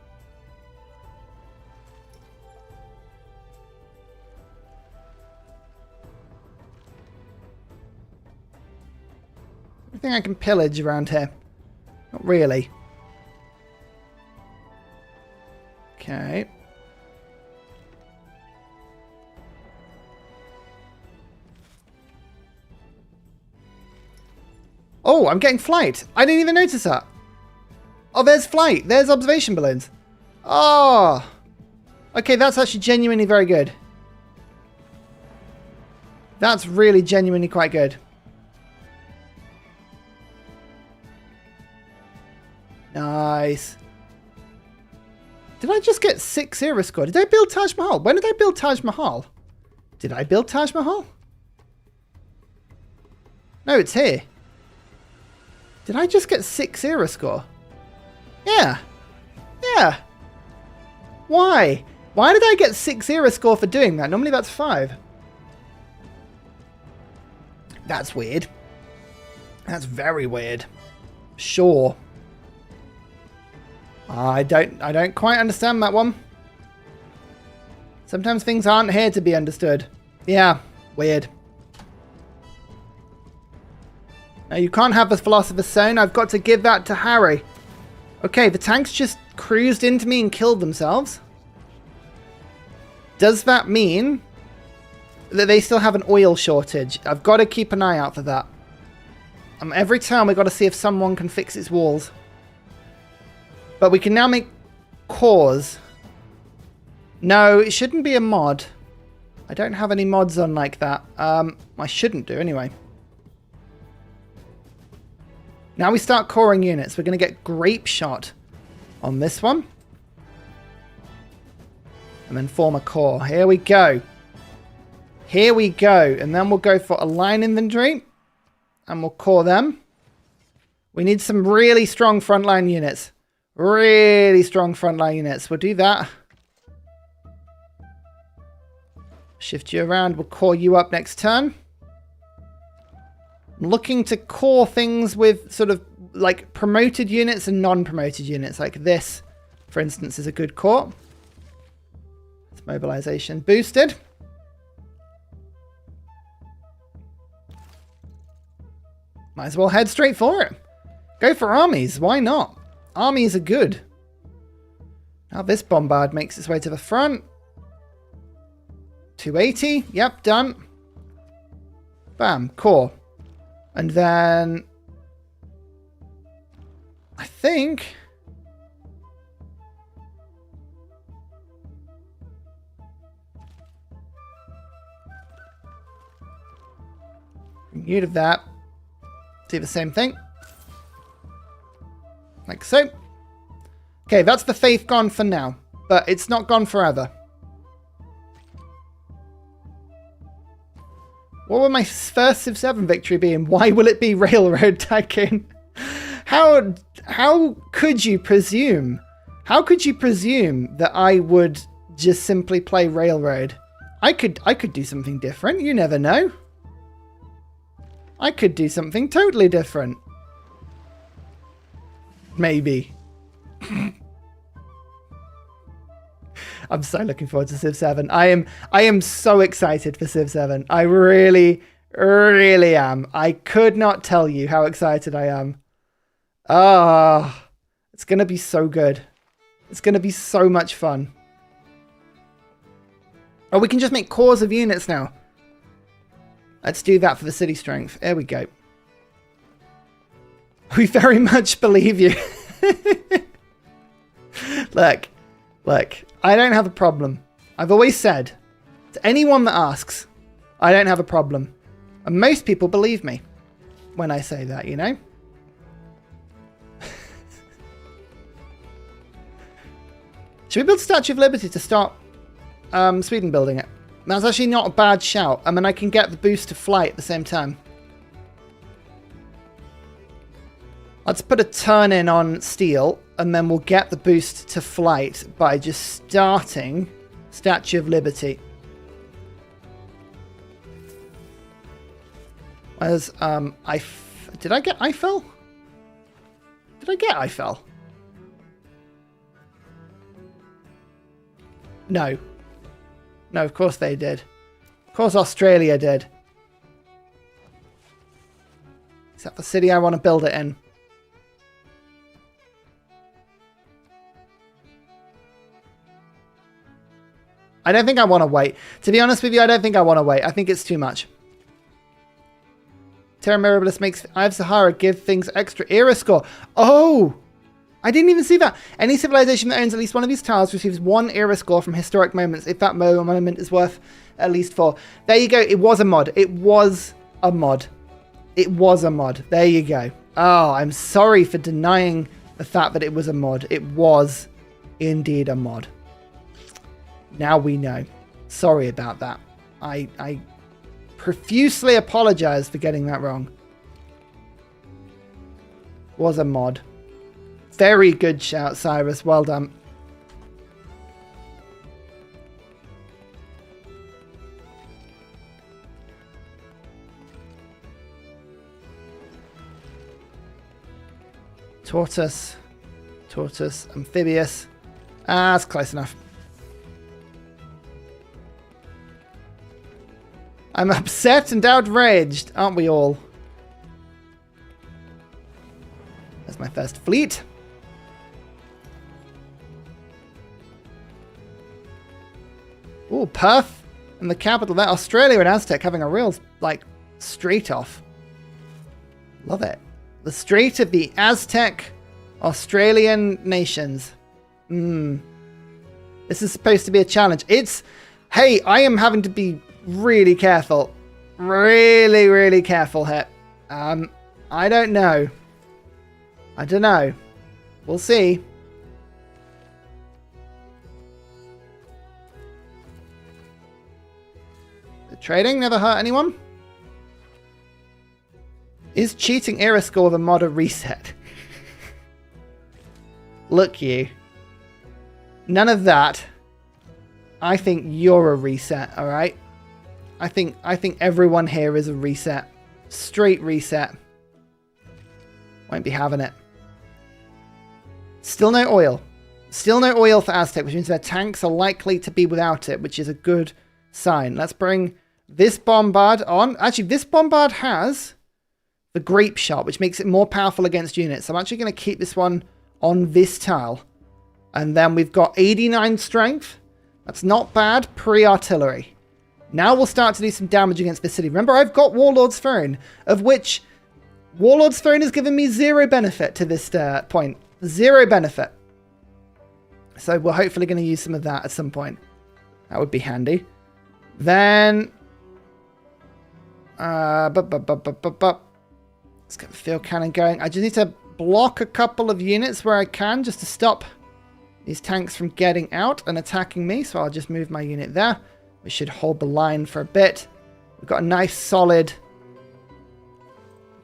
Anything I can pillage around here? Not really. Okay. Oh, I'm getting flight. I didn't even notice that. Oh, there's flight. There's observation balloons. Oh. Okay, that's actually genuinely very good. That's really genuinely quite good. Nice. Did I just get 6 era score? Did I build Taj Mahal? When did I build Taj Mahal? Did I build Taj Mahal? No, it's here. Did I just get 6 era score? Yeah. Yeah. Why? Why did I get 6 era score for doing that? Normally that's 5. That's weird. That's very weird. Sure. I don't quite understand that one. Sometimes things aren't here to be understood. Yeah, weird. Now you can't have the Philosopher's Stone. I've got to give that to Harry. Okay, the tanks just cruised into me and killed themselves. Does that mean They still have an oil shortage. I've got to keep an eye out for that. Every time we've got to see if someone can fix its walls. But we can now make cores. No, it shouldn't be a mod. I don't have any mods on like that. I shouldn't do anyway. Now we start coring units. We're going to get grape shot on this one. And then form a core. Here we go. Here we go. And then we'll go for a line inventory. And we'll core them. We need some really strong frontline units. Really strong frontline units. We'll do that. Shift you around. We'll core you up next turn. I'm looking to core things with sort of like promoted units and non-promoted units. Like this, for instance, is a good core. It's mobilization boosted. Might as well head straight for it. Go for armies. Why not? Armies are good. Now this bombard makes its way to the front. 280. Yep, done. Bam, core. And then I think you to that. Do the same thing. Like so. Okay, that's the faith gone for now. But it's not gone forever. What will my first Civ 7 victory be, and why will it be Railroad Tycoon? How could you presume? How could you presume that I would just simply play Railroad? I could do something different. You never know. I could do something totally different. Maybe. I'm so looking forward to Civ 7. I am so excited for Civ 7. I really, really am. I could not tell you how excited I am. Ah, it's going to be so good. It's going to be so much fun. Oh, we can just make cores of units now. Let's do that for the city strength. There we go. We very much believe you. Look, I don't have a problem. I've always said to anyone that asks, I don't have a problem. And most people believe me when I say that, you know? Should we build Statue of Liberty to start Sweden building it? That's actually not a bad shout. I mean, I can get the boost to flight at the same time. Let's put a turn in on steel, and then we'll get the boost to flight by just starting Statue of Liberty. Whereas, did I get Eiffel? Did I get Eiffel? No. No, of course they did. Of course Australia did. Is that the city I want to build it in? I don't think I want to wait. To be honest with you, I don't think I want to wait. I think it's too much. Terra Mirabilis makes Eye of Sahara give things extra era score. Oh! I didn't even see that. Any civilization that owns at least one of these tiles receives 1 era score from historic moments if that moment is worth at least 4. There you go. It was a mod. It was a mod. It was a mod. There you go. Oh, I'm sorry for denying the fact that it was a mod. It was indeed a mod. Now we know. Sorry about that. I profusely apologize for getting that wrong. Was a mod. Very good shout, Cyrus. Well done. Tortoise. Tortoise. Amphibious. Ah, that's close enough. I'm upset and outraged, aren't we all? That's my first fleet. Ooh, Perth And the capital there, Australia and Aztec having a real, like, straight off. Love it. The Strait of the Aztec Australian nations. This is supposed to be a challenge. Hey, I am having to be really careful. Really, really careful here. I don't know. I don't know. We'll see. The trading never hurt anyone. Is cheating era score the mod a reset? Look you. None of that. I think you're a reset, alright? I think everyone here is a reset. Straight reset. Won't be having it. Still no oil. Still no oil for Aztec, which means their tanks are likely to be without it, which is a good sign. Let's bring this bombard on. Actually, this bombard has the grape shot, which makes it more powerful against units. So I'm actually going to keep this one on this tile. And then we've got 89 strength. That's not bad. Pre-artillery. Now we'll start to do some damage against this city. Remember, I've got Warlord's Throne, of which Warlord's Throne has given me 0 benefit to this point. 0 benefit. So we're hopefully going to use some of that at some point. That would be handy. Then... let's get the field cannon going. I just need to block a couple of units where I can just to stop these tanks from getting out and attacking me. So I'll just move my unit there. We should hold the line for a bit. We've got a nice solid...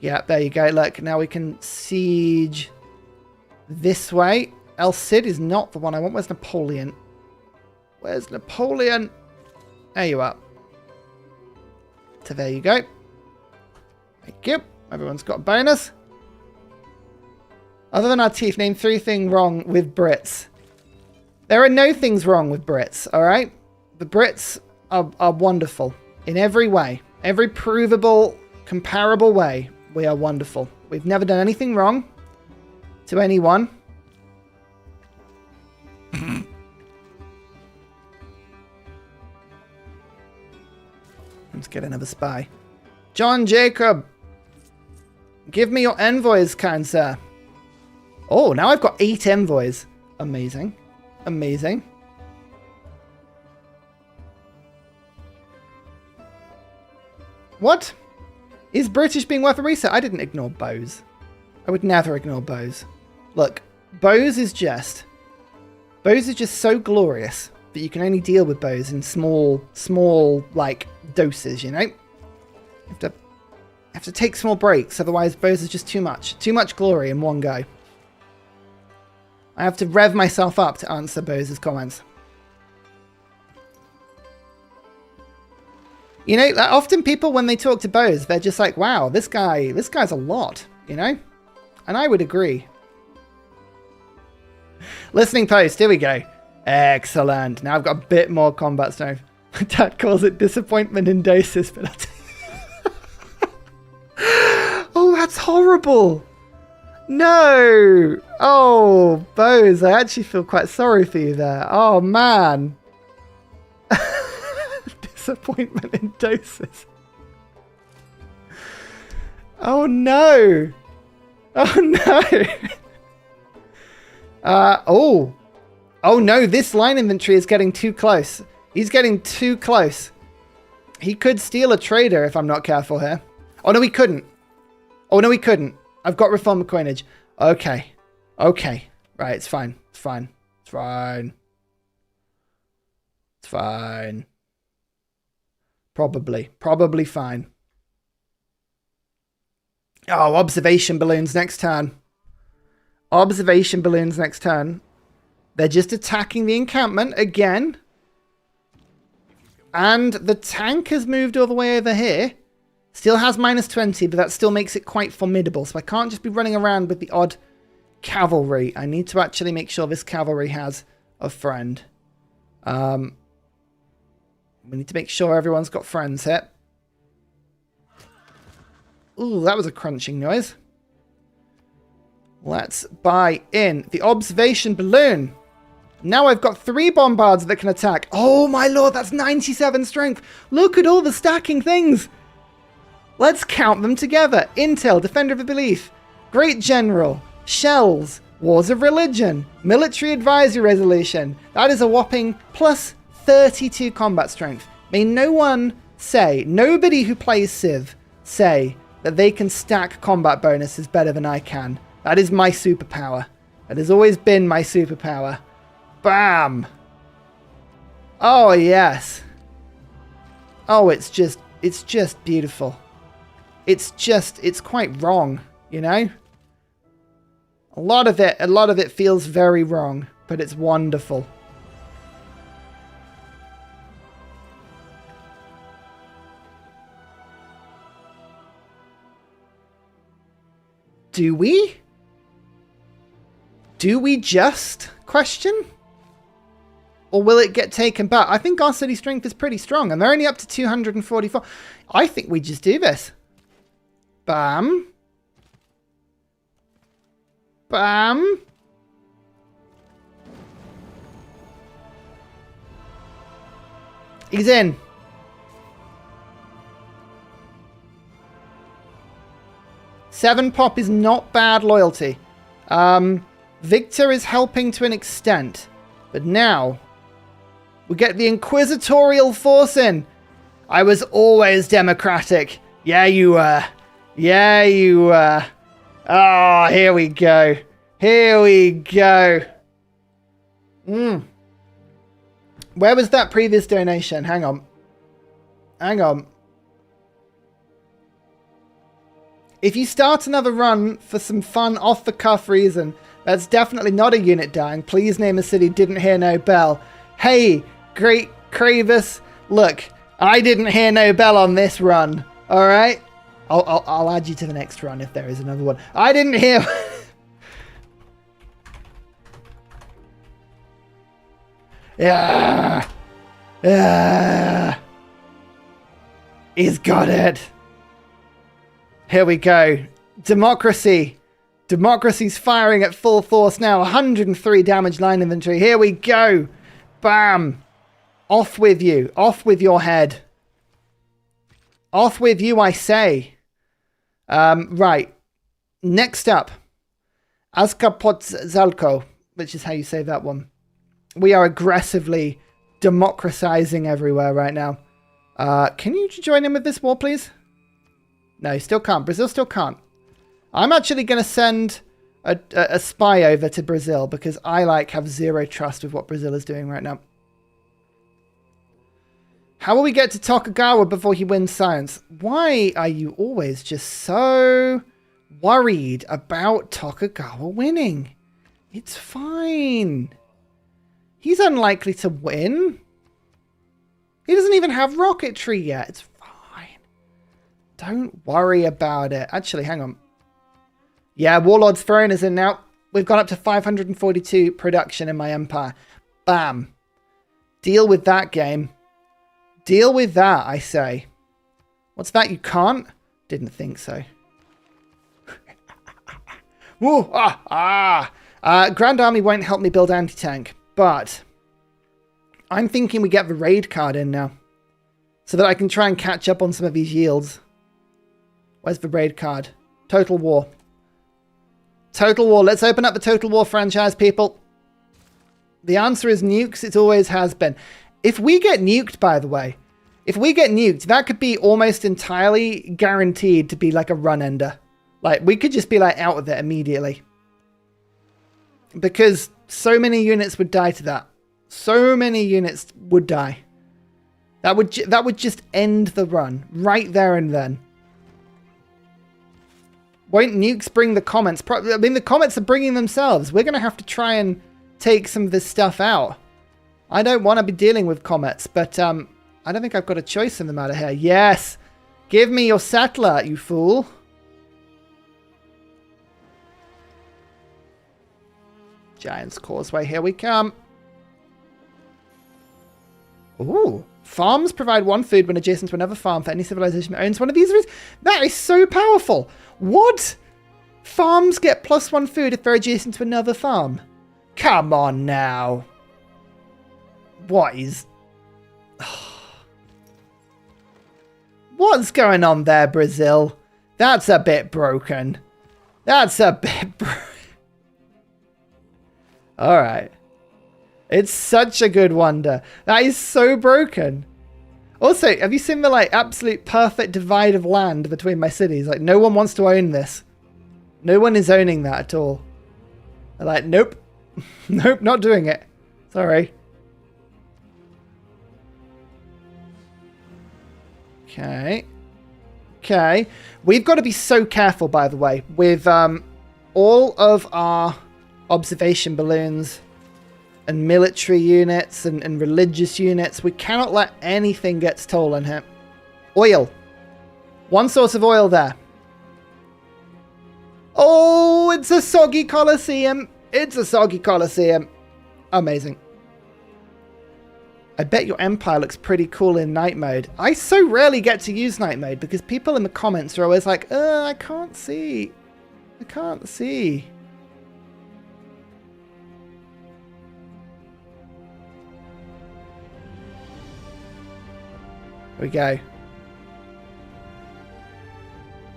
Yeah, there you go. Look, now we can siege this way. El Cid is not the one I want. Where's Napoleon? Where's Napoleon? There you are. So there you go. Thank you. Everyone's got a bonus. Other than our teeth, name 3 things wrong with Brits. There are no things wrong with Brits, alright? The Brits are wonderful in every way. Every provable, comparable way, we are wonderful. We've never done anything wrong to anyone. Let's get another spy. John Jacob, give me your envoys, kind sir. Oh, now I've got 8 envoys. Amazing. Amazing. What? Is British being worth a reset? I didn't ignore bows. I would never ignore bows. Look, bows is just so glorious that you can only deal with bows in small, like, doses, you know? You have to take small breaks, otherwise bows is just too much. Too much glory in one go. I have to rev myself up to answer Bose's comments. You know, like, often people, when they talk to Bose, they're just like, wow, this guy's a lot, you know? And I would agree. Listening post, here we go. Excellent. Now I've got a bit more combat strength. My dad calls it disappointment in doses, but oh, that's horrible. No. Oh, Bose, I actually feel quite sorry for you there. Oh, man. Disappointment in doses. Oh, no. Oh, no. Oh, no, this line inventory is getting too close. He's getting too close. He could steal a trader if I'm not careful here. Oh, no, he couldn't. Oh, no, he couldn't. I've got reformer coinage. Okay. Okay. Right, it's fine. It's fine. It's fine. It's fine. Probably fine. Oh, observation balloons next turn. Observation balloons next turn. They're just attacking the encampment again. And the tank has moved all the way over here. Still has -20, but that still makes it quite formidable. So I can't just be running around with the odd cavalry. I need to actually make sure this cavalry has a friend. We need to make sure everyone's got friends here. Ooh, that was a crunching noise. Let's buy in the observation balloon. Now I've got 3 bombards that can attack. Oh my lord, that's 97 strength. Look at all the stacking things. Let's count them together. Intel, Defender of the Belief, Great General, Shells, Wars of Religion, Military Advisory Resolution. That is a whopping plus 32 combat strength. May no one say, nobody who plays Civ say that they can stack combat bonuses better than I can. That is my superpower. That has always been my superpower. Bam! Oh, yes. Oh, it's just beautiful. It's quite wrong, you know? A lot of it feels very wrong, but it's wonderful. Do we? Do we just? Question? Or will it get taken back? I think our city strength is pretty strong, and they're only up to 244. I think we just do this. Bam. Bam. He's in. Seven pop is not bad loyalty. Victor is helping to an extent. But now, we get the Inquisitorial force in. I was always democratic. Yeah, you were. Yeah, you were. Oh, here we go. Here we go. Where was that previous donation? Hang on. Hang on. If you start another run for some fun off-the-cuff reason, that's definitely not a unit dying. Please name a city didn't hear no bell. Hey, Great Kravis, look, I didn't hear no bell on this run. All right? I'll add you to the next run if there is another one. I didn't hear... Yeah. Yeah. He's got it. Here we go. Democracy. Democracy's firing at full force now. 103 damage line inventory. Here we go. Bam. Off with you. Off with your head. Off with you, I say. Right. Next up. Azcapotzalco, which is how you say that one. We are aggressively democratizing everywhere right now. Can you join in with this war, please? No, still can't. Brazil still can't. I'm actually going to send a spy over to Brazil because I have zero trust with what Brazil is doing right now. How will we get to Tokugawa before he wins science? Why are you always just so worried about Tokugawa winning? It's fine. He's unlikely to win. He doesn't even have rocketry yet. It's fine. Don't worry about it. Actually, hang on. Yeah, Warlord's Throne is in now. We've gone up to 542 production in my empire. Bam. Deal with that, game. Deal with that, I say. What's that? You can't? Didn't think so. Woo! Grand Army won't help me build anti-tank, but I'm thinking we get the raid card in now so that I can try and catch up on some of these yields. Where's the raid card? Total War. Total War. Let's open up the Total War franchise, people. The answer is nukes. It always has been. If we get nuked, by the way, if we get nuked, that could be almost entirely guaranteed to be like a run ender. Like, we could just be like out of it immediately. Because so many units would die to that. So many units would die. That would just end the run right there and then. Won't nukes bring the comments? I mean, the comments are bringing themselves. We're going to have to try and take some of this stuff out. I don't want to be dealing with comets, but I don't think I've got a choice in the matter here. Yes! Give me your settler, you fool. Giant's Causeway, here we come. Ooh. Farms provide one food when adjacent to another farm for any civilization that owns one of these. That is so powerful. What? Farms get +1 food if they're adjacent to another farm. Come on now. What is... What's going on there, Brazil? That's a bit broken. That's a bit broken. Alright. It's such a good wonder. That is so broken. Also, have you seen the, like, absolute perfect divide of land between my cities? Like, no one wants to own this. No one is owning that at all. They're like, nope. Nope, not doing it. Sorry. Okay. Okay. We've got to be so careful, by the way, with all of our observation balloons and military units and religious units. We cannot let anything get stolen here. Oil. One source of oil there. Oh, it's a soggy Colosseum. It's a soggy Colosseum. Amazing. I bet your empire looks pretty cool in night mode. I so rarely get to use night mode because people in the comments are always like, I can't see. I can't see. Here we go.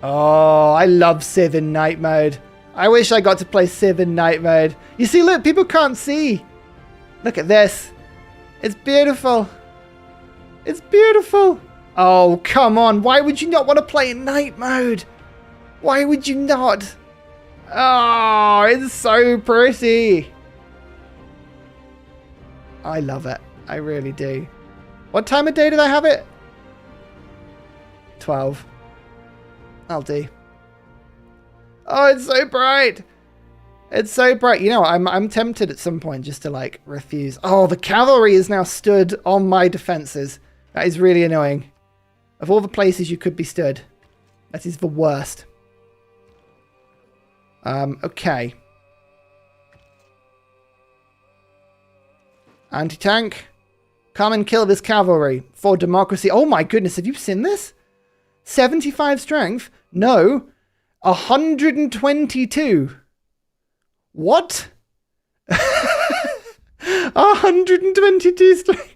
Oh, I love Civ in night mode. I wish I got to play Civ in night mode. You see, look, people can't see. Look at this. It's beautiful. It's beautiful. Oh, come on. Why would you not want to play in night mode? Why would you not? Oh, it's so pretty. I love it. I really do. What time of day did I have it? 12. I'll do. Oh, it's so bright. It's so bright. You know, I'm tempted at some point just to, like, refuse. Oh, the cavalry is now stood on my defenses. That is really annoying. Of all the places you could be stood, that is the worst. Okay. Anti-tank. Come and kill this cavalry for democracy. Oh my goodness, have you seen this? 75 strength? No. 122. What? 122 strength.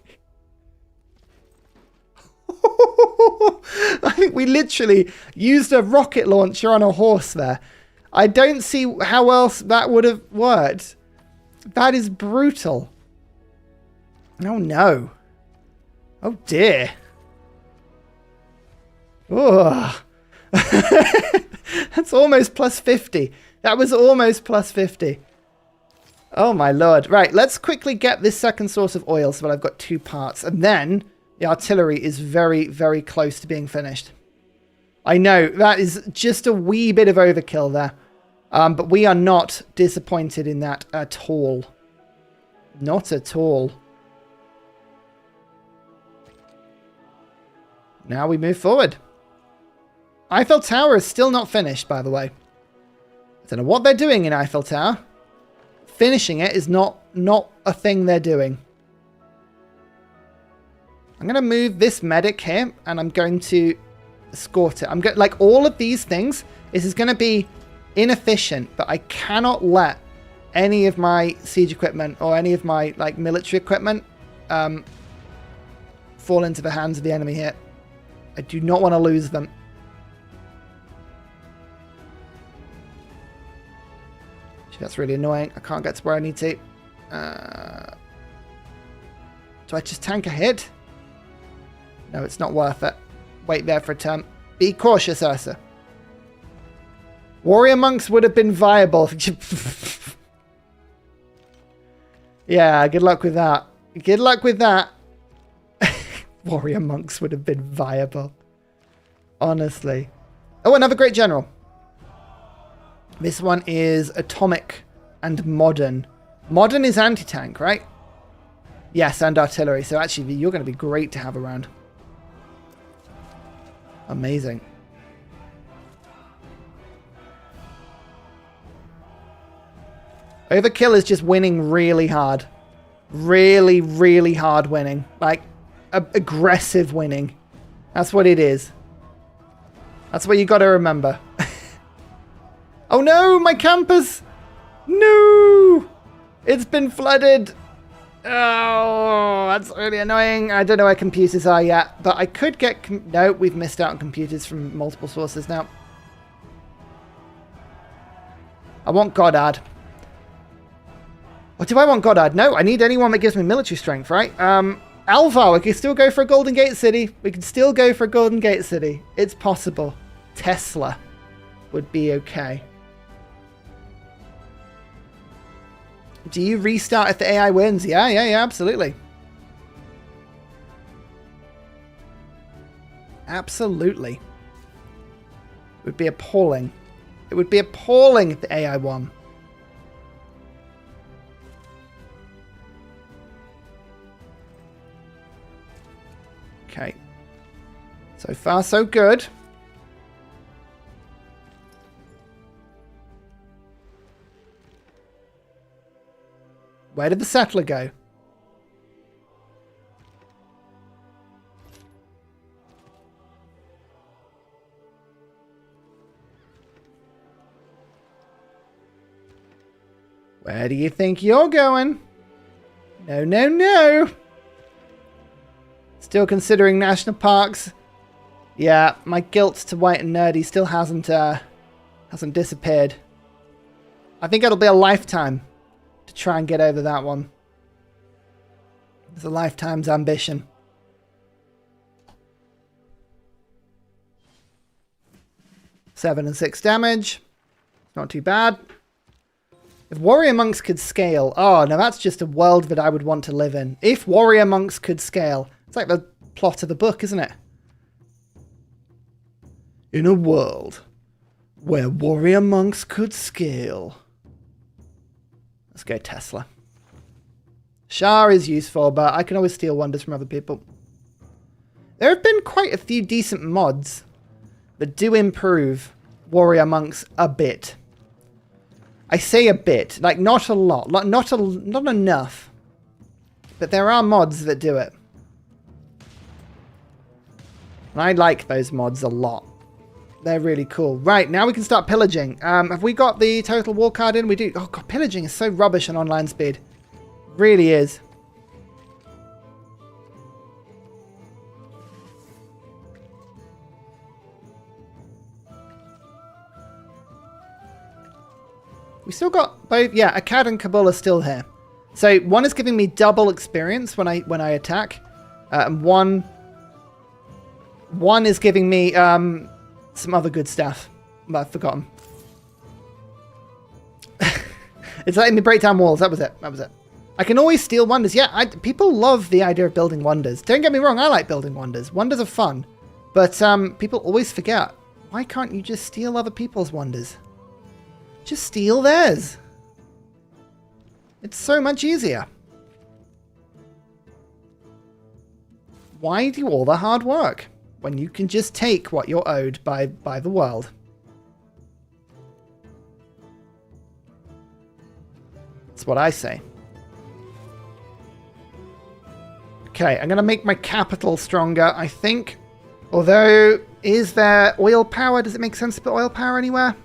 I think we literally used a rocket launcher on a horse there. I don't see how else that would have worked. That is brutal. Oh no. Oh dear. Oh. That's almost plus 50. That was almost plus 50. Oh my lord. Right, let's quickly get this second source of oil so that I've got 2 parts. And then the artillery is very, very close to being finished. I know, that is just a wee bit of overkill there. But we are not disappointed in that at all. Not at all. Now we move forward. Eiffel Tower is still not finished, by the way. I don't know what they're doing in Eiffel Tower. Finishing it is not a thing they're doing. I'm going to move this medic here, and I'm going to escort it. I'm going like all of these things. This is going to be inefficient, but I cannot let any of my siege equipment or any of my like military equipment fall into the hands of the enemy here. I do not want to lose them. That's really annoying. I can't get to where I need to. Do I just tank a hit? No, it's not worth it. Wait there for a turn. Be cautious, Ursa. Warrior monks would have been viable. Yeah, good luck with that. Good luck with that. Warrior monks would have been viable. Honestly. Oh, another great general. This one is atomic and modern. Modern is anti-tank, right? Yes, and artillery. So actually, you're going to be great to have around. Amazing. Overkill is just winning really hard. Really, really hard winning. Like, aggressive winning. That's what it is. That's what you got to remember. Oh no, my campus! No! It's been flooded! Oh, that's really annoying. I don't know where computers are yet, but I could get... No, we've missed out on computers from multiple sources now. I want Goddard. Or do I want Goddard? No, I need anyone that gives me military strength, right? Alvar, we can still go for a Golden Gate City. We can still go for a Golden Gate City. It's possible. Tesla would be okay. Do you restart if the AI wins? Yeah, absolutely. Absolutely. It would be appalling. It would be appalling if the AI won. Okay. So far, so good. Where did the settler go? Where do you think you're going? No, no, no. Still considering national parks. Yeah, my guilt to White and Nerdy still hasn't disappeared. I think it'll be a lifetime to try and get over that one. It's a lifetime's ambition. Seven and 6 damage. Not too bad. If warrior monks could scale. Oh, now that's just a world that I would want to live in. If warrior monks could scale. It's like the plot of the book, isn't it? In a world where warrior monks could scale. Let's go Tesla. Shah is useful, but I can always steal wonders from other people. There have been quite a few decent mods that do improve warrior monks a bit. I say a bit, like not a lot, not enough. But there are mods that do it. And I like those mods a lot. They're really cool. Right, now we can start pillaging. Have we got the total war card in? We do. Oh god, pillaging is so rubbish on online speed. Really is. We still got both. Yeah, Akkad and Kabul are still here. So one is giving me double experience when I attack, and one is giving me some other good stuff, but I've forgotten. It's letting me break down walls. That was it. That was it. I can always steal wonders. Yeah, people love the idea of building wonders. Don't get me wrong. I like building wonders. Wonders are fun, but people always forget. Why can't you just steal other people's wonders? Just steal theirs. It's so much easier. Why do all the hard work when you can just take what you're owed by the world? That's what I say. Okay, I'm going to make my capital stronger, I think. Although, is there oil power? Does it make sense to put oil power anywhere?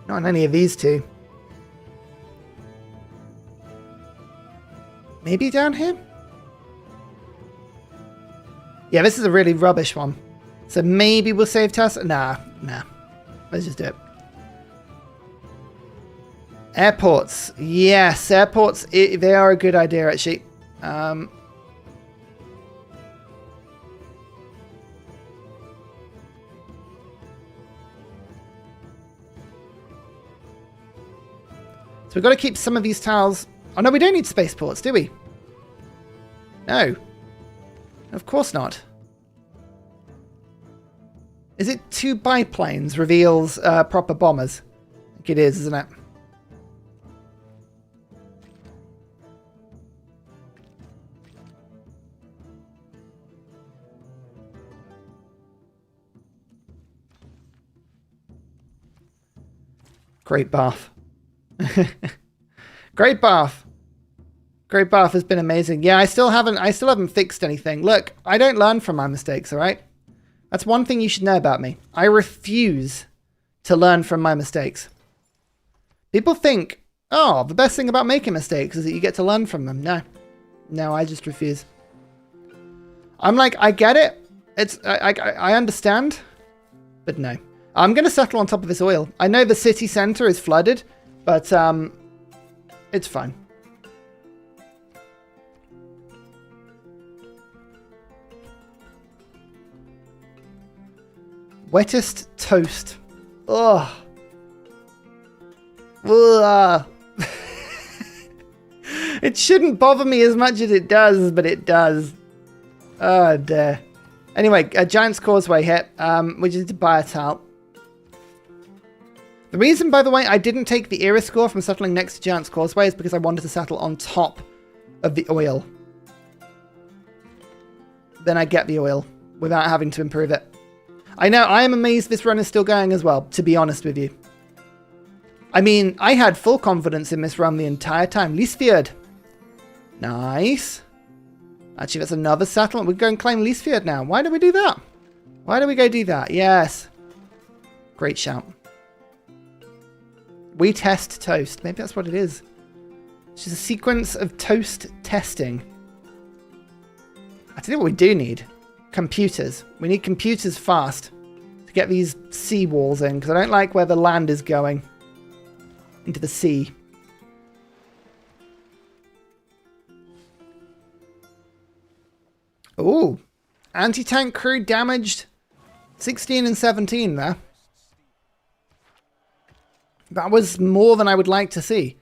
Not on any of these two. Maybe down here? Yeah, this is a really rubbish one. So maybe we'll save Tesla. Nah. Let's just do it. Airports. Yes, airports. They are a good idea, actually. So we've got to keep some of these tiles. Oh no, we don't need spaceports, do we? No. Of course not. Is it 2 biplanes reveals proper bombers? I think it is, isn't it? Great Bath. Great Bath. Great Bath has been amazing. Yeah, I still haven't fixed anything. Look, I don't learn from my mistakes, all right? That's one thing you should know about me. I refuse to learn from my mistakes. People think Oh, the best thing about making mistakes is that you get to learn from them. No. No, I just refuse. I'm like, I get it. I understand. But no. I'm going to settle on top of this oil. I know the city centre is flooded, but it's fine. Wettest toast. Ugh. Ugh. It shouldn't bother me as much as it does, but it does. Oh dear. Anyway, a Giant's Causeway hit. We just need to buy a tile. The reason, by the way, I didn't take the era score from settling next to Giant's Causeway is because I wanted to settle on top of the oil. Then I get the oil without having to improve it. I know, I am amazed this run is still going as well, to be honest with you. I mean, I had full confidence in this run the entire time. Leasefjord. Nice. Actually, that's another settlement. We go and claim Leasefjord now. Why do we do that? Why do we go do that? Yes. Great shout. We test toast. Maybe that's what it is. It's just a sequence of toast testing. I tell you what we do need. Computers. We need computers fast to get these sea walls in, because I don't like where the land is going. Into the sea. Ooh. Anti-tank crew damaged 16 and 17 there. That was more than I would like to see.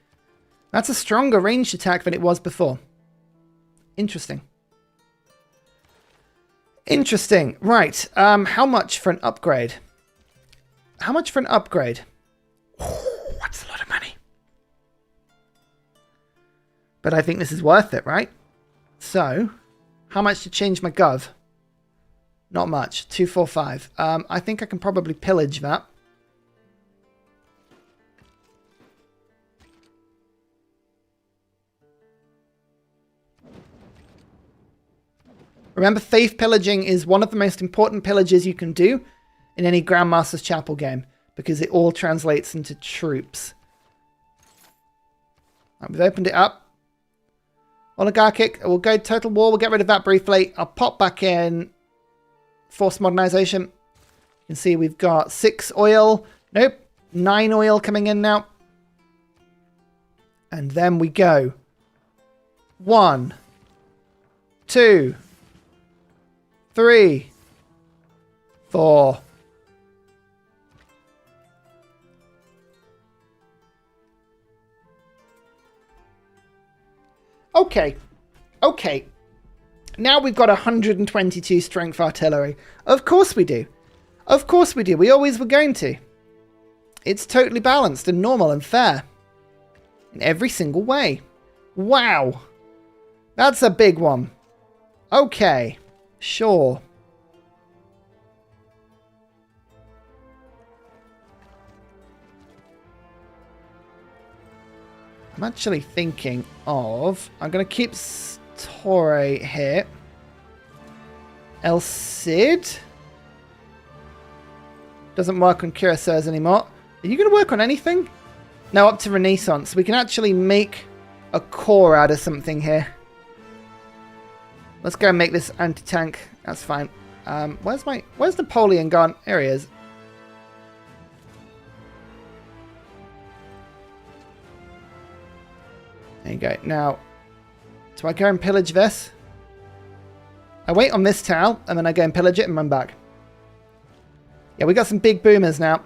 That's a stronger ranged attack than it was before. Interesting. Interesting. Right. How much for an upgrade? How much for an upgrade? Oh, that's a lot of money. But I think this is worth it, right? So, how much to change my gov? Not much. 245. I think I can probably pillage that. Remember, faith pillaging is one of the most important pillages you can do in any Grandmaster's Chapel game, because it all translates into troops. Right, we've opened it up. Oligarchic, we'll go total war, we'll get rid of that briefly. I'll pop back in forced modernization. You can see we've got 6 oil. Nope, 9 oil coming in now. And then we go. 1, 2, 3, 4. Okay. Okay. Now we've got 122 strength artillery. Of course we do. Of course we do. We always were going to. It's totally balanced and normal and fair. In every single way. Wow. That's a big one. Okay. Sure. I'm actually thinking of... I'm going to keep Torre here. El Cid. Doesn't work on cuirassiers anymore. Are you going to work on anything? No, up to Renaissance. We can actually make a core out of something here. Let's go and make this anti-tank. That's fine. Where's Napoleon gone? There he is. There you go. Now, do I go and pillage this? I wait on this tile, and then I go and pillage it and run back. Yeah, we got some big boomers now.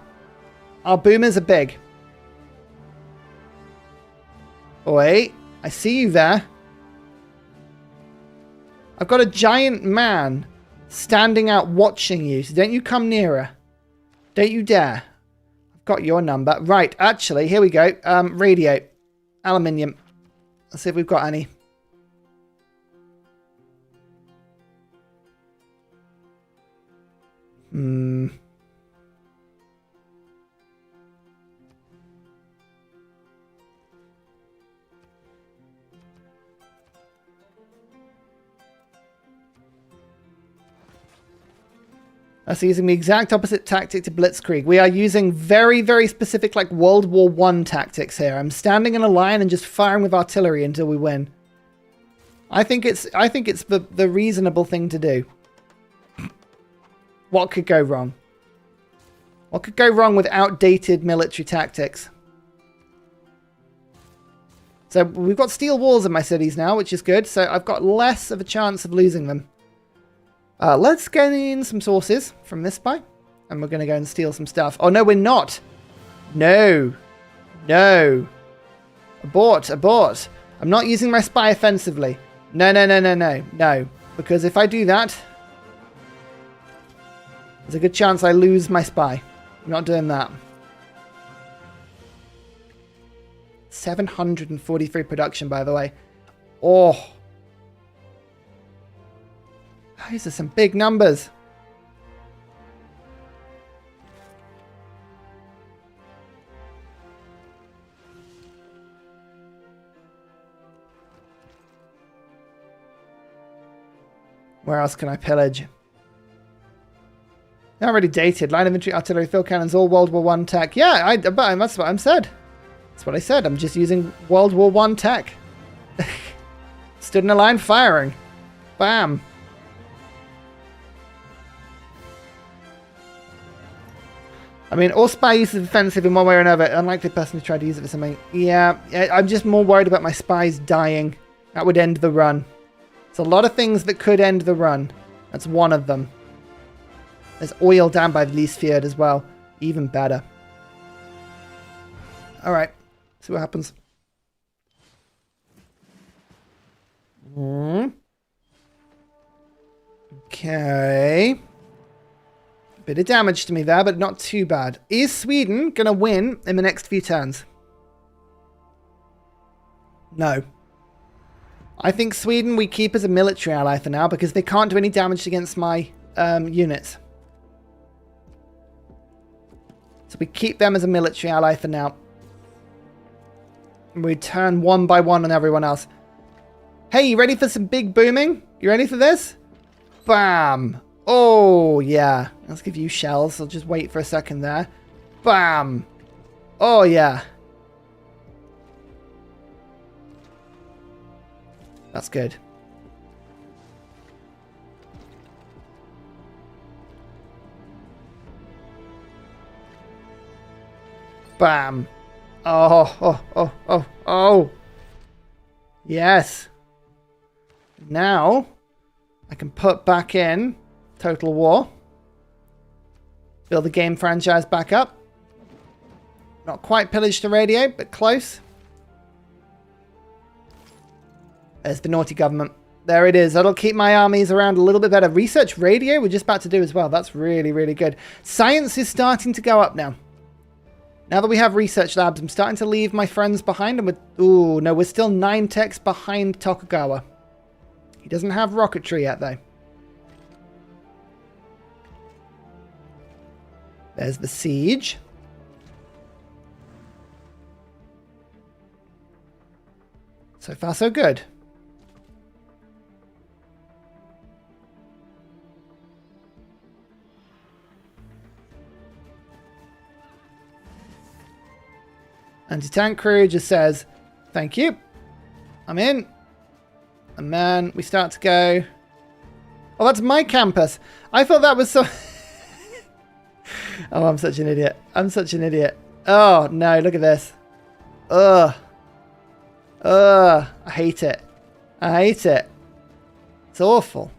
Our boomers are big. Wait, I see you there. I've got a giant man standing out watching you, so don't you come nearer. Don't you dare. I've got your number. Right, actually, here we go. Radio. Aluminium. Let's see if we've got any. That's using the exact opposite tactic to Blitzkrieg. We are using very, very specific, like, World War I tactics here. I'm standing in a line and just firing with artillery until we win. I think it's the reasonable thing to do. What could go wrong? What could go wrong with outdated military tactics? So we've got steel walls in my cities now, which is good. So I've got less of a chance of losing them. Let's gain some sources from this spy. And we're going to go and steal some stuff. Oh, no, we're not. No. No. Abort, abort. I'm not using my spy offensively. No, no, no, no, no. No. Because if I do that, there's a good chance I lose my spy. I'm not doing that. 743 production, by the way. Oh. These are some big numbers. Where else can I pillage? They're already dated. Line infantry, artillery, field cannons, all World War I tech. Yeah, that's what I said. That's what I said. I'm just using World War I tech. Stood in a line firing. Bam. I mean, all spy use is offensive in one way or another. Unlikely person to try to use it for something. Yeah, I'm just more worried about my spies dying. That would end the run. There's a lot of things that could end the run. That's one of them. There's oil down by the least feared as well. Even better. Alright. See what happens. Okay. Bit of damage to me there, but not too bad. Is Sweden going to win in the next few turns? No. I think Sweden we keep as a military ally for now because they can't do any damage against my units. So we keep them as a military ally for now. And we turn one by one on everyone else. Hey, you ready for some big booming? You ready for this? Bam! Oh, yeah. Let's give you shells. I'll just wait for a second there. Bam! Oh, yeah. That's good. Bam! Oh, oh, oh, oh, oh! Yes! Now, I can put back in Total War. Build the game franchise back up. Not quite pillaged the radio, but close. There's the naughty government. There it is. That'll keep my armies around a little bit better. Research radio we're just about to do as well. That's really, really good. Science is starting to go up now. Now that we have research labs, I'm starting to leave my friends behind. And ooh, no, we're still 9 techs behind Tokugawa. He doesn't have rocketry yet, though. There's the siege. So far, so good. Anti-tank crew just says, thank you. I'm in. And then we start to go. Oh, that's my campus. I thought that was so... Oh, I'm such an idiot. I'm such an idiot. Oh, no, look at this. Ugh. Ugh. I hate it. I hate it. It's awful.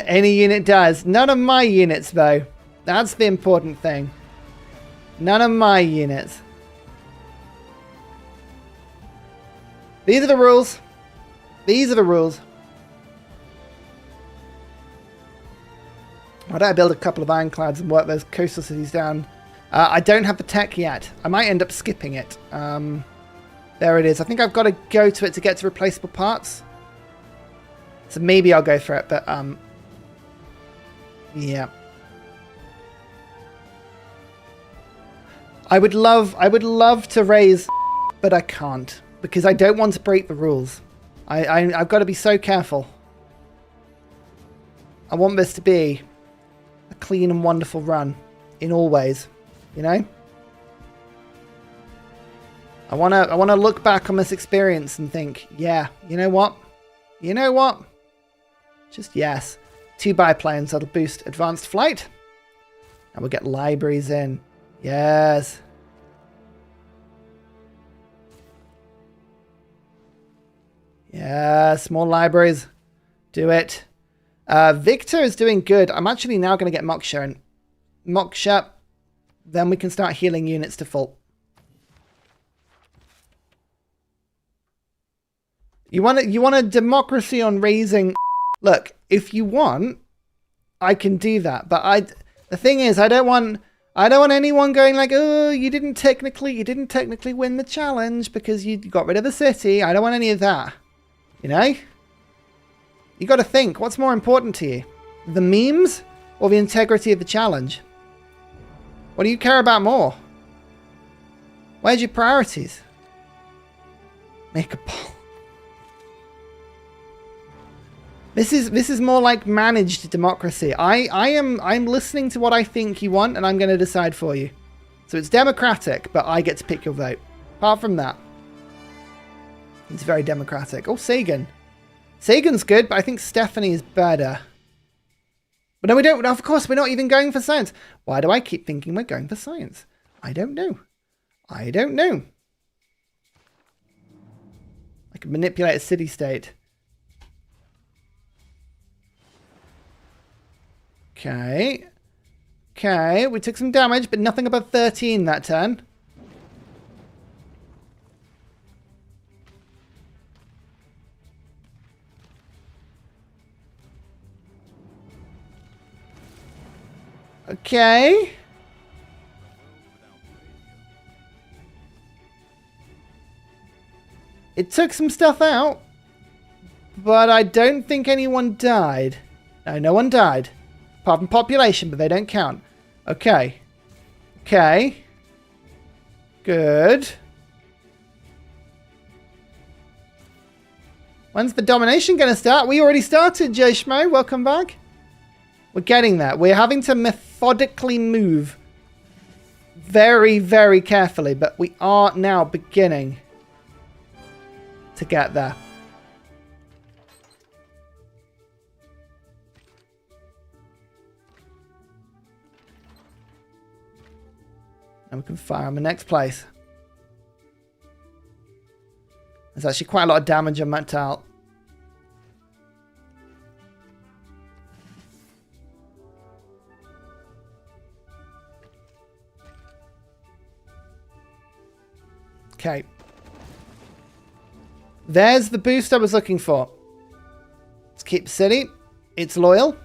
Any unit does. None of my units, though. That's the important thing. None of my units. These are the rules. These are the rules. Why don't I build a couple of ironclads and work those coastal cities down? I don't have the tech yet. I might end up skipping it. There it is. I think I've got to go to it to get to replaceable parts. So maybe I'll go for it, but yeah. I would love to raise, but I can't because I don't want to break the rules. I've got to be so careful. I want this to be a clean and wonderful run in all ways, you know? I want to look back on this experience and think, yeah, you know what? You know what? Just yes. 2 biplanes that'll boost advanced flight. And we'll get libraries in. Yes. Yes, more libraries. Do it. Victor is doing good. I'm actually now going to get Moksha in. Moksha. Then we can start healing units to full. You want a democracy on raising... Look, if you want, I can do that. But the thing is, I don't want anyone going like, oh, you didn't technically win the challenge because you got rid of the city. I don't want any of that. You know? You got to think, what's more important to you? The memes or the integrity of the challenge? What do you care about more? Where's your priorities? Make a poll. This is more like managed democracy. I'm listening to what I think you want and I'm going to decide for you. So it's democratic, but I get to pick your vote. Apart from that, it's very democratic. Oh, Sagan. Sagan's good, but I think Stephanie is better. But no, we don't. Of course, we're not even going for science. Why do I keep thinking we're going for science? I don't know. I don't know. I can manipulate a city-state. Okay. Okay, we took some damage, but nothing above 13 that turn. Okay. It took some stuff out, but I don't think anyone died. No, no one died. Apart from population, but they don't count. Okay. Okay. Good. When's the domination going to start? We already started, Joe Schmo. Welcome back. We're getting there. We're having to methodically move very, very carefully, but we are now beginning to get there. And we can fire on the next place. There's actually quite a lot of damage on that tile. Okay. There's the boost I was looking for. Let's keep the city. It's loyal.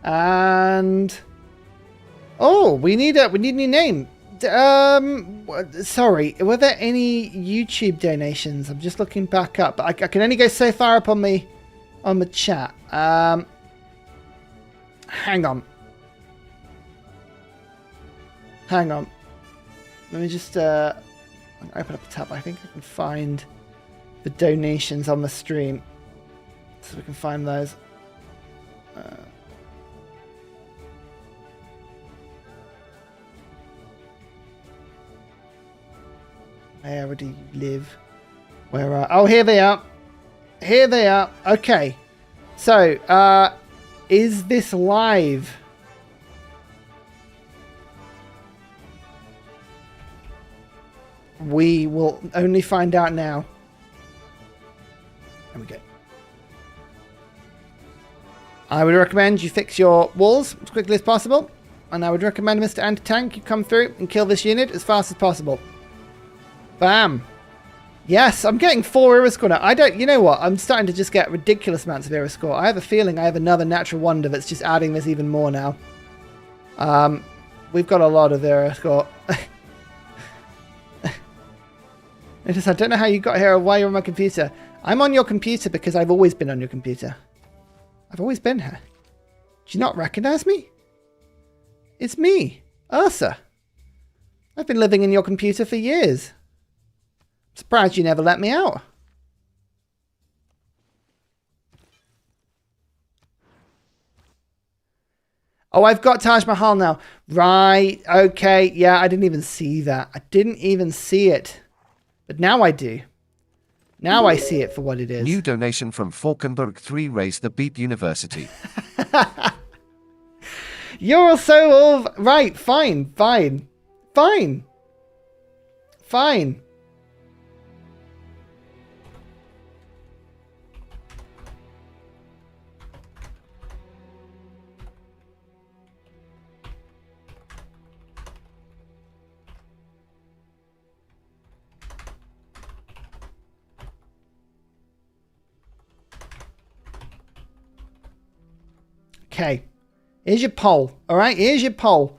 And oh, we need a new name. Sorry, were there any YouTube donations? I'm just looking back up. I can only go so far up on the chat. Hang on. Hang on. Let me just open up the tab. I think I can find the donations on the stream, so we can find those. Where do you live? Where are... Oh, here they are. Here they are. Okay. So, is this live? We will only find out now. There we go. I would recommend you fix your walls as quickly as possible. And I would recommend Mr. Anti-Tank you come through and kill this unit as fast as possible. Bam. Yes, I'm getting 4 era score now. You know what? I'm starting to just get ridiculous amounts of era score. I have a feeling I have another natural wonder that's just adding this even more now. We've got a lot of era score. I don't know how you got here or why you're on my computer. I'm on your computer because I've always been on your computer. I've always been here. Do you not recognize me? It's me, Ursa. I've been living in your computer for years. I'm surprised you never let me out. Oh, I've got Taj Mahal now. Right. Okay. Yeah, I didn't even see that. I didn't even see it. But now I do. Now I see it for what it is. New donation from Falkenberg 3 Raise the Beep University. You're so all... Right. Fine. Fine. Fine. Fine. Okay, here's your poll. All right, here's your poll.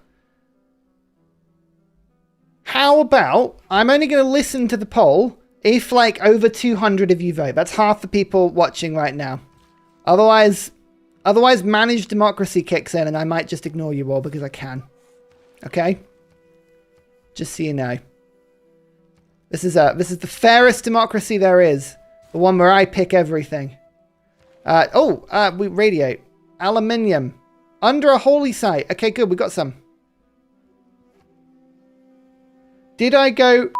How about I'm only going to listen to the poll if like over 200 of you vote. That's half the people watching right now. Otherwise managed democracy kicks in and I might just ignore you all because I can. Okay? Just so you know. This is the fairest democracy there is. The one where I pick everything. We radiate. Aluminium. Under a holy site. Okay, good. We got some. Did I go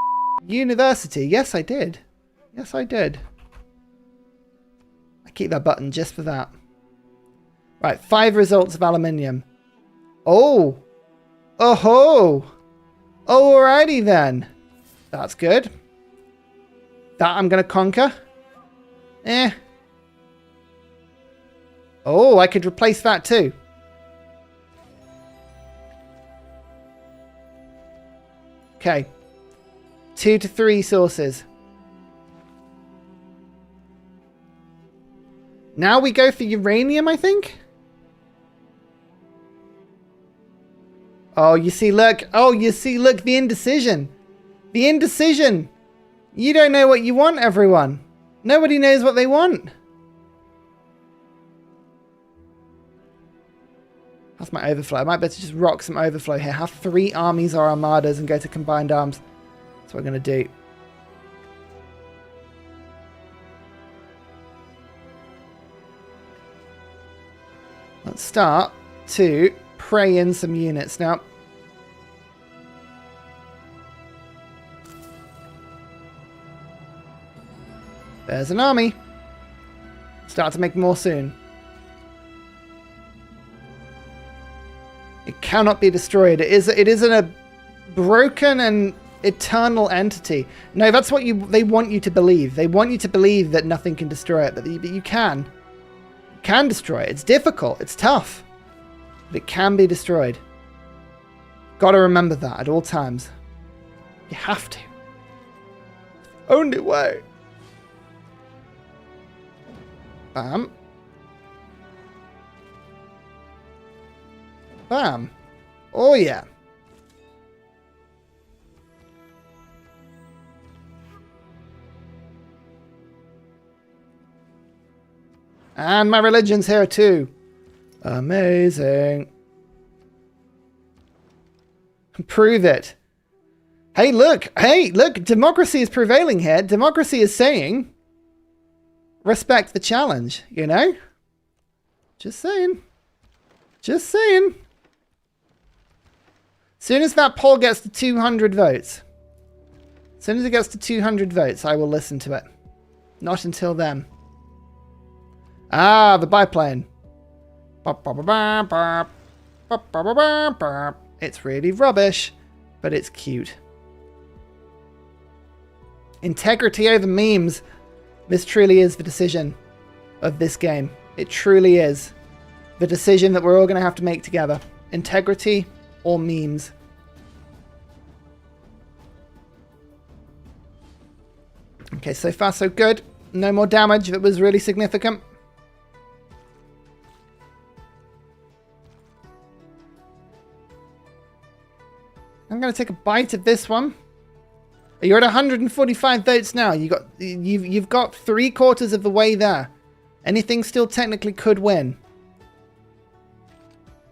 university? Yes, I did. Yes, I did. I keep that button just for that. Right, 5 results of aluminium. Oh. Oh-ho. Alrighty then. That's good. That I'm going to conquer. Oh, I could replace that too. Okay. 2 to 3 sources. Now we go for uranium, I think. Oh, you see, look. Oh, you see, look, the indecision. The indecision. You don't know what you want, everyone. Nobody knows what they want. That's my overflow. I might better just rock some overflow here. Have 3 armies or armadas and go to combined arms. That's what we're going to do. Let's start to pray in some units now. There's an army. Start to make more soon. It cannot be destroyed. It isn't a broken and eternal entity. No, that's what they want you to believe. They want you to believe that nothing can destroy it, but you can. You can destroy it. It's difficult. It's tough. But it can be destroyed. Got to remember that at all times. You have to. Only way. Bam. Bam. Oh, yeah. And my religion's here too. Amazing. Prove it. Hey, look. Hey, look. Democracy is prevailing here. Democracy is saying, respect the challenge, you know? Just saying. Just saying. Soon as that poll gets to 200 votes. As soon as it gets to 200 votes, I will listen to it. Not until then. Ah, the biplane. It's really rubbish, but it's cute. Integrity over memes. This truly is the decision of this game. It truly is the decision that we're all going to have to make together. Integrity or memes. Okay, so far so good. No more damage that was really significant. I'm going to take a bite of this one. You're at 145 votes now. You've got 3/4 of the way there. Anything still technically could win.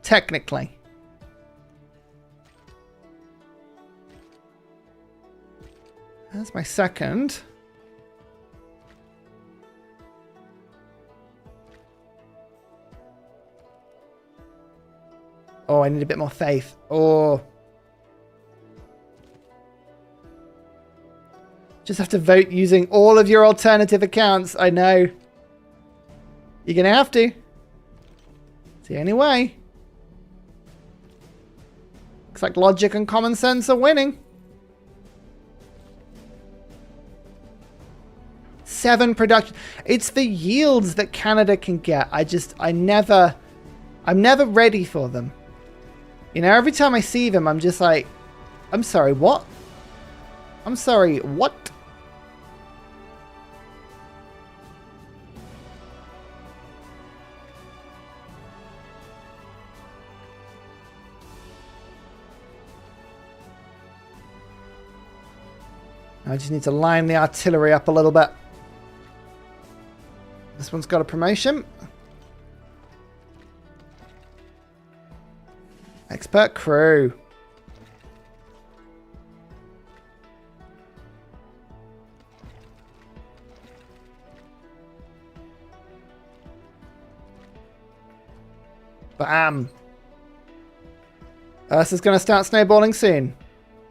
Technically. That's my second. Oh, I need a bit more faith. Oh. Just have to vote using all of your alternative accounts. I know. You're going to have to. It's the only way. Looks like logic and common sense are winning. 7 production. It's the yields that Canada can get. I'm never ready for them. You know, every time I see them, I'm just like, I'm sorry, what? I'm sorry, what? I just need to line the artillery up a little bit. This one's got a promotion. Expert crew. Bam. Ursa's going to start snowballing soon.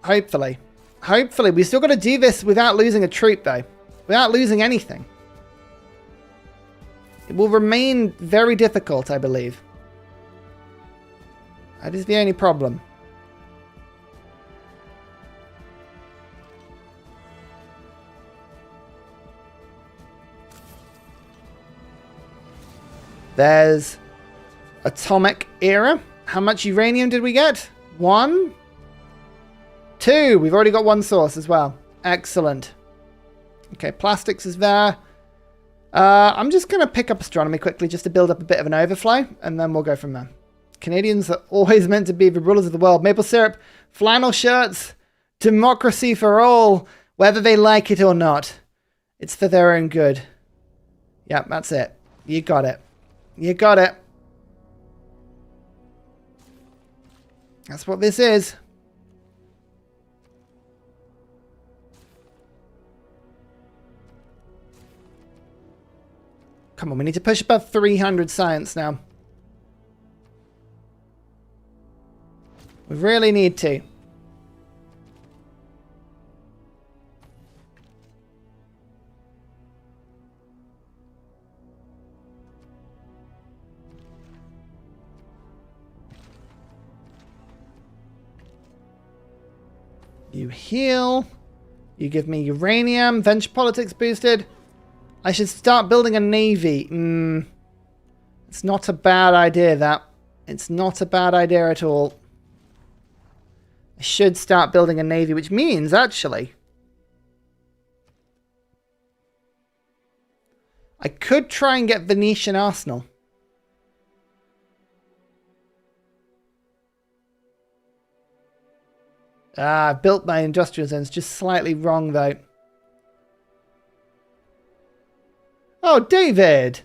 Hopefully. Hopefully. We still got to do this without losing a troop, though. Without losing anything. It will remain very difficult, I believe. That is the only problem. There's atomic era. How much uranium did we get? 1, 2. We've already got 1 source as well. Excellent. Okay, plastics is there. I'm just going to pick up astronomy quickly just to build up a bit of an overflow, and then we'll go from there. Canadians are always meant to be the rulers of the world. Maple syrup, flannel shirts, democracy for all, whether they like it or not. It's for their own good. Yep, that's it. You got it. You got it. That's what this is. Come on, we need to push above 300 science now. We really need to. You heal. You give me uranium. Venture politics boosted. I should start building a navy. It's not a bad idea, that. It's not a bad idea at all. I should start building a navy, which means, actually, I could try and get Venetian arsenal. I built my industrial zones just slightly wrong, though. Oh, David!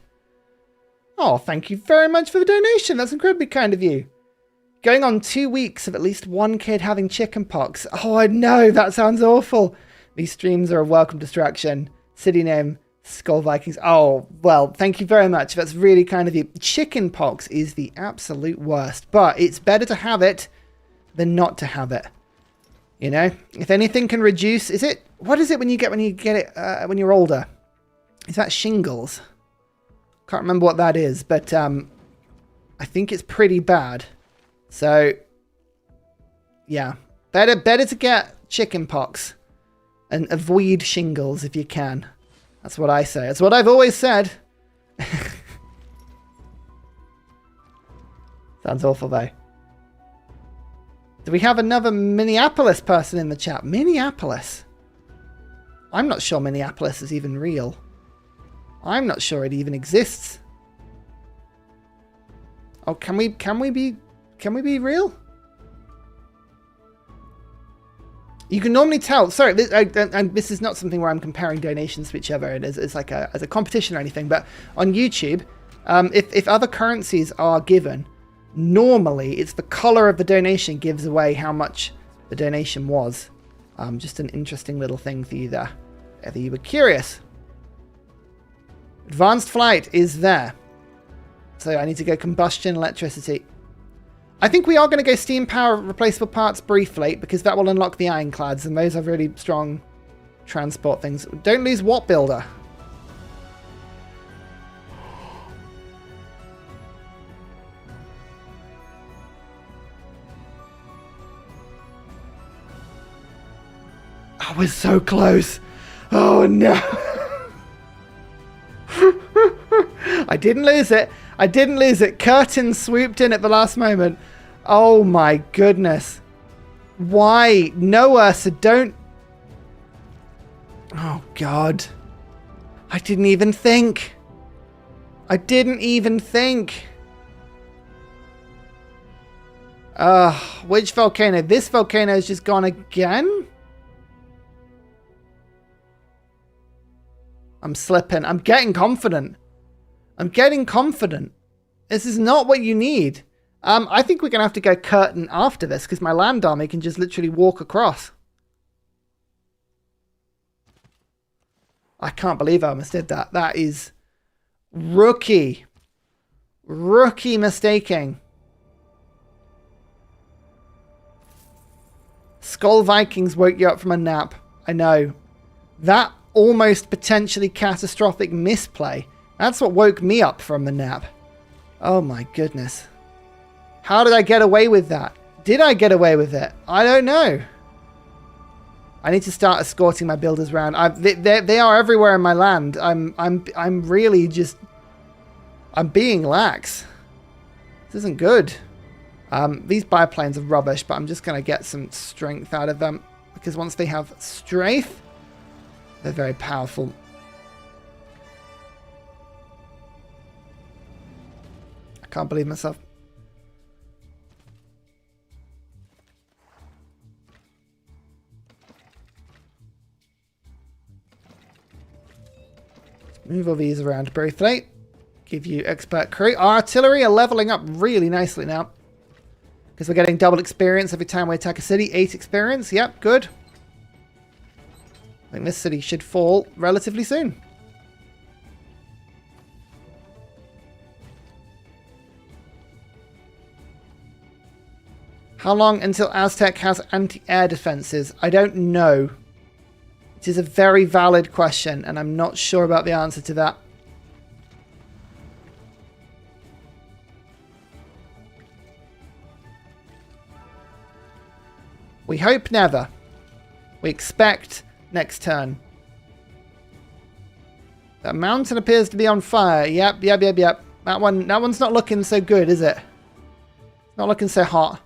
Oh, thank you very much for the donation. That's incredibly kind of you. Going on 2 weeks of at least one kid having chickenpox. Oh, I know. That sounds awful. These streams are a welcome distraction. City name, Skull Vikings. Oh, well, thank you very much. That's really kind of you. Chickenpox is the absolute worst, but it's better to have it than not to have it. You know, if anything can reduce, what is it when you get it when you're older? Is that shingles? Can't remember what that is, but I think it's pretty bad. So, yeah, better to get chickenpox and avoid shingles if you can. That's what I say. That's what I've always said. Sounds awful, though. Do we have another Minneapolis person in the chat? Minneapolis? I'm not sure Minneapolis is even real. I'm not sure it even exists. Oh, can we be real? You can normally tell. Sorry, this is not something where I'm comparing donations to each other as like as a competition or anything. But on YouTube, if other currencies are given, normally it's the color of the donation gives away how much the donation was. Just an interesting little thing for you there. Whether you were curious. Advanced flight is there. So I need to go combustion, electricity. I think we are going to go steam power, replaceable parts briefly, because that will unlock the ironclads, and those are really strong transport things. Don't lose what builder? I was so close. Oh no. I didn't lose it. I didn't lose it. Curtin swooped in at the last moment. Oh my goodness. Why? No, Ursa, don't. Oh God. I didn't even think. I didn't even think. Which volcano? This volcano has just gone again? I'm slipping. I'm getting confident. I'm getting confident. This is not what you need. I think we're going to have to go curtain after this because my land army can just literally walk across. I can't believe I almost did that. That is rookie. Rookie mistaking. Skull Vikings woke you up from a nap. I know. That almost potentially catastrophic misplay. That's what woke me up from the nap. Oh my goodness. How did I get away with that? Did I get away with it? I don't know. I need to start escorting my builders around. They are everywhere in my land. I'm really just. I'm being lax. This isn't good. These biplanes are rubbish, but I'm just going to get some strength out of them because once they have strafe, they're very powerful. I can't believe myself. Move all these around briefly. Give you expert crew. Our artillery are leveling up really nicely now. Because we're getting double experience every time we attack a city. 8 experience. Yep, good. I think this city should fall relatively soon. How long until Aztec has anti-air defenses? I don't know. It is a very valid question, and I'm not sure about the answer to that. We hope never. We expect next turn. That mountain appears to be on fire. Yep. That one's not looking so good, is it? Not looking so hot.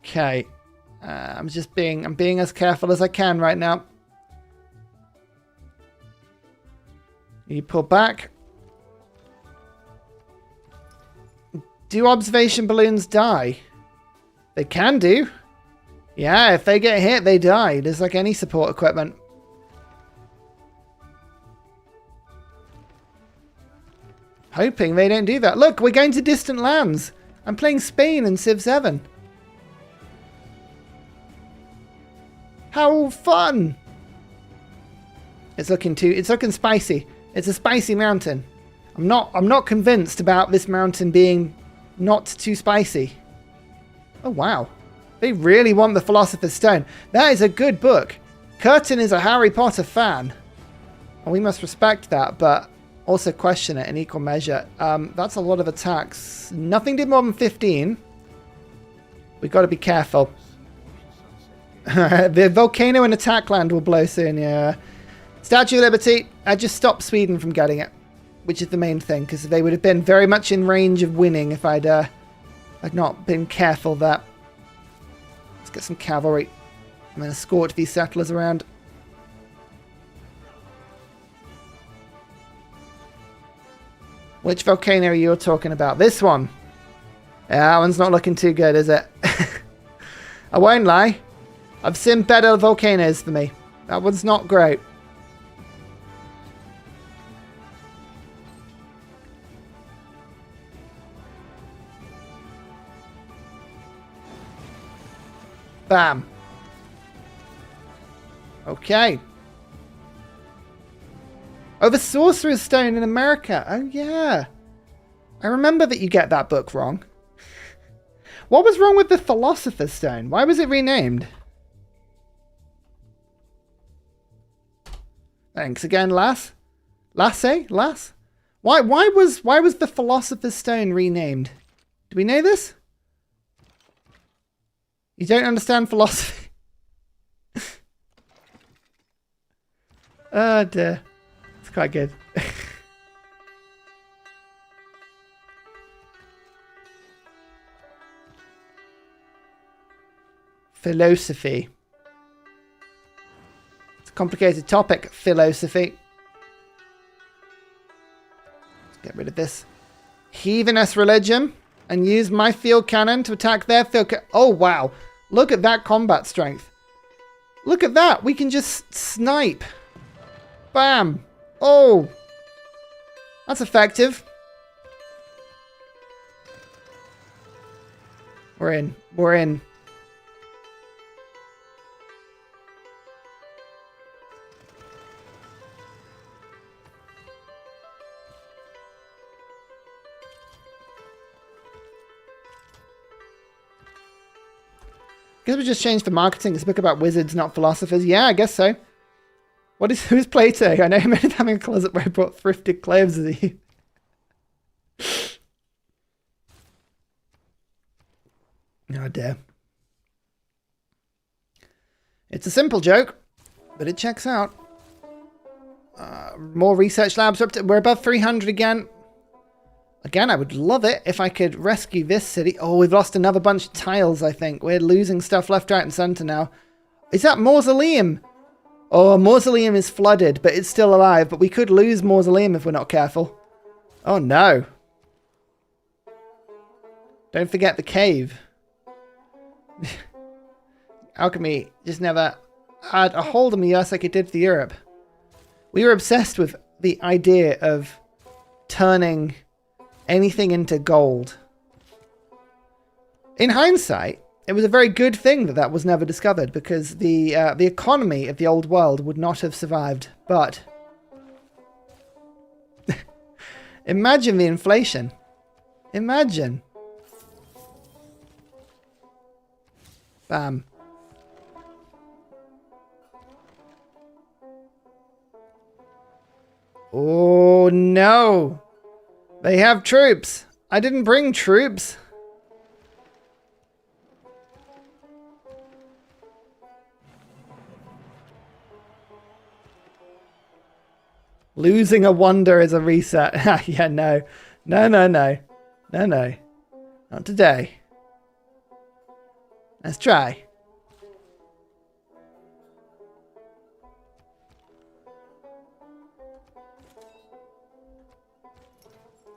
Okay, I'm being as careful as I can right now. You pull back. Do observation balloons die? They can do. Yeah, if they get hit, they die. Just like any support equipment. Hoping they don't do that. Look, we're going to distant lands. I'm playing Spain in Civ 7. How fun! It's looking spicy. It's a spicy mountain. I'm not convinced about this mountain being not too spicy. Oh wow. They really want the Philosopher's Stone. That is a good book. Curtin is a Harry Potter fan. And we must respect that, but also question it in equal measure. That's a lot of attacks. Nothing did more than 15. We've got to be careful. The volcano and attack land will blow soon, yeah. Statue of Liberty, I just stopped Sweden from getting it, which is the main thing, because they would have been very much in range of winning if I'd not been careful there. Let's get some cavalry. I'm going to escort these settlers around. Which volcano are you talking about? This one. Yeah, that one's not looking too good, is it? I won't lie. I've seen better volcanoes for me. That one's not great. Bam. Okay. Oh, the Sorcerer's Stone in America. Oh, yeah. I remember that you get that book wrong. What was wrong with the Philosopher's Stone? Why was it renamed? Thanks again, lass. Lass? Why was the Philosopher's Stone renamed? Do we know this? You don't understand philosophy? Oh dear. It's quite good. Philosophy. It's a complicated topic, philosophy. Let's get rid of this heatheness religion and use my field cannon to attack their field cannon. Oh, wow. Look at that combat strength. Look at that. We can just snipe. Bam. Oh. That's effective. We're in. We're in. Guess we just changed the marketing. It's a book about wizards, not philosophers. Yeah, I guess so. Who's Plato? I know him having a closet where I brought thrifted clothes as a Oh dear. It's a simple joke, but it checks out. More research labs. We're above 300 again. Again, I would love it if I could rescue this city. Oh, we've lost another bunch of tiles, I think. We're losing stuff left, right, and center now. Is that Mausoleum? Oh, Mausoleum is flooded, but it's still alive. But we could lose Mausoleum if we're not careful. Oh, no. Don't forget the cave. Alchemy just never had a hold on the US like it did for Europe. We were obsessed with the idea of turning anything into gold. In hindsight, it was a very good thing that that was never discovered, because the economy of the old world would not have survived. But imagine the inflation. Imagine. Bam. Oh no. They have troops. I didn't bring troops. Losing a wonder is a reset. Yeah, no. No, no, no. No, no. Not today. Let's try.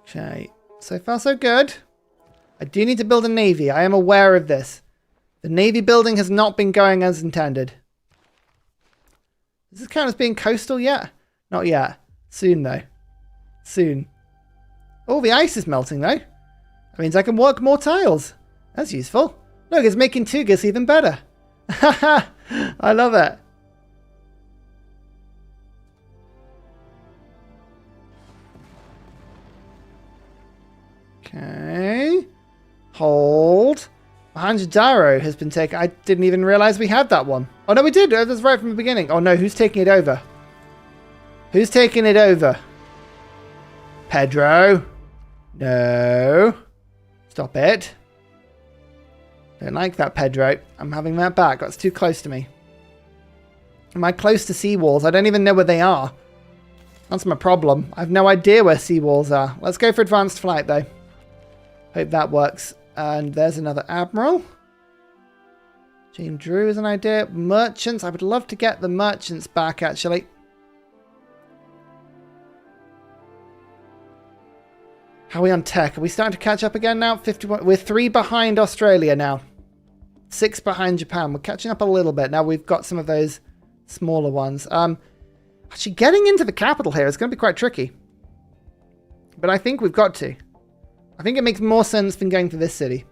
Okay. So far, so good. I do need to build a navy. I am aware of this. The navy building has not been going as intended. Does this count as being coastal yet? Not yet. Soon, though. Soon. Oh, the ice is melting, though. That means I can work more tiles. That's useful. Look, it's making Tugas even better. Haha! I love it. Okay. Hold. Mohenjo-Daro has been taken. I didn't even realize we had that one. Oh, no, we did. That was right from the beginning. Oh, no. Who's taking it over? Who's taking it over? Pedro. No. Stop it. Don't like that, Pedro. I'm having that back. That's too close to me. Am I close to seawalls? I don't even know where they are. That's my problem. I have no idea where seawalls are. Let's go for advanced flight, though. Hope that works. And there's another admiral. Jean Drew is an idea. Merchants. I would love to get the merchants back, actually. How are we on tech? Are we starting to catch up again now? 51. We're 3 behind Australia now. 6 behind Japan. We're catching up a little bit. Now we've got some of those smaller ones. Actually, getting into the capital here is going to be quite tricky. But I think we've got to. I think it makes more sense than going to this city.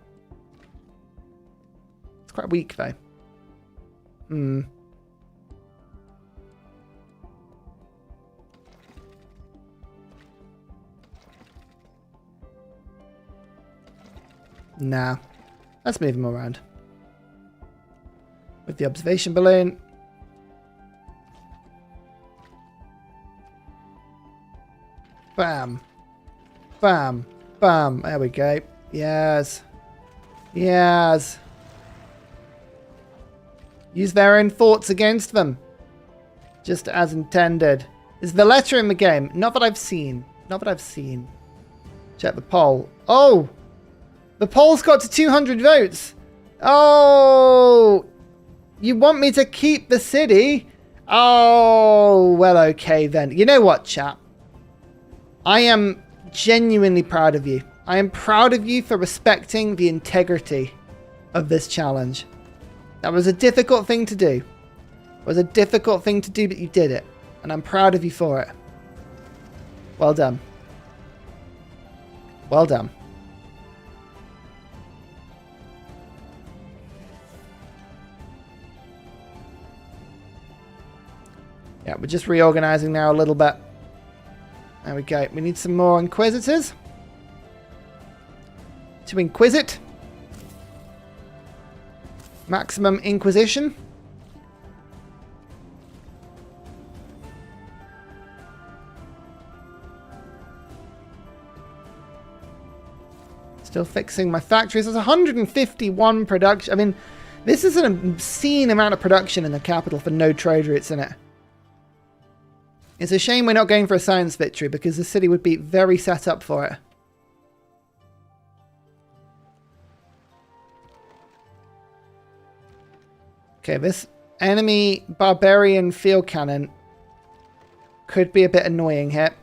It's quite weak, though. Hmm. Nah. Let's move him around. With the observation balloon. Bam. Bam. Bam. There we go. Yes. Yes. Use their own thoughts against them. Just as intended. Is Valletta in the game? Not that I've seen. Not that I've seen. Check the poll. Oh! The poll's got to 200 votes. Oh! You want me to keep the city? Oh, well, okay then. You know what, chat? I am genuinely proud of you. I am proud of you for respecting the integrity of this challenge. That was a difficult thing to do. It was a difficult thing to do, but you did it. And I'm proud of you for it. Well done. Well done. Yeah, we're just reorganizing now a little bit. There we go. We need some more Inquisitors. To Inquisit. Maximum Inquisition. Still fixing my factories. There's 151 production. I mean, this is an obscene amount of production in the capital for no trade routes in it. It's a shame we're not going for a science victory because the city would be very set up for it. Okay, this enemy barbarian field cannon could be a bit annoying here.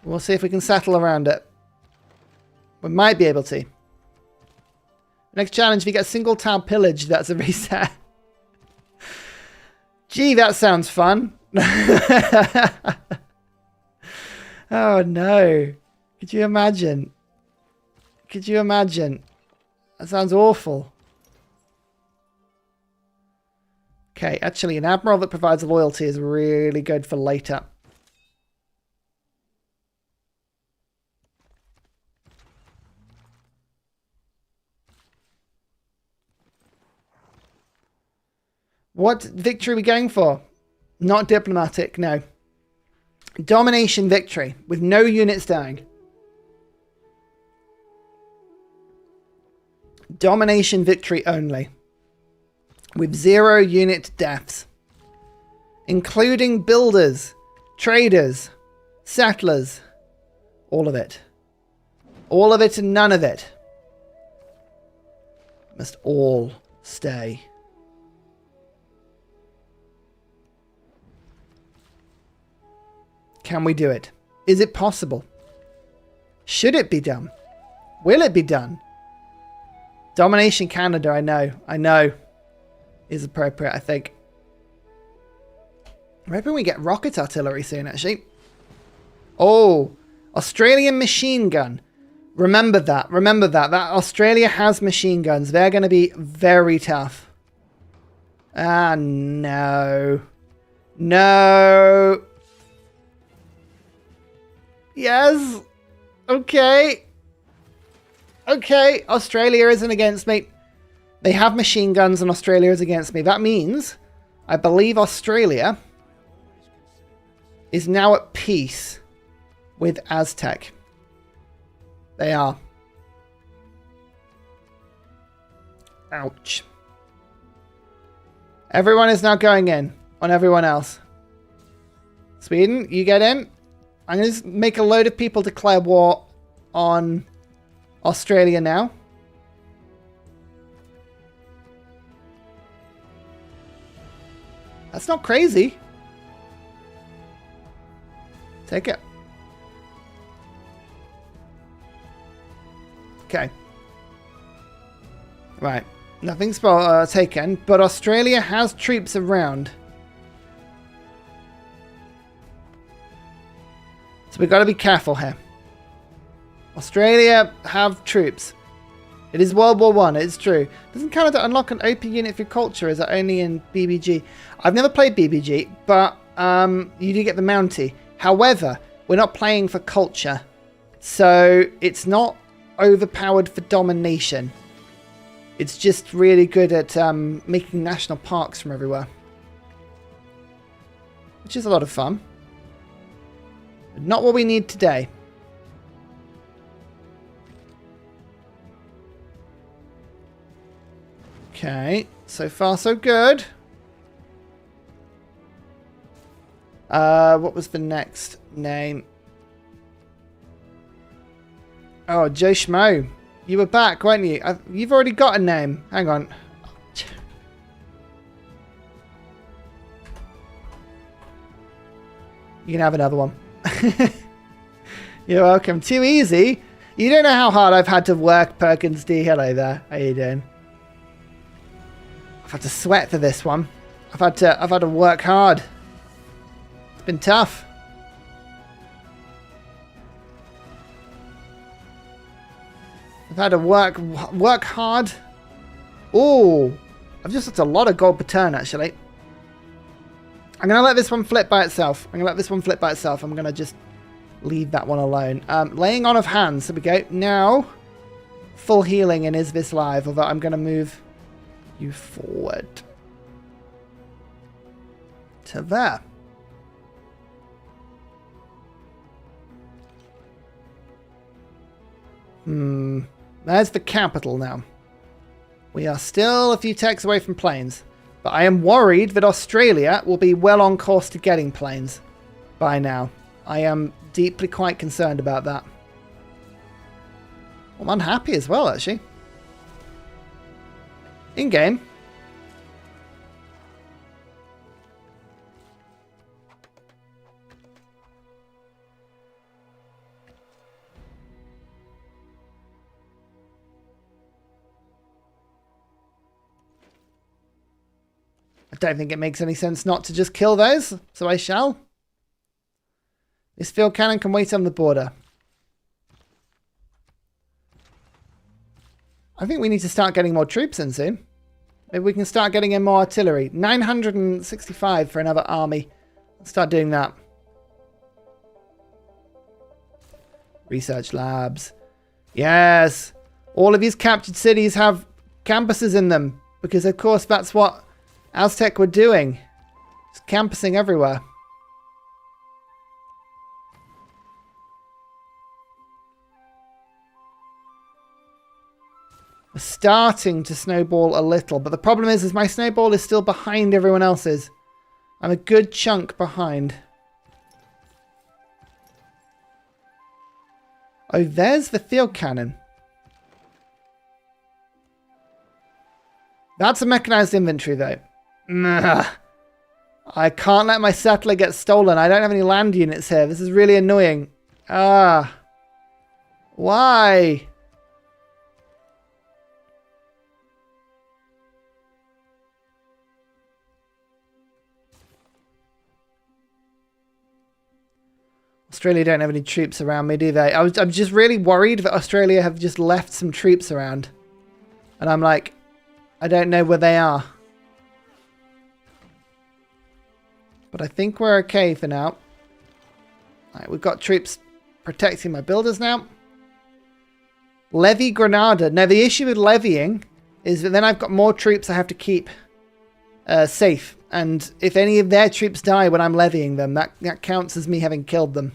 We'll see if we can settle around it. We might be able to. Next challenge, if you get single town pillage, that's a reset. Gee, that sounds fun. Oh no. Could you imagine? Could you imagine? That sounds awful. Okay, actually, an admiral that provides loyalty is really good for later. What victory are we going for? Not diplomatic, no. Domination victory with no units dying. Domination victory only. With 0 unit deaths. Including builders, traders, settlers. All of it. All of it and none of it. Must all stay. Can we do it? Is it possible? Should it be done? Will it be done? Domination Canada, I know, is appropriate, I think. I'm hoping we get rocket artillery soon, actually. Oh, Australian machine gun. Remember that. Remember that. That Australia has machine guns. They're going to be very tough. Ah, no. No. Yes. Okay. Okay. Australia isn't against me. They have machine guns and Australia is against me. That means I believe Australia is now at peace with Aztec. They are. Ouch. Everyone is now going in on everyone else. Sweden, you get in. I'm going to make a load of people declare war on Australia now. That's not crazy. Take it. Okay. Right. Nothing's taken, but Australia has troops around. So we've got to be careful here. Australia have troops. It is World War One. It's true. Doesn't Canada unlock an OP unit for culture? Is that only in BBG? I've never played BBG, but you do get the Mountie. However, we're not playing for culture, so it's not overpowered for domination. It's just really good at making national parks from everywhere, which is a lot of fun. But not what we need today. Okay, so far so good. What was the next name? Oh, Joe Schmo. You were back, weren't you? You've already got a name. Hang on. You can have another one. You're welcome. Too easy. You don't know how hard I've had to work, Perkins D. Hello there. How you doing? I've had to sweat for this one. I've had to work hard. It's been tough. I've had to work hard. Oh, I've just got a lot of gold per turn actually. I'm gonna let this one flip by itself. I'm gonna just leave that one alone. Laying on of hands. There we go. Now, full healing in Is This Live, although I'm gonna move you forward to there. There's the capital now. We are still a few techs away from planes, but I am worried that Australia will be well on course to getting planes by now. I am deeply quite concerned about that. I'm unhappy as well, actually. In-game. I don't think it makes any sense not to just kill those, so I shall. This field cannon can wait on the border. I think we need to start getting more troops in soon. Maybe we can start getting in more artillery. 965 for another army. Let's start doing that. Research labs. Yes! All of these captured cities have campuses in them. Because of course that's what Aztec were doing. Just campusing everywhere. We're starting to snowball a little, but the problem is my snowball is still behind everyone else's. I'm a good chunk behind. Oh, there's the field cannon. That's a mechanized inventory, though. Ugh. I can't let my settler get stolen. I don't have any land units here. This is really annoying. Ah. Why? Australia don't have any troops around me, do they? I'm just really worried that Australia have just left some troops around. And I'm like, I don't know where they are. But I think we're okay for now. Alright, we've got troops protecting my builders now. Levy Granada. Now the issue with levying is that then I've got more troops I have to keep safe. And if any of their troops die when I'm levying them, that counts as me having killed them.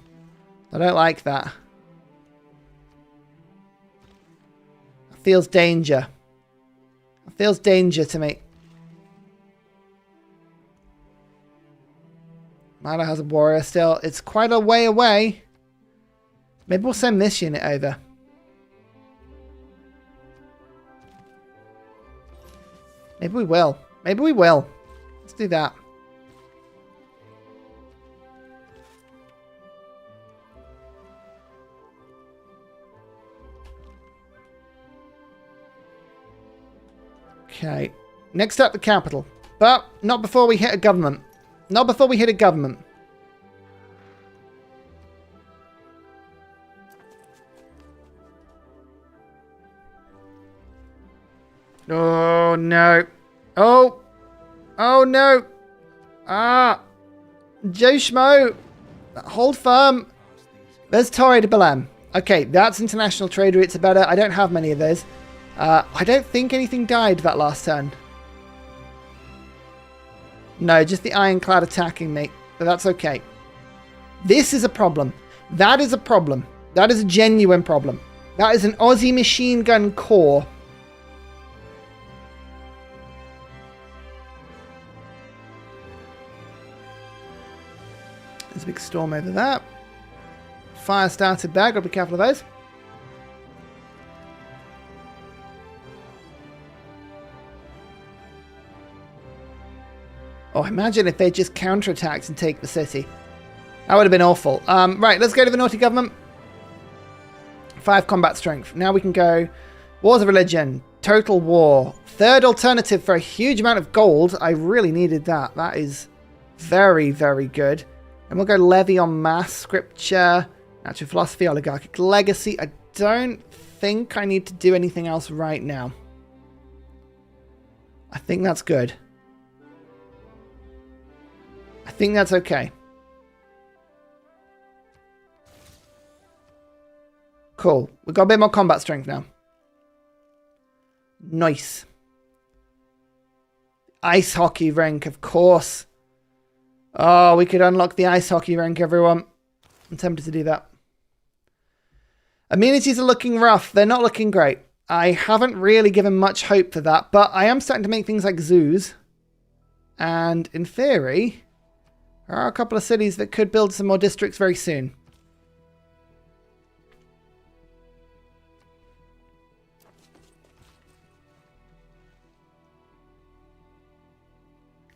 I don't like that. It feels danger. It feels danger to me. Milo has a warrior still. It's quite a way away. Maybe we'll send this unit over. Maybe we will. Maybe we will. Let's do that. Okay. Next up, the capital. But not before we hit a government. Not before we hit a government. Oh, no. Oh. Oh, no. Ah. Joe Schmo. Hold firm. There's Torre de Belém. Okay, that's international trade routes are better. I don't have many of those. I don't think anything died that last turn. No, just the ironclad attacking me. But that's okay. This is a problem. That is a problem. That is a genuine problem. That is an Aussie machine gun core. There's a big storm over there. Fire started there. Gotta be careful of those. Oh, imagine if they just counterattacked and take the city. That would have been awful. Right, let's go to the naughty government. 5 combat strength. Now we can go Wars of Religion, Total War. Third alternative for a huge amount of gold. I really needed that. That is very, very good. And we'll go Levy on Mass, Scripture, Natural Philosophy, Oligarchic Legacy. I don't think I need to do anything else right now. I think that's good. I think that's okay. Cool. We've got a bit more combat strength now. Nice. Ice hockey rink, of course. Oh, we could unlock the ice hockey rink, everyone. I'm tempted to do that. Amenities are looking rough. They're not looking great. I haven't really given much hope for that, but I am starting to make things like zoos. And in theory, there are a couple of cities that could build some more districts very soon.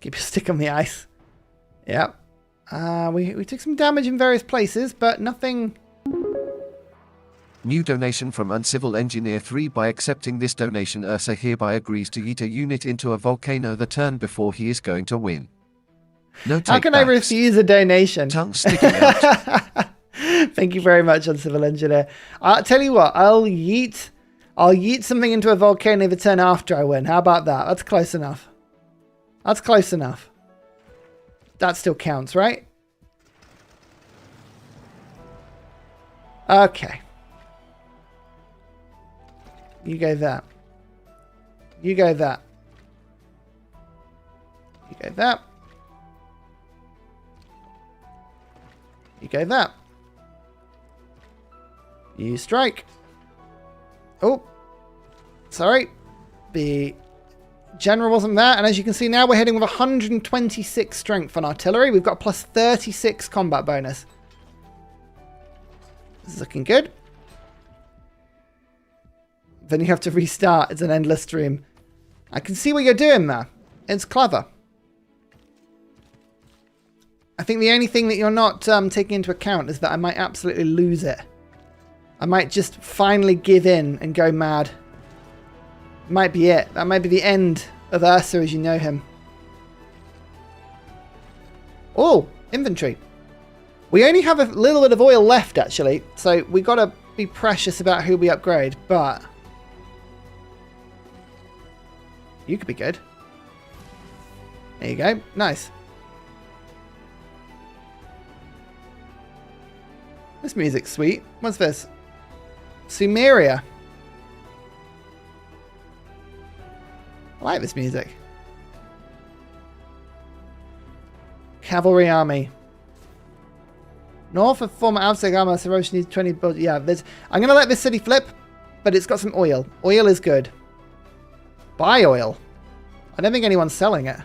Keep your stick on the ice. Yep. We took some damage in various places, but nothing... New donation from Uncivil Engineer 3. By accepting this donation, Ursa hereby agrees to yeet a unit into a volcano the turn before he is going to win. No takebacks. How can I refuse a donation? Tongue sticking out. Thank you very much, Uncivil Engineer. I'll tell you what, I'll yeet something into a volcano the turn after I win. How about that? That's close enough. That's close enough. That still counts, right? Okay. You go that. You go that. You go that. You go that. You strike. Oh. Sorry. The general wasn't there. And as you can see now, we're heading with 126 strength on artillery. We've got plus 36 combat bonus. This is looking good. Then you have to restart. It's an endless stream. I can see what you're doing there. It's clever. I think the only thing that you're not taking into account is that I might absolutely lose it. I might just finally give in and go mad. Might be it. That might be the end of Ursa as you know him. Oh, inventory. We only have a little bit of oil left, actually. So we got to be precious about who we upgrade. But you could be good. There you go. Nice. This music's sweet. What's this? Sumeria. I like this music. Cavalry army. North of former Aztec armor, Sarosh needs 20 build. Yeah, I'm going to let this city flip, but it's got some oil. Oil is good. Buy oil. I don't think anyone's selling it.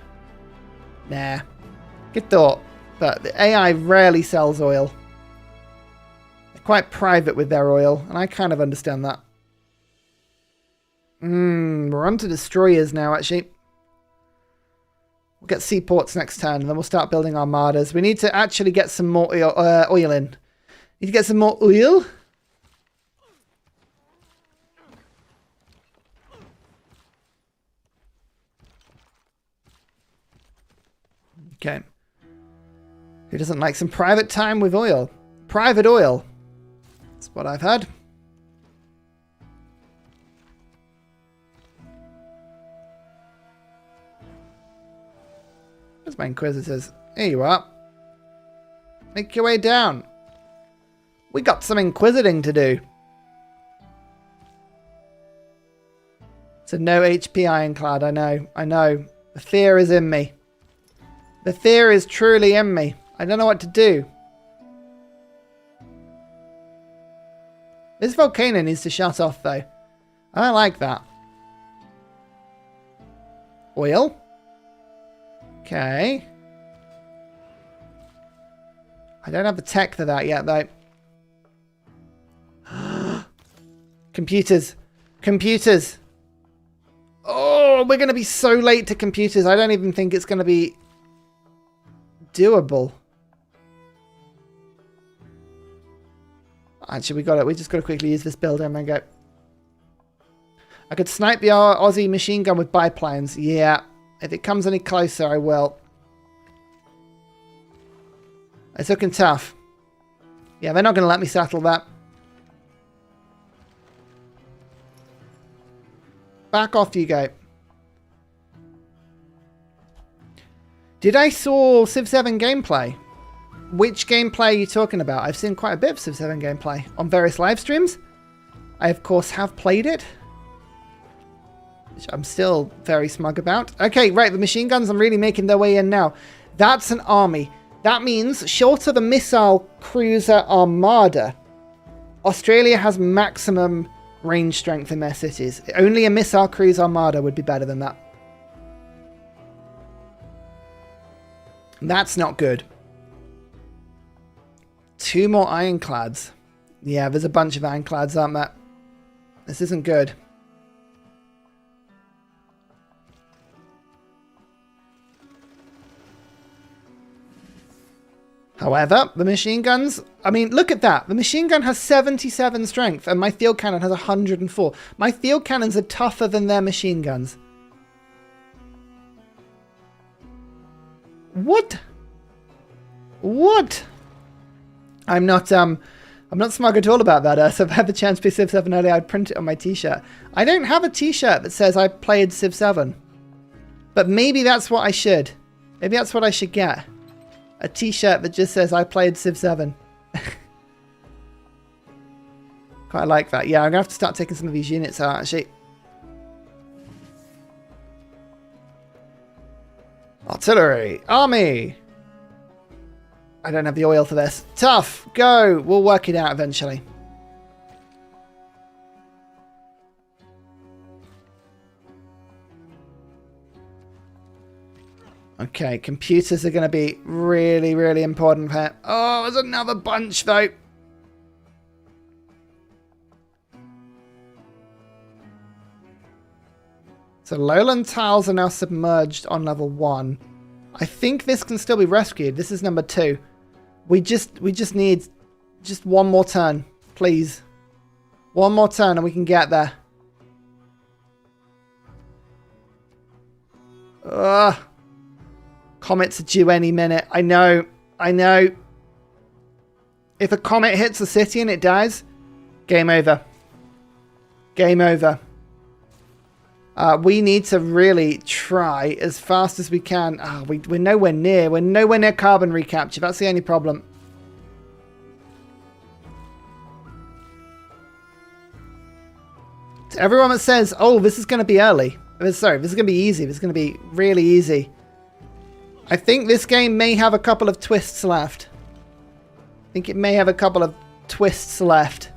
Nah. Good thought. But the AI rarely sells oil. They're quite private with their oil, and I kind of understand that. We're on to destroyers now, actually. We'll get seaports next turn, and then we'll start building armadas. We need to actually get some more oil in. Need to get some more oil. Okay. Who doesn't like some private time with oil? Private oil. That's what I've had. Where's my Inquisitors? Here you are. Make your way down. We got some inquisiting to do. It's a no HP ironclad, I know. I know. The fear is in me. The fear is truly in me. I don't know what to do. This volcano needs to shut off, though. I don't like that. Oil. Okay. I don't have the tech for that yet, though. Computers. Computers. Oh, we're going to be so late to computers. I don't even think it's going to be doable. Actually, we got it. We just got to quickly use this builder and then go. I could snipe the Aussie machine gun with biplanes. Yeah. If it comes any closer, I will. It's looking tough. Yeah, they're not going to let me settle that. Back off you go. Did I saw Civ 7 gameplay? Which gameplay are you talking about? I've seen quite a bit of Civ 7 gameplay on various live streams. I, of course, have played it. Which I'm still very smug about. Okay, right, the machine guns are really making their way in now. That's an army. That means, short of the missile cruiser armada, Australia has maximum range strength in their cities. Only a missile cruise armada would be better than that. That's not good. 2 more ironclads. Yeah, there's a bunch of ironclads, aren't there? This isn't good. However, the machine guns, I mean, look at that. The machine gun has 77 strength and my field cannon has 104. My field cannons are tougher than their machine guns. What? What? I'm not smug at all about that. So if I had the chance to play Civ 7 earlier, I'd print it on my t-shirt. I don't have a t-shirt that says I played Civ 7. But maybe that's what I should. Maybe that's what I should get. A t-shirt that just says I played Civ 7. Quite like that. Yeah, I'm going to have to start taking some of these units out, actually. Artillery. Army. I don't have the oil for this. Tough. Go. We'll work it out eventually. Okay, computers are going to be really, really important here. Oh, there's another bunch, though. So lowland tiles are now submerged on level 1. I think this can still be rescued. This is number 2. We just need just one more turn, please. One more turn and we can get there. Ugh. Comets are due any minute. I know. I know. If a comet hits a city and it dies, game over. Game over. We need to really try as fast as we can. Oh, we're nowhere near. We're nowhere near carbon recapture. That's the only problem. To everyone that says, oh, this is going to be early. Sorry, this is going to be easy. This is going to be really easy. I think this game may have a couple of twists left. I think it may have a couple of twists left.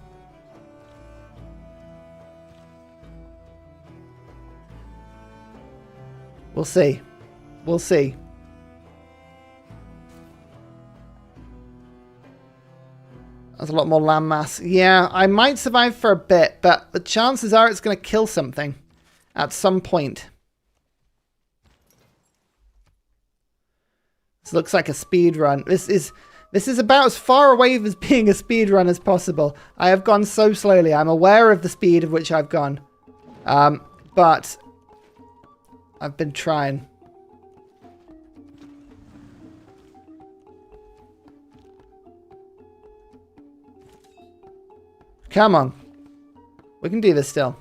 We'll see. We'll see. There's a lot more landmass. Yeah, I might survive for a bit, but the chances are it's going to kill something at some point. This looks like a speed run. This is about as far away as being a speed run as possible. I have gone so slowly. I'm aware of the speed of which I've gone. But I've been trying. Come on. We can do this still.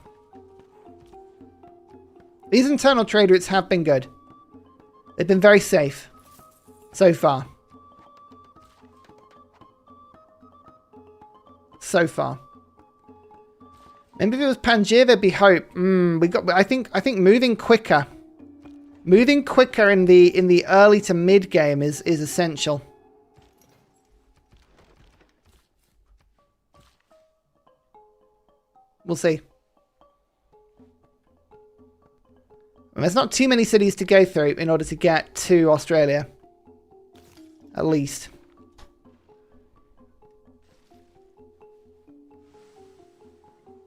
These internal trade routes have been good. They've been very safe. So far. So far. Maybe if it was Pangaea, there'd be hope. I think moving quicker. Moving quicker in the early to mid game is essential. We'll see. And there's not too many cities to go through in order to get to Australia. At least.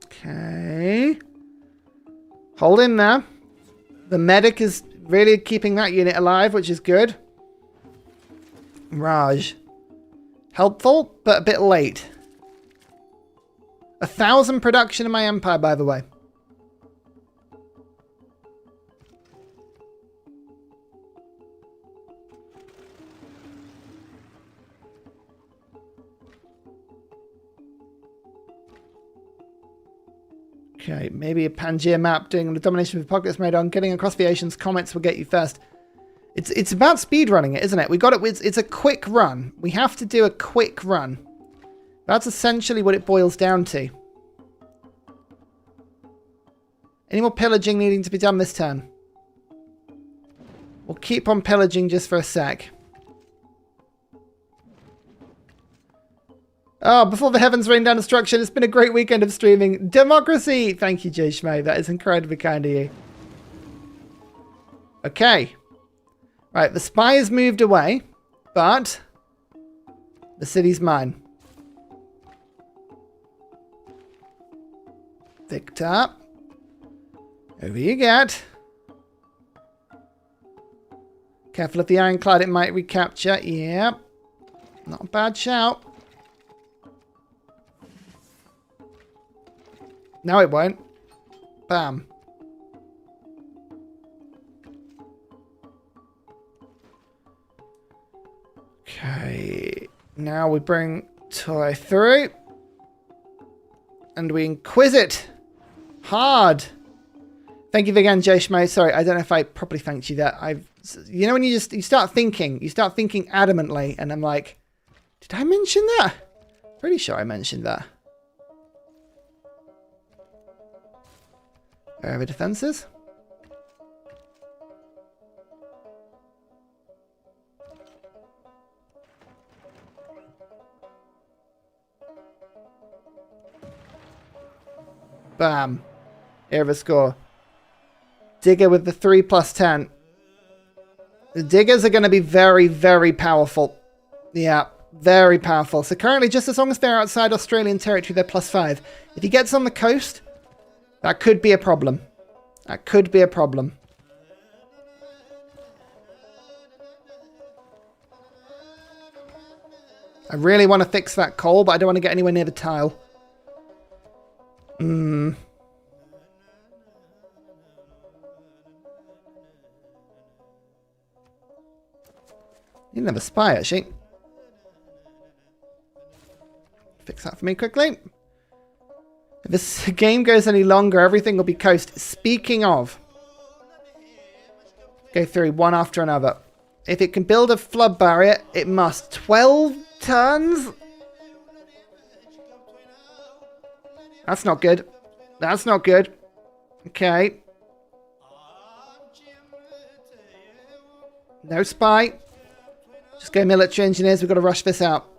Okay. Hold in there. The medic is really keeping that unit alive, which is good. Raj. Helpful, but a bit late. 1,000 production in my empire, by the way. Okay, maybe a Pangaea map doing the domination with apocalypse mode on. Getting across the oceans, comets will get you first. It's about speed running it, isn't it? We got it. It's a quick run. We have to do a quick run. That's essentially what it boils down to. Any more pillaging needing to be done this turn? We'll keep on pillaging just for a sec. Oh, before the heavens rain down destruction, it's been a great weekend of streaming. Democracy! Thank you, Jay Schmo. That is incredibly kind of you. Okay. Right, the spy has moved away, but the city's mine. Victor. Over you get. Careful of the ironclad, it might recapture. Yep. Not a bad shout. No, it won't. Bam. Okay. Now we bring Toy through. And we inquisit. Hard. Thank you again, Jay Schmo. Sorry, I don't know if I properly thanked you there. You know when you start thinking adamantly, and I'm like, did I mention that? Pretty sure I mentioned that. Where are the defenses? Bam. Here of a score. Digger with the 3+10. The diggers are going to be very, very powerful. Yeah, very powerful. So currently, just as long as they're outside Australian territory, they're +5. If he gets on the coast, that could be a problem. That could be a problem. I really want to fix that coal, but I don't want to get anywhere near the tile. You didn't have a spy, actually. Fix that for me quickly. If this game goes any longer, everything will be coast. Speaking of, go through one after another. If it can build a flood barrier, it must. 12 tons? That's not good. That's not good. Okay. No spy. Just go military engineers. We've got to rush this out.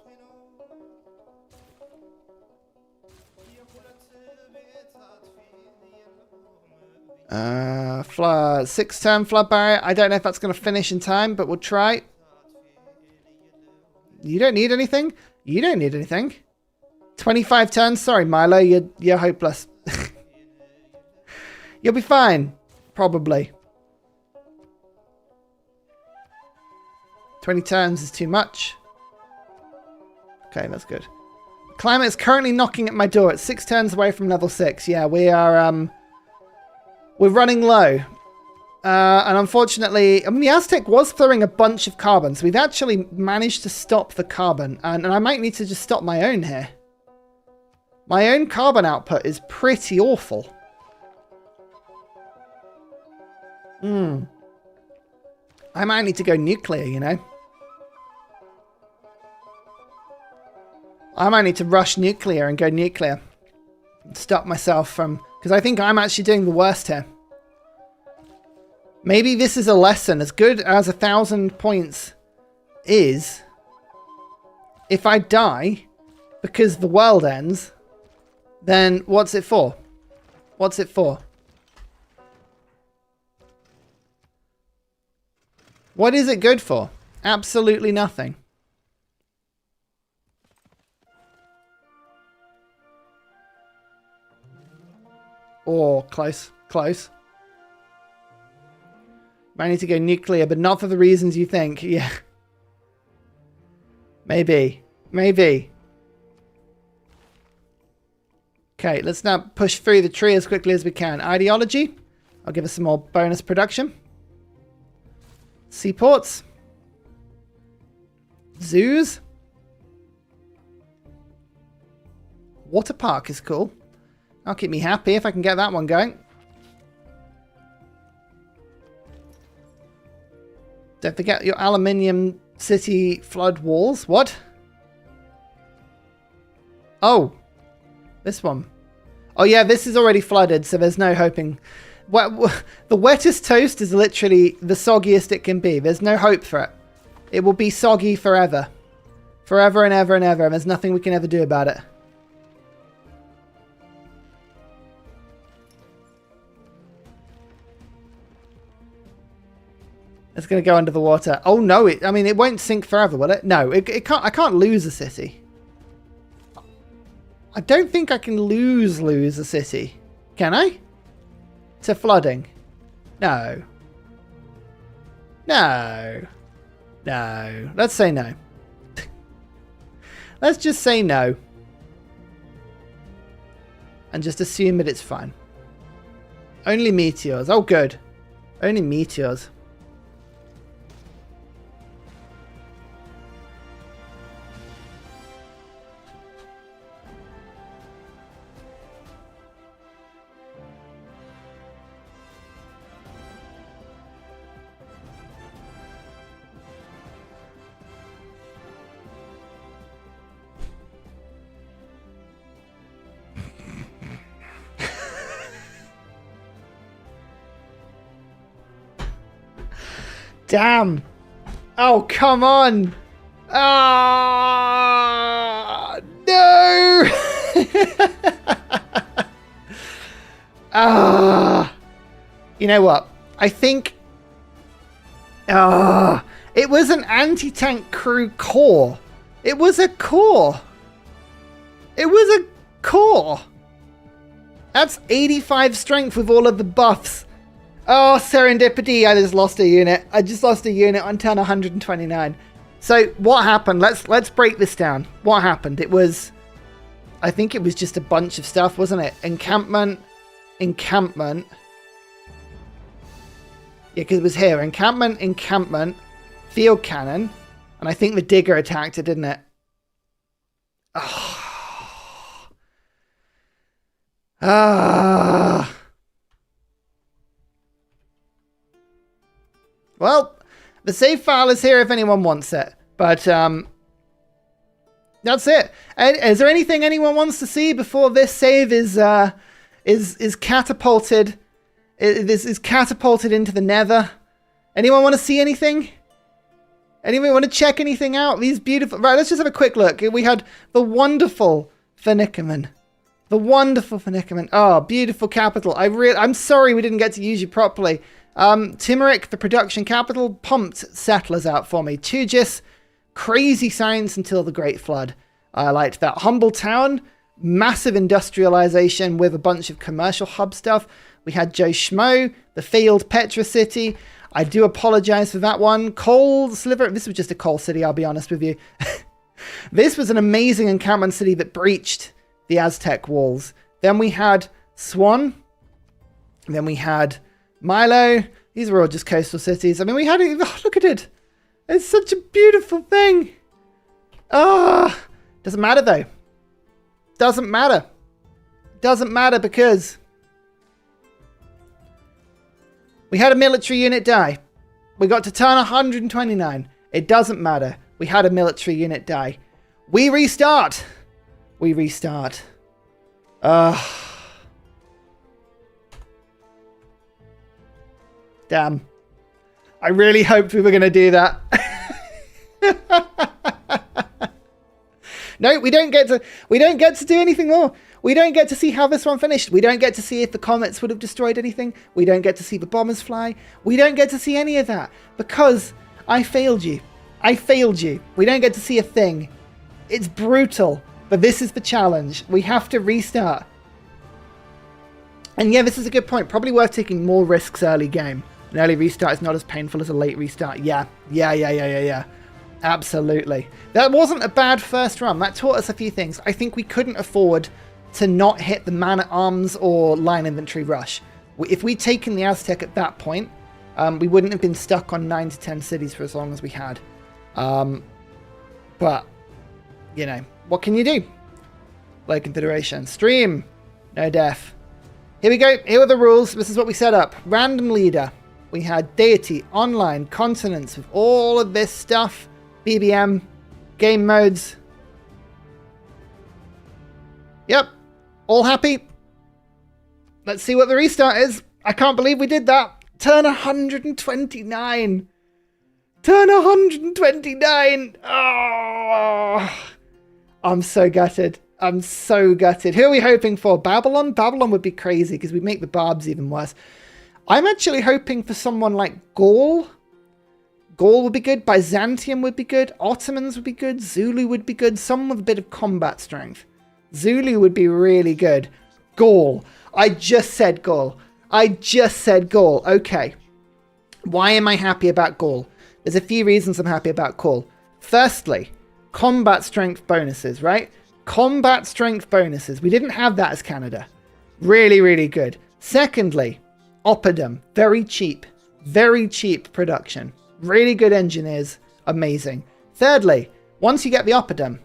Flood. 6-turn flood barrier. I don't know if that's going to finish in time, but we'll try. You don't need anything? You don't need anything. 25 turns. Sorry, Milo. You're hopeless. You'll be fine. Probably. 20 turns is too much. Okay, that's good. Climate is currently knocking at my door. It's 6 turns away from level 6. Yeah, we are... we're running low. And unfortunately, I mean, the Aztec was throwing a bunch of carbon, so we've actually managed to stop the carbon. And I might need to just stop my own here. My own carbon output is pretty awful. I might need to go nuclear, you know. I might need to rush nuclear and go nuclear. Stop myself from... Because I think I'm actually doing the worst here. Maybe this is a lesson. As good as 1,000 points is, if I die because the world ends, then what's it for? What's it for? What is it good for? Absolutely nothing. Oh, close, close. I need to go nuclear, but not for the reasons you think. Yeah. Maybe. Maybe. Okay, let's now push through the tree as quickly as we can. Ideology. I'll give us some more bonus production. Seaports. Zoos. Water park is cool. That'll keep me happy if I can get that one going. Don't forget your aluminium city flood walls. What? Oh. This one. Oh yeah, this is already flooded, so there's no hoping. The wettest toast is literally the soggiest it can be. There's no hope for it. It will be soggy forever. Forever and ever and ever, and there's nothing we can ever do about it. It's going to go under the water. Oh no, I mean, it won't sink forever, will it? No, it can't. I can't lose a city. I don't think I can lose a city. Can I? To flooding. No. No. No. Let's say no. Let's just say no. And just assume that it's fine. Only meteors. Oh, good. Only meteors. Damn. Oh, come on. Ah, no. You know what? I think it was an anti-tank crew core. It was a core. It was a core. That's 85 strength with all of the buffs. Oh, serendipity, I just lost a unit. I just lost a unit on turn 129. So what happened? Let's break this down. What happened? It was, I think it was just a bunch of stuff, wasn't it? Encampment. Yeah, because it was here. Encampment, field cannon. And I think the digger attacked it, didn't it? Well, the save file is here if anyone wants it, but that's it. Is there anything anyone wants to see before this save is catapulted? This is catapulted into the nether. Anyone want to see anything? Anyone want to check anything out? These beautiful. Right, let's just have a quick look. We had the wonderful Fennekerman. The wonderful Fennekerman. Oh, beautiful capital. I'm sorry we didn't get to use you properly. Timuric, the production capital, pumped settlers out for me. Tugis, crazy science until the Great Flood. I liked that. Humble town, massive industrialization with a bunch of commercial hub stuff. We had Joe Schmo, the failed Petra city. I do apologize for that one. Coal sliver. This was just a coal city, I'll be honest with you. This was an amazing encampment city that breached the Aztec walls. Then we had Swan. Then we had Milo. These were all just coastal cities. I mean, we had it. Oh, look at it. It's such a beautiful thing. Doesn't matter though. Doesn't matter. Doesn't matter because we had a military unit die. We got to turn 129. It doesn't matter. We had a military unit die. We restart. we restart. Damn. I really hoped we were going to do that. No, we don't get to do anything more. We don't get to see how this one finished. We don't get to see if the comets would have destroyed anything. We don't get to see the bombers fly. We don't get to see any of that because I failed you. I failed you. We don't get to see a thing. It's brutal, but this is the challenge. We have to restart. And yeah, this is a good point. Probably worth taking more risks early game. An early restart is not as painful as a late restart. Yeah. Absolutely. That wasn't a bad first run. That taught us a few things. I think we couldn't afford to not hit the man-at-arms or line infantry rush. If we'd taken the Aztec at that point, we wouldn't have been stuck on 9 to 10 cities for as long as we had. But, you know, what can you do? Low consideration. Stream. No death. Here we go. Here are the rules. This is what we set up. Random leader. We had deity, online, continents, with all of this stuff. BBM, game modes. Yep. All happy. Let's see what the restart is. I can't believe we did that. Turn 129. Turn 129. Oh, I'm so gutted. I'm so gutted. Who are we hoping for? Babylon? Babylon would be crazy because we'd make the barbs even worse. I'm actually hoping for someone like Gaul. Gaul would be good. Byzantium would be good. Ottomans would be good. Zulu would be good. Someone with a bit of combat strength. Zulu would be really good. Gaul. I just said Gaul. I just said Gaul. Okay. Why am I happy about Gaul? There's a few reasons I'm happy about Gaul. Firstly, combat strength bonuses, right? Combat strength bonuses. We didn't have that as Canada. Really, really good. Secondly, Oppidum. Very cheap. Very cheap production. Really good engineers. Amazing. Thirdly, once you get the Oppidum,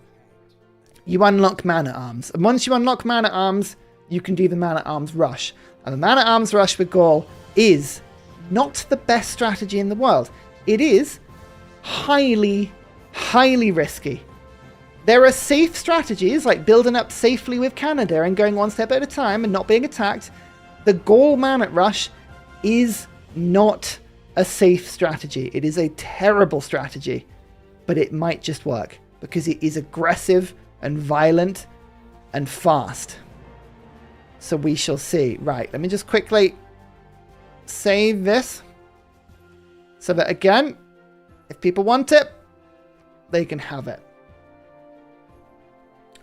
you unlock man-at-arms. And once you unlock man-at-arms, you can do the man-at-arms rush. And the man-at-arms rush with Gaul is not the best strategy in the world. It is highly, highly risky. There are safe strategies like building up safely with Canada and going one step at a time and not being attacked. The Gaul man-at-rush is not a safe strategy. It is a terrible strategy, but it might just work because it is aggressive and violent and fast. So we shall see. Right, let me just quickly save this so that, again, if people want it, they can have it.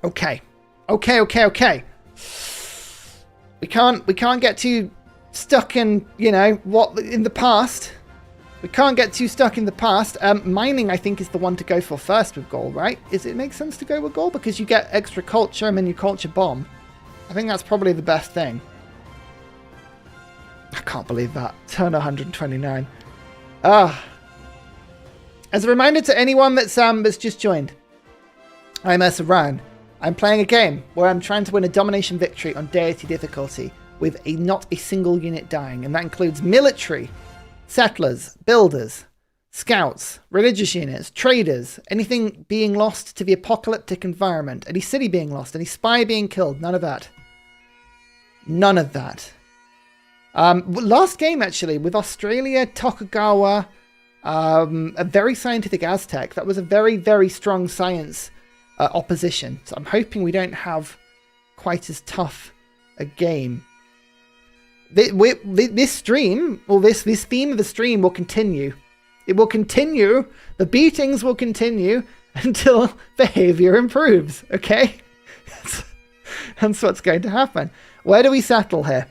Okay. We can't get too stuck in, you know, what in the past. We can't get too stuck in the past. Mining, I think, is the one to go for first with Gaul, right? Does it make sense to go with Gaul? Because you get extra culture and then you culture bomb. I think that's probably the best thing. I can't believe that. Turn 129. As a reminder to anyone that's just joined, I'm Ursa Ryan. I'm playing a game where I'm trying to win a domination victory on deity difficulty with not a single unit dying, and that includes military, settlers, builders, scouts, religious units, traders, anything being lost to the apocalyptic environment, any city being lost, any spy being killed, none of that. None of that. Last game, actually, with Australia, Tokugawa, a very scientific Aztec. That was a very, very strong science opposition. So I'm hoping we don't have quite as tough a game. This stream, or this theme of the stream will continue. It will continue. The beatings will continue until behavior improves. Okay? That's what's going to happen. Where do we settle here?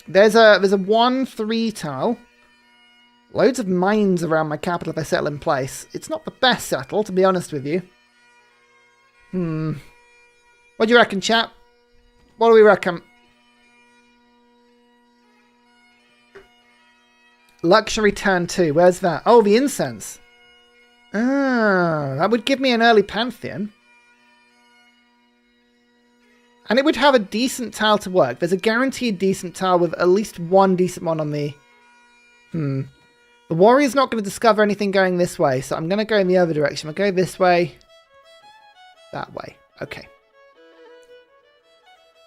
There's a 1-3 tile. Loads of mines around my capital if I settle in place. It's not the best settle, to be honest with you. What do you reckon, chap? What do we reckon? Luxury turn 2. Where's that? Oh, the incense. That would give me an early pantheon. And it would have a decent tile to work. There's a guaranteed decent tile with at least one decent one on the... The warrior's not going to discover anything going this way, so I'm going to go in the other direction. I'll go this way. That way. Okay.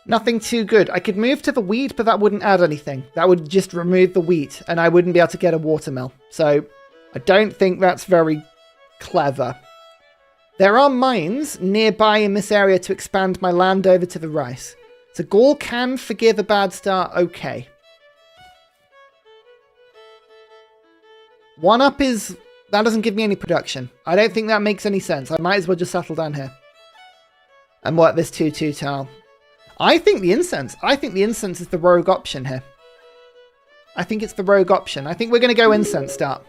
Nothing too good. I could move to the wheat, but that wouldn't add anything. That would just remove the wheat, and I wouldn't be able to get a watermill. So I don't think that's very clever. There are mines nearby in this area to expand my land over to the rice. So Gaul can forgive a bad start, okay. 1-up is... that doesn't give me any production. I don't think that makes any sense. I might as well just settle down here. And work this 2-2 tile. I think the incense is the rogue option here. I think it's the rogue option. I think we're going to go incense start.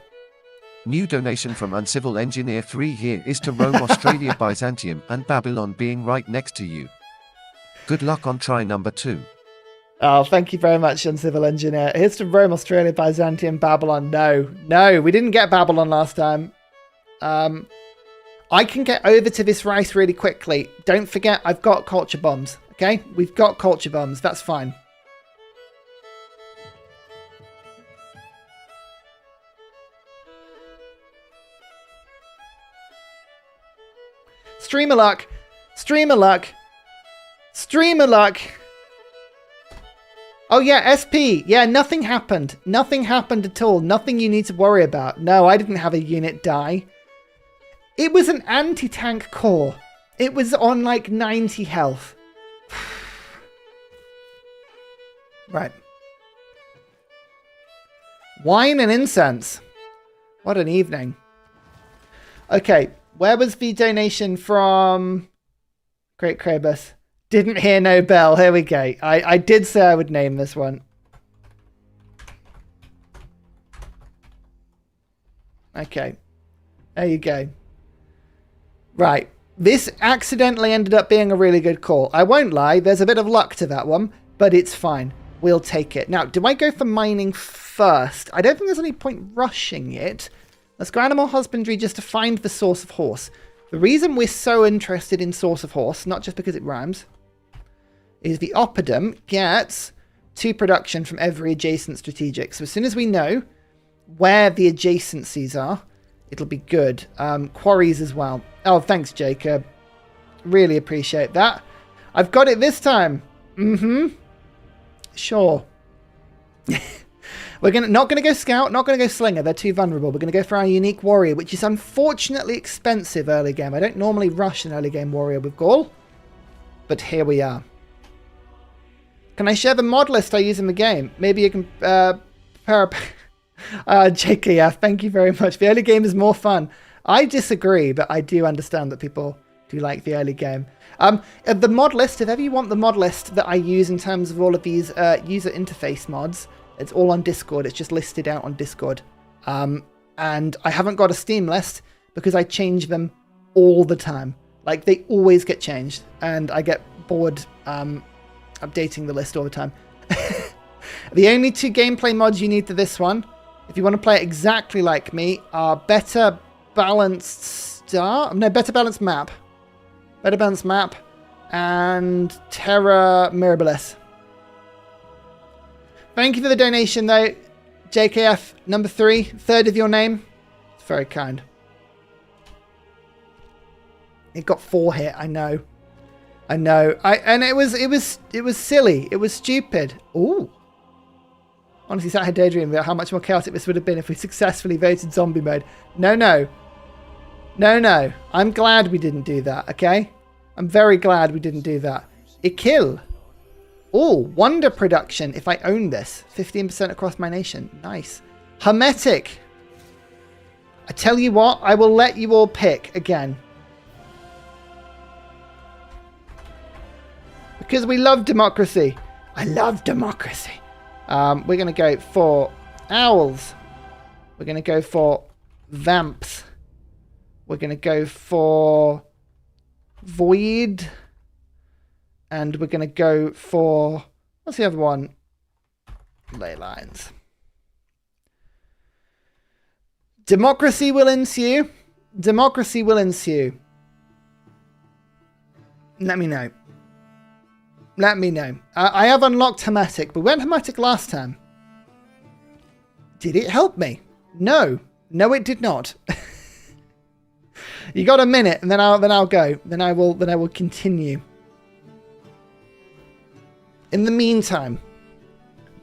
New donation from Uncivil Engineer 3 here is to Rome, Australia, Byzantium, and Babylon being right next to you. Good luck on try number 2. Oh, thank you very much, Uncivil Engineer. Here's to Rome, Australia, Byzantium, Babylon. No, we didn't get Babylon last time. I can get over to this rice really quickly. Don't forget, I've got culture bombs. Okay, we've got culture bombs. That's fine. Streamer luck. Streamer luck. Streamer luck. Oh yeah, SP. Yeah, nothing happened. Nothing happened at all. Nothing you need to worry about. No, I didn't have a unit die. It was an anti-tank core. It was on like 90 health. Right. Wine and incense. What an evening. Okay, where was the donation from? Great Krabus. Didn't hear no bell. Here we go. I did say I would name this one. Okay. There you go. Right. This accidentally ended up being a really good call. I won't lie. There's a bit of luck to that one, but it's fine. We'll take it. Now, do I go for mining first? I don't think there's any point rushing it. Let's go animal husbandry just to find the source of horse. The reason we're so interested in source of horse, not just because it rhymes, is the oppidum gets 2 production from every adjacent strategic. So as soon as we know where the adjacencies are, it'll be good. Quarries as well. Oh, thanks, Jacob. Really appreciate that. I've got it this time. Sure. We're not going to go scout, not going to go slinger. They're too vulnerable. We're going to go for our unique warrior, which is unfortunately expensive early game. I don't normally rush an early game warrior with Gaul, but here we are. Can I share the mod list I use in the game? Maybe you can JKF, thank you very much. The early game is more fun. I disagree, but I do understand that people do like the early game. The mod list, if ever you want the mod list that I use in terms of all of these user interface mods, it's all on Discord. It's just listed out on Discord. And I haven't got a Steam list because I change them all the time. Like, they always get changed. And I get bored updating the list all the time. The only 2 gameplay mods you need for this one, if you want to play it exactly like me, are better balanced map. Better balanced map and Terra Mirabilis. Thank you for the donation, though. JKF number 3, third of your name. It's very kind. It got 4 hit. I know. And it was silly. It was stupid. Ooh. Honestly, sat here daydreaming about how much more chaotic this would have been if we successfully voted zombie mode. No. I'm glad we didn't do that. Okay. I'm very glad we didn't do that. Ikill. Oh, wonder production if I own this. 15% across my nation. Nice. Hermetic. I tell you what, I will let you all pick again. Because we love democracy. I love democracy. We're going to go for owls. We're going to go for vamps. We're going to go for void. And we're going to go for, what's the other one? Ley lines. Democracy will ensue. Democracy will ensue. Let me know. Let me know. I have unlocked Hermetic, but we went Hermetic last time. Did it help me? No. No, it did not. You got a minute, and then I'll go. Then I will continue. In the meantime,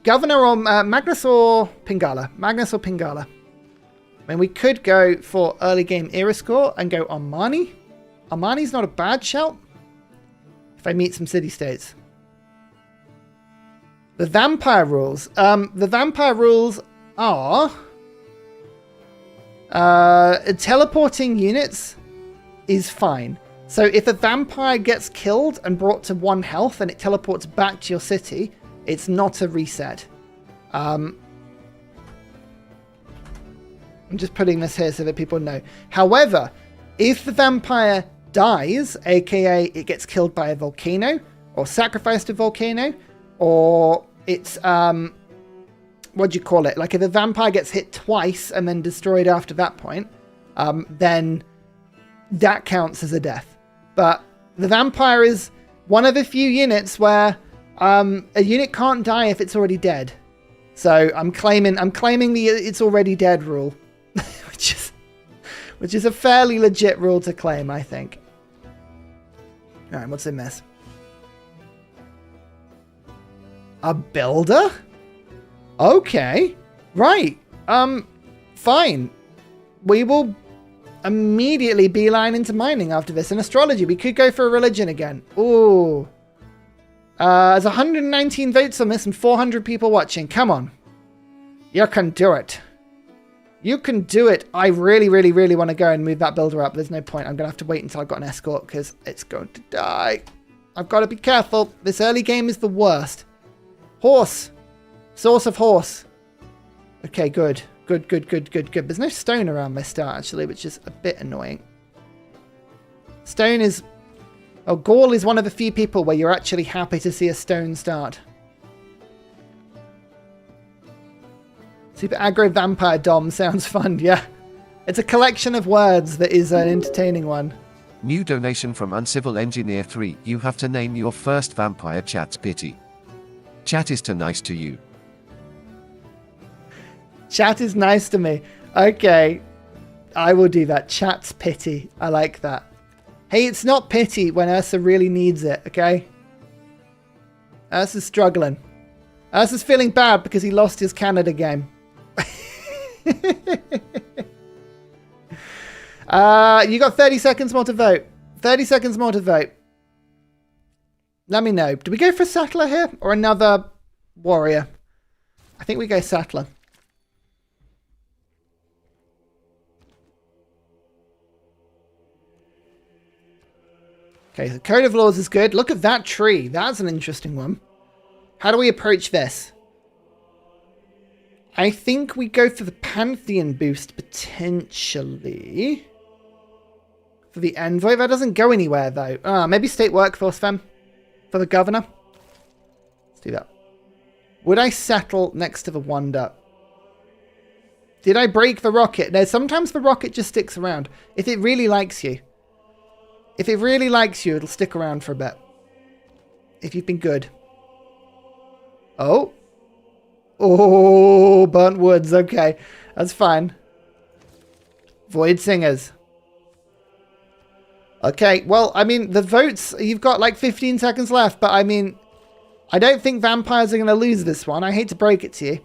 Governor or Magnus or Pingala? Magnus or Pingala? I mean, we could go for early game era score and go Armani. Armani's not a bad shout. If I meet some city-states. The vampire rules. The vampire rules are... teleporting units is fine. So if a vampire gets killed and brought to 1 health and it teleports back to your city, it's not a reset. I'm just putting this here so that people know. However, if the vampire dies, aka it gets killed by a volcano, or sacrificed to a volcano, or it's, what do you call it? Like if a vampire gets hit twice and then destroyed after that point, then that counts as a death. But the vampire is one of the few units where a unit can't die if it's already dead. So I'm claiming the it's already dead rule, which is a fairly legit rule to claim, I think. All right, what's in this? A builder? Okay, right. Fine. We will immediately beeline into mining after this. In astrology, we could go for a religion again. Ooh. There's 119 votes on this and 400 people watching. Come on. You can do it. You can do it. I really, really, really want to go and move that builder up. There's no point. I'm going to have to wait until I've got an escort because it's going to die. I've got to be careful. This early game is the worst. Horse. Source of horse. Okay, good. Good. There's no stone around my start, actually, which is a bit annoying. Stone is... Oh, Gaul is one of the few people where you're actually happy to see a stone start. Super aggro vampire dom sounds fun, yeah. It's a collection of words that is an entertaining one. New donation from Uncivil Engineer 3. You have to name your first vampire. Chat's pity. Chat is too nice to you. Chat is nice to me. Okay. I will do that. Chat's pity. I like that. Hey, it's not pity when Ursa really needs it, okay? Ursa's struggling. Ursa's feeling bad because he lost his Canada game. You got 30 seconds more to vote. 30 seconds more to vote. Let me know. Do we go for settler here or another warrior? I think we go settler. Okay, the Code of Laws is good. Look at that tree. That's an interesting one. How do we approach this? I think we go for the Pantheon boost, potentially. For the Envoy. That doesn't go anywhere, though. Maybe State Workforce, fam. For the Governor. Let's do that. Would I settle next to the Wonder? Did I break the rocket? No, sometimes the rocket just sticks around. If it really likes you. If it really likes you, it'll stick around for a bit. If you've been good. Oh. Oh, burnt woods. Okay. That's fine. Void Singers. Okay. Well, I mean, the votes, you've got like 15 seconds left. But I mean, I don't think vampires are going to lose this one. I hate to break it to you.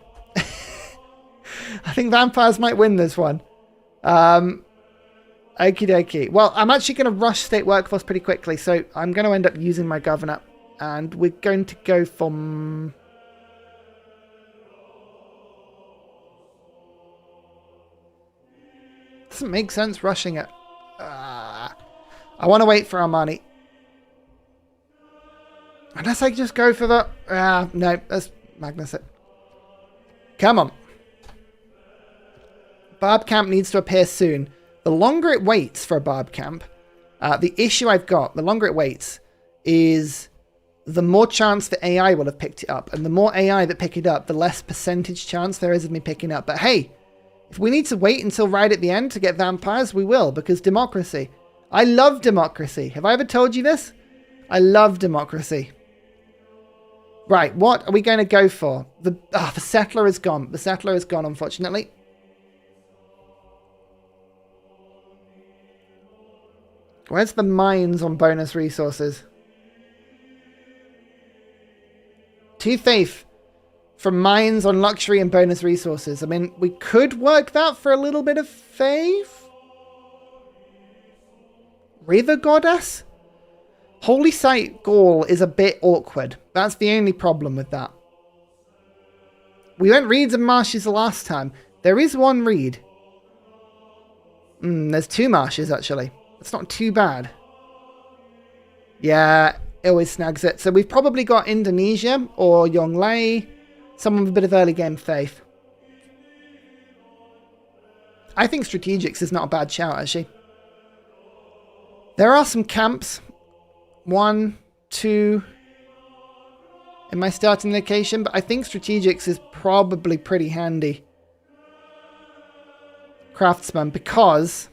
I think vampires might win this one. Okie dokie. Well, I'm actually going to rush State Workforce pretty quickly, so I'm going to end up using my Governor. And we're going to go from... Doesn't make sense rushing it. I want to wait for Armani. Unless I just go for the... no, let's Magnus it. Come on. Barb Camp needs to appear soon. The longer it waits for a Barb Camp, the issue I've got, the longer it waits, is the more chance that AI will have picked it up. And the more AI that pick it up, the less percentage chance there is of me picking up. But hey, if we need to wait until right at the end to get vampires, we will, because democracy. I love democracy. Have I ever told you this? I love democracy. Right, what are we going to go for? The settler is gone. The settler is gone, unfortunately. Where's the mines on bonus resources? 2 faith from mines on luxury and bonus resources. I mean, we could work that for a little bit of faith. River Goddess? Holy Site Gaul is a bit awkward. That's the only problem with that. We went reeds and marshes the last time. There is one reed. There's 2 marshes, actually. It's not too bad. Yeah, it always snags it. So we've probably got Indonesia or Yonglei. Someone with a bit of early game faith. I think strategics is not a bad shout, actually. There are some camps. 1, 2 in my starting location, but I think strategics is probably pretty handy. Craftsman, because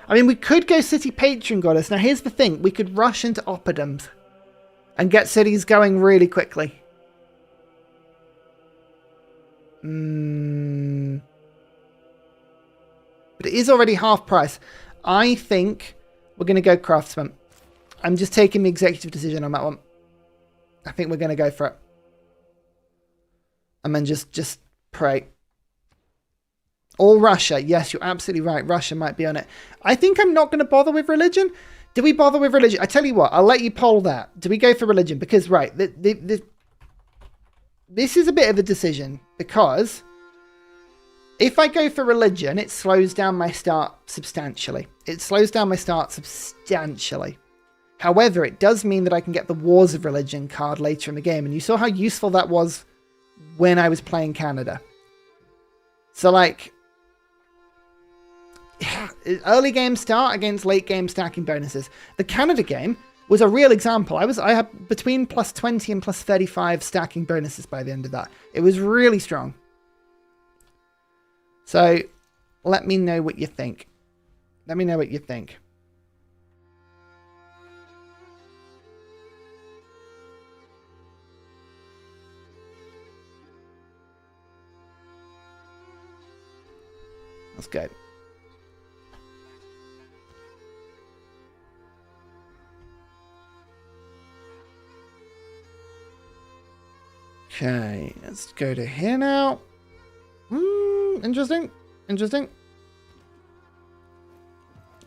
I mean, we could go city patron goddess. Now here's the thing, we could rush into oppidums and get cities going really quickly. But it is already half price. I think we're going to go craftsman. I'm just taking the executive decision on that one. I think we're going to go for it. And then just pray. Or Russia. Yes, you're absolutely right. Russia might be on it. I think I'm not going to bother with religion. Do we bother with religion? I tell you what, I'll let you poll that. Do we go for religion? Because, right, this is a bit of a decision. Because if I go for religion, it slows down my start substantially. It slows down my start substantially. However, it does mean that I can get the Wars of Religion card later in the game. And you saw how useful that was when I was playing Canada. So, like, early game start against late game stacking bonuses. The Canada game was a real example. I had between plus 20 and plus 35 stacking bonuses by the end of that. It was really strong. So, let me know what you think. Let me know what you think. Let's go. Okay, let's go to here now. Interesting. Interesting.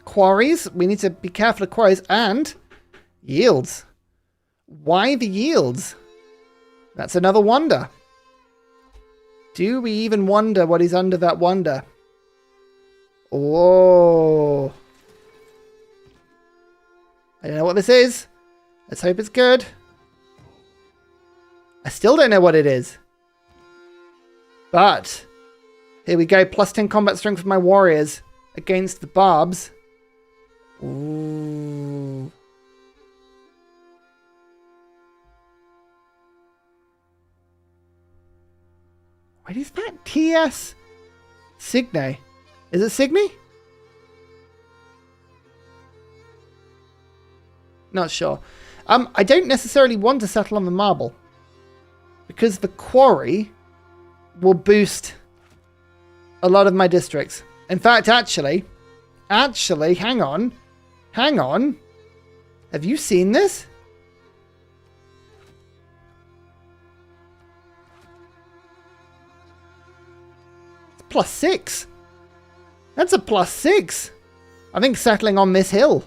Quarries. We need to be careful of quarries. And yields. Why the yields? That's another wonder. Do we even wonder what is under that wonder? Oh. I don't know what this is. Let's hope it's good. I still don't know what it is. But here we go. Plus 10 combat strength for my warriors against the barbs. Ooh. What is that? TS Signe. Is it Signe? Not sure. I don't necessarily want to settle on the marble. Because the quarry will boost a lot of my districts. In fact, actually, hang on. Have you seen this? It's +6. That's a +6. I think settling on this hill.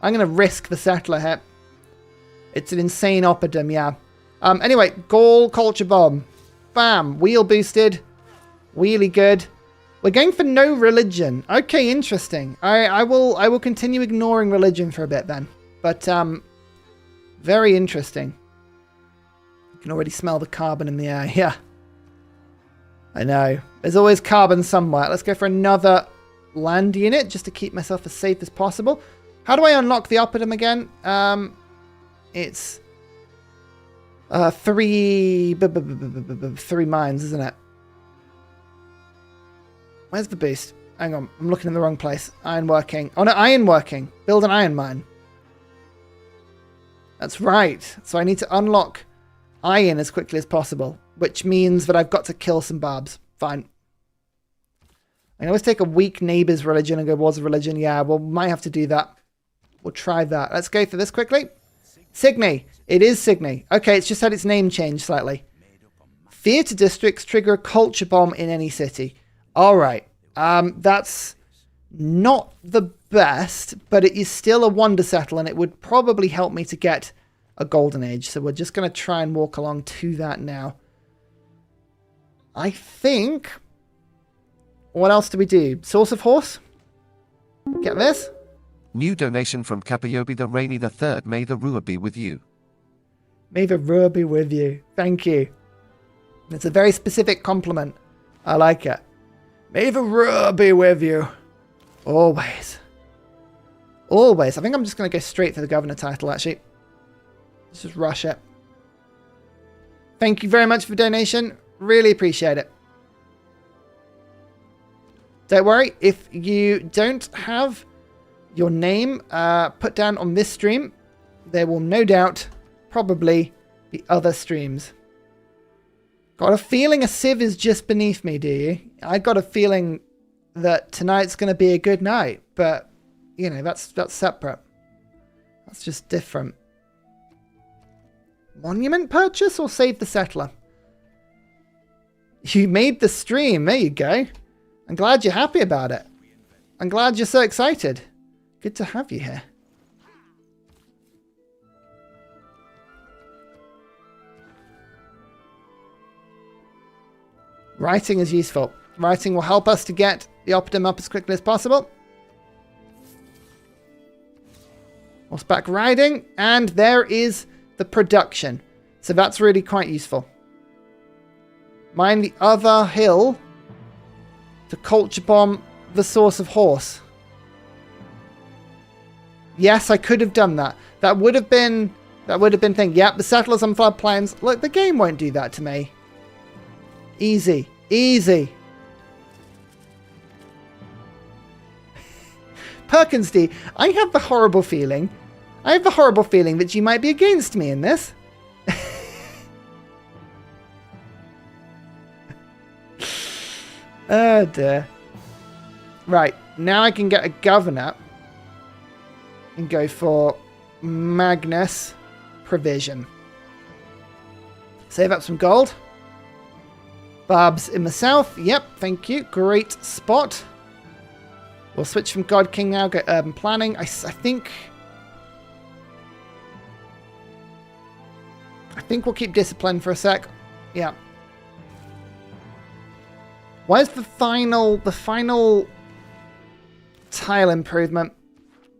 I'm going to risk the settler here. It's an insane oppidum, yeah. Anyway, Gaul Culture Bomb. Bam. Wheel boosted. Wheelie good. We're going for no religion. Okay, interesting. I will continue ignoring religion for a bit then. But, very interesting. You can already smell the carbon in the air. Yeah. I know. There's always carbon somewhere. Let's go for another land unit just to keep myself as safe as possible. How do I unlock the oppidum again? It's 3 mines, isn't it? Where's the boost? Hang on, I'm looking in the wrong place. Ironworking. Oh no, ironworking. Build an iron mine. That's right. So I need to unlock iron as quickly as possible, which means that I've got to kill some barbs. Fine. I can always take a weak neighbor's religion and go Wars of Religion. Yeah, well, might have to do that. We'll try that. Let's go for this quickly. Signy. It is Signy. Okay, it's just had its name changed slightly. Theatre districts trigger a culture bomb in any city. All right. That's not the best, but it is still a wonder settle, and it would probably help me to get a golden age. So we're just going to try and walk along to that now. I think... What else do we do? Source of horse? Get this? New donation from Kapayobi the Rainy the Third. May the Rua be with you. May the Rua be with you. Thank you. It's a very specific compliment. I like it. May the Rua be with you. Always. Always. I think I'm just going to go straight for the governor title, actually. Let's just rush it. Thank you very much for the donation. Really appreciate it. Don't worry, if you don't have your name put down on this stream, there will no doubt probably be other streams. Got a feeling a sieve is just beneath me, do you? I got a feeling that tonight's going to be a good night, but, you know, that's separate. That's just different. Monument purchase or save the settler? You made the stream. There you go. I'm glad you're happy about it. I'm glad you're so excited. Good to have you here. Writing is useful. Writing will help us to get the Optimum up as quickly as possible. Horseback riding. And there is the production. So that's really quite useful. Mine the other hill to culture bomb the source of horse. Yes, I could have done that. That would have been thing. Yep, the settlers on floodplains. Look, the game won't do that to me. Easy. Easy. Perkins D, I have the horrible feeling. That you might be against me in this. Oh dear. Right, now I can get a governor and go for Magnus Provision. Save up some gold. Barb's in the south. Yep, thank you. Great spot. We'll switch from God King now, go urban planning. I think we'll keep discipline for a sec. Yeah. Where's the final tile improvement?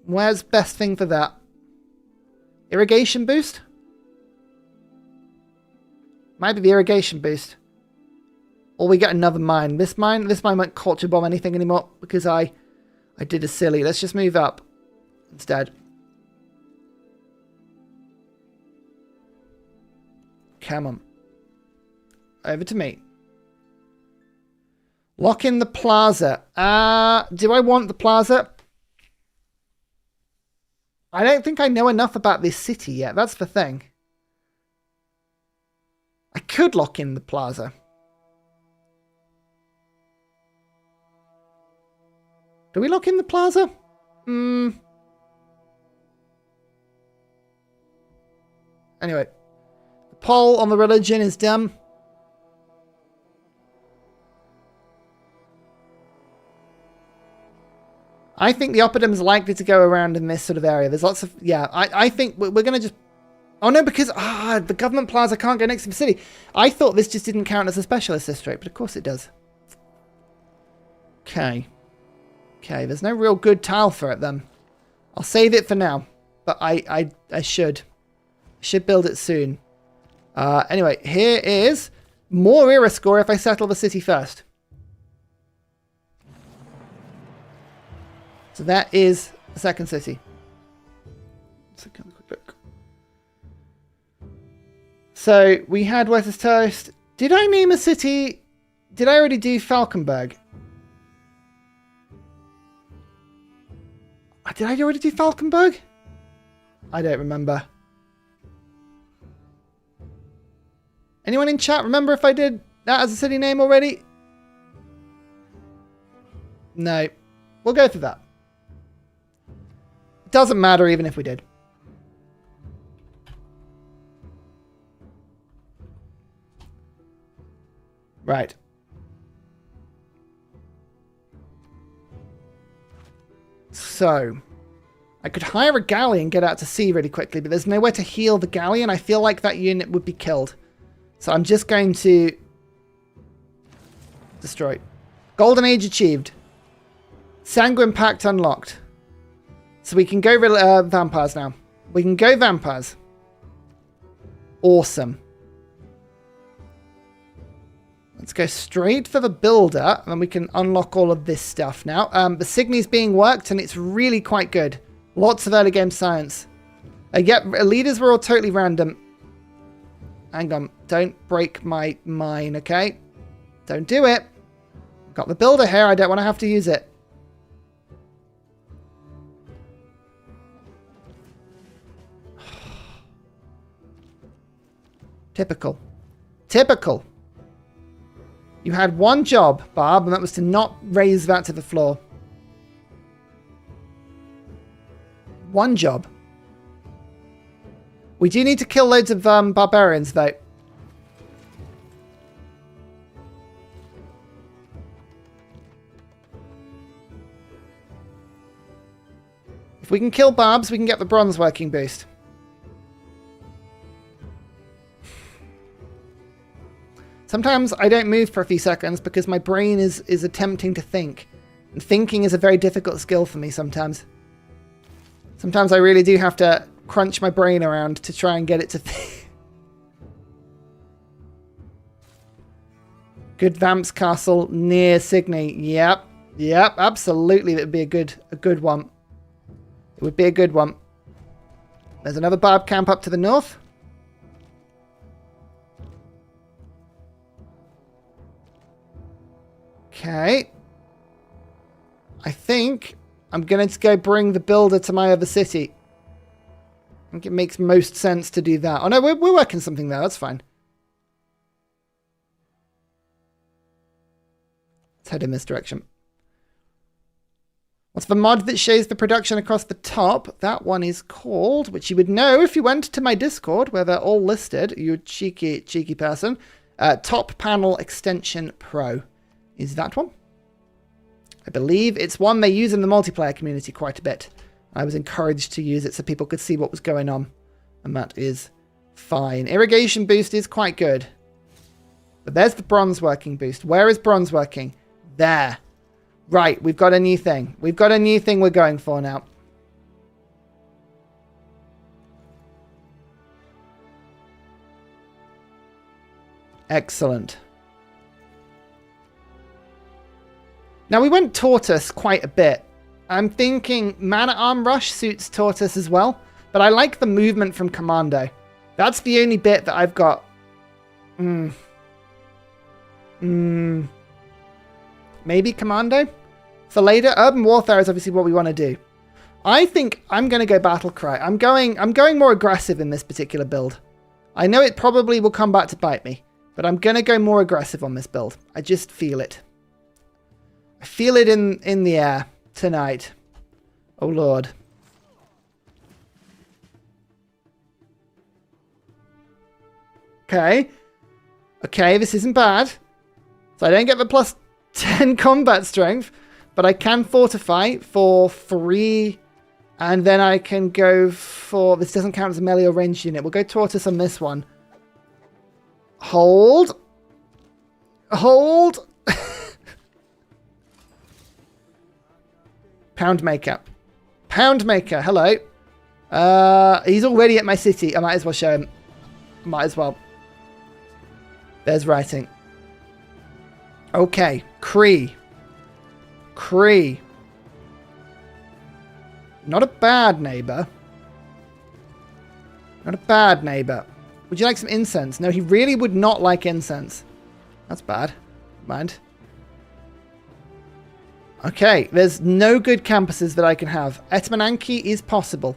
Where's best thing for that? Irrigation boost? Might be the irrigation boost. Or we get another mine. This mine won't culture bomb anything anymore because I did a silly. Let's just move up instead. Come on. Over to me. Lock in the plaza. Do I want the plaza? I don't think I know enough about this city yet. That's the thing. I could lock in the plaza. Do we lock in the plaza? Anyway. The poll on the religion is done. I think the Oppidum is likely to go around in this sort of area. There's lots of... Yeah, I think we're going to just... Oh, no, because the government plaza can't go next to the city. I thought this just didn't count as a specialist district, but of course it does. Okay. Okay, there's no real good tile for it then. I'll save it for now, but I should. Should build it soon. Anyway, here is more era score if I settle the city first. So that is the second city. Let's have a quick look. So we had West's Toast. Did I name a city? Did I already do Falkenberg? Did I already do Falkenberg? I don't remember. Anyone in chat remember if I did that as a city name already? No. We'll go through that. It doesn't matter even if we did. Right. So, I could hire a galley and get out to sea really quickly, but there's nowhere to heal the galley, and I feel like that unit would be killed. So I'm just going to destroy. Golden Age achieved. Sanguine Pact unlocked. So we can go vampires now. We can go vampires. Awesome. Let's go straight for the builder, and then we can unlock all of this stuff now. The Signy's being worked, and it's really quite good. Lots of early game science. Yep, leaders were all totally random. Hang on. Don't break my mine, okay? Don't do it. Got the builder here. I don't want to have to use it. Typical. Typical. You had one job, Barb, and that was to not raise that to the floor. One job. We do need to kill loads of barbarians, though. If we can kill barbs, we can get the bronze working boost. Sometimes I don't move for a few seconds because my brain is attempting to think. And thinking is a very difficult skill for me sometimes. Sometimes I really do have to crunch my brain around to try and get it to think. Good Vamps Castle near Signy. Yep. Yep, absolutely. That would be a good one. It would be a good one. There's another barb camp up to the north. Okay. I think I'm going to go bring the builder to my other city. I think it makes most sense to do that. Oh no, we're working something there. That's fine. Let's head in this direction. What's the mod that shows the production across the top? That one is called, which you would know if you went to my Discord, where they're all listed. You cheeky person. Top Panel Extension Pro is that one. I believe it's one they use in the multiplayer community quite a bit. I was encouraged to use it so people could see what was going on. And that is fine. Irrigation boost is quite good. But there's the bronze working boost. Where is bronze working? There. Right, we've got a new thing. We've got a new thing we're going for now. Excellent. Now, we went Tortoise quite a bit. I'm thinking Man-at-Arm Rush suits Tortoise as well, but I like the movement from Commando. That's the only bit that I've got. Maybe Commando? For later, Urban Warfare is obviously what we want to do. I think I'm going to go Battle Cry. I'm going more aggressive in this particular build. I know it probably will come back to bite me, but I'm going to go more aggressive on this build. I just feel it. I feel it in the air tonight. Oh, Lord. Okay. Okay, this isn't bad. So I don't get the plus 10 combat strength, but I can fortify for 3, and then I can go for... This doesn't count as a melee or ranged unit. We'll go Tortoise on this one. Hold. Hold. Poundmaker. Poundmaker, hello. He's already at my city. I might as well show him. Might as well. There's writing. Okay. Cree. Cree. Not a bad neighbor. Not a bad neighbor. Would you like some incense? No, he really would not like incense. That's bad. Mind. Okay, there's no good campuses that I can have. Etmananki is possible.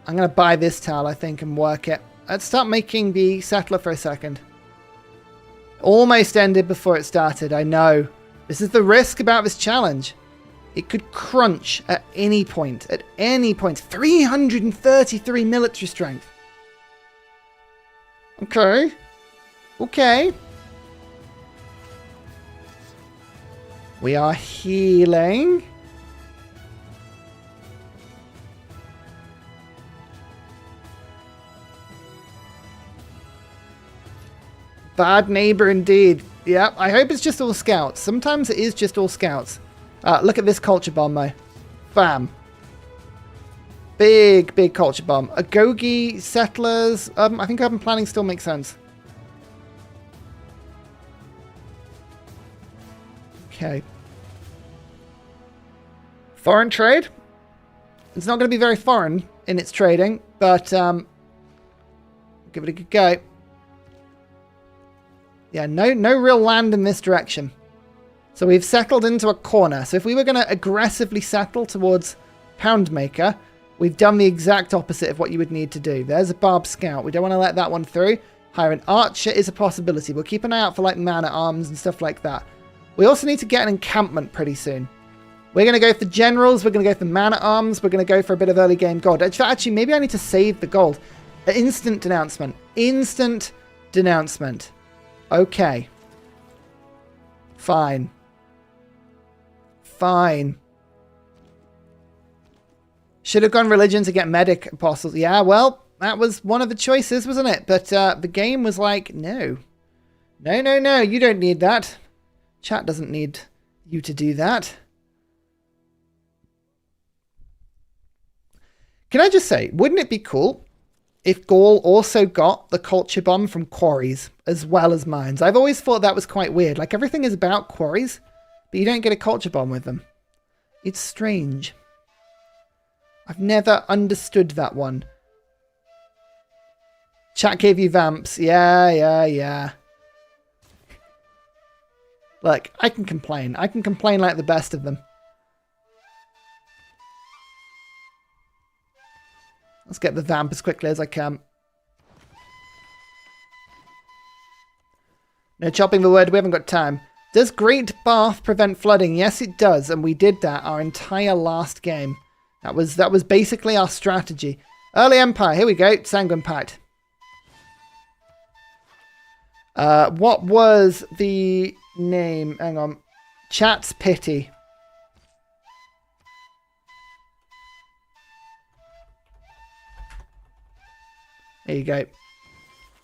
I'm going to buy this tile, I think, and work it. Let's start making the settler for a second. Almost ended before it started, I know. This is the risk about this challenge. It could crunch at any point. At any point. 333 military strength. Okay. Okay. We are healing. Bad neighbor indeed. Yeah, I hope it's just all scouts. Sometimes it is just all scouts. Look at this culture bomb, though. Bam. Big, big culture bomb. Agogi settlers. I think urban planning still makes sense. Okay. Foreign trade. It's not going to be very foreign in its trading, but give it a good go. Yeah, no real land in this direction. So we've settled into a corner. So if we were going to aggressively settle towards Poundmaker, we've done the exact opposite of what you would need to do. There's a Barb Scout. We don't want to let that one through. Hire an Archer is a possibility. We'll keep an eye out for like Man-at-Arms and stuff like that. We also need to get an encampment pretty soon. We're going to go for Generals. We're going to go for Man-at-Arms. We're going to go for a bit of early game gold. Actually, maybe I need to save the gold. Instant denouncement. Instant denouncement. Okay. Fine. Fine. Should have gone religion to get medic apostles. Yeah, well, that was one of the choices, wasn't it? But the game was like, no. No, no, no, you don't need that. Chat doesn't need you to do that. Can I just say, wouldn't it be cool if Gaul also got the culture bomb from quarries as well as mines? I've always thought that was quite weird. Like, everything is about quarries, but you don't get a culture bomb with them. It's strange. I've never understood that one. Chat gave you vamps. Yeah. Look, I can complain. I can complain like the best of them. Let's get the vamp as quickly as I can. No chopping the wood. We haven't got time. Does Great Bath prevent flooding? Yes, it does. And we did that our entire last game. That was basically our strategy. Early Empire. Here we go. Sanguine Pact. What was the name? Hang on. Chat's Pity. There you go.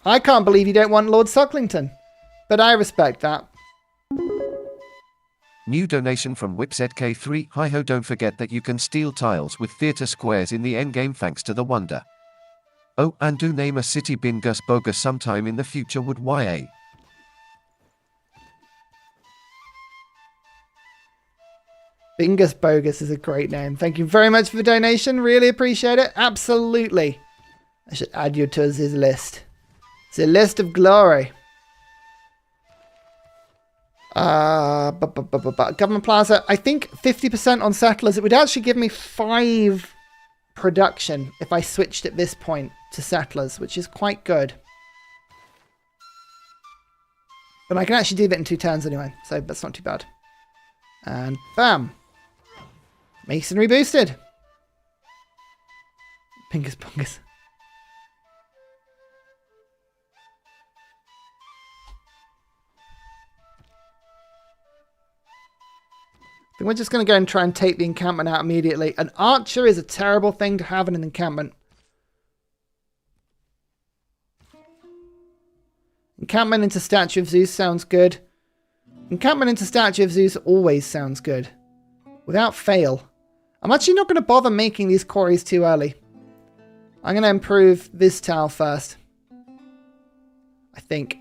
I can't believe you don't want Lord Sucklington, but I respect that. New donation from WhipZK3. Hi-ho, don't forget that you can steal tiles with theatre squares in the endgame thanks to the wonder. Oh, and do name a city Bingus Bogus sometime in the future would YA. Bingus Bogus is a great name. Thank you very much for the donation. Really appreciate it. Absolutely. I should add you to his list. It's a list of glory. Government Plaza. I think 50% on settlers. It would actually give me 5 production if I switched at this point to settlers, which is quite good. But I can actually do that in 2 turns anyway, so that's not too bad. And bam. Masonry boosted. Pingus Pungus. I think we're just going to go and try and take the encampment out immediately. An archer is a terrible thing to have in an encampment. Encampment into Statue of Zeus sounds good. Encampment into Statue of Zeus always sounds good. Without fail. I'm actually not going to bother making these quarries too early. I'm going to improve this tile first. I think.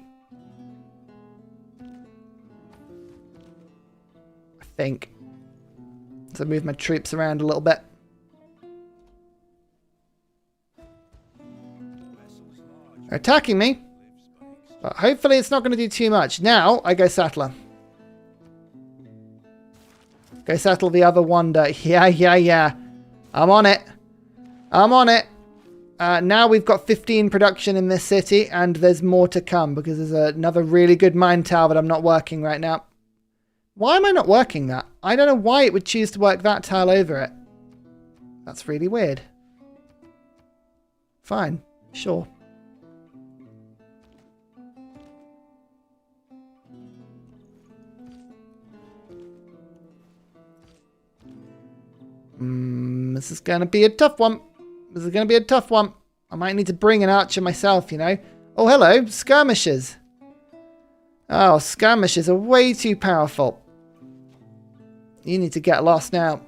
So move my troops around a little bit. They're attacking me. But hopefully it's not going to do too much. Now I go settler. Go settle the other wonder. Yeah. I'm on it. Now we've got 15 production in this city. And there's more to come. Because there's another really good mine tower that I'm not working right now. Why am I not working that? I don't know why it would choose to work that tile over it. That's really weird. Fine. Sure. This is going to be a tough one. This is going to be a tough one. I might need to bring an archer myself, you know. Oh, hello. Skirmishers. Oh, skirmishers are way too powerful. You need to get lost now.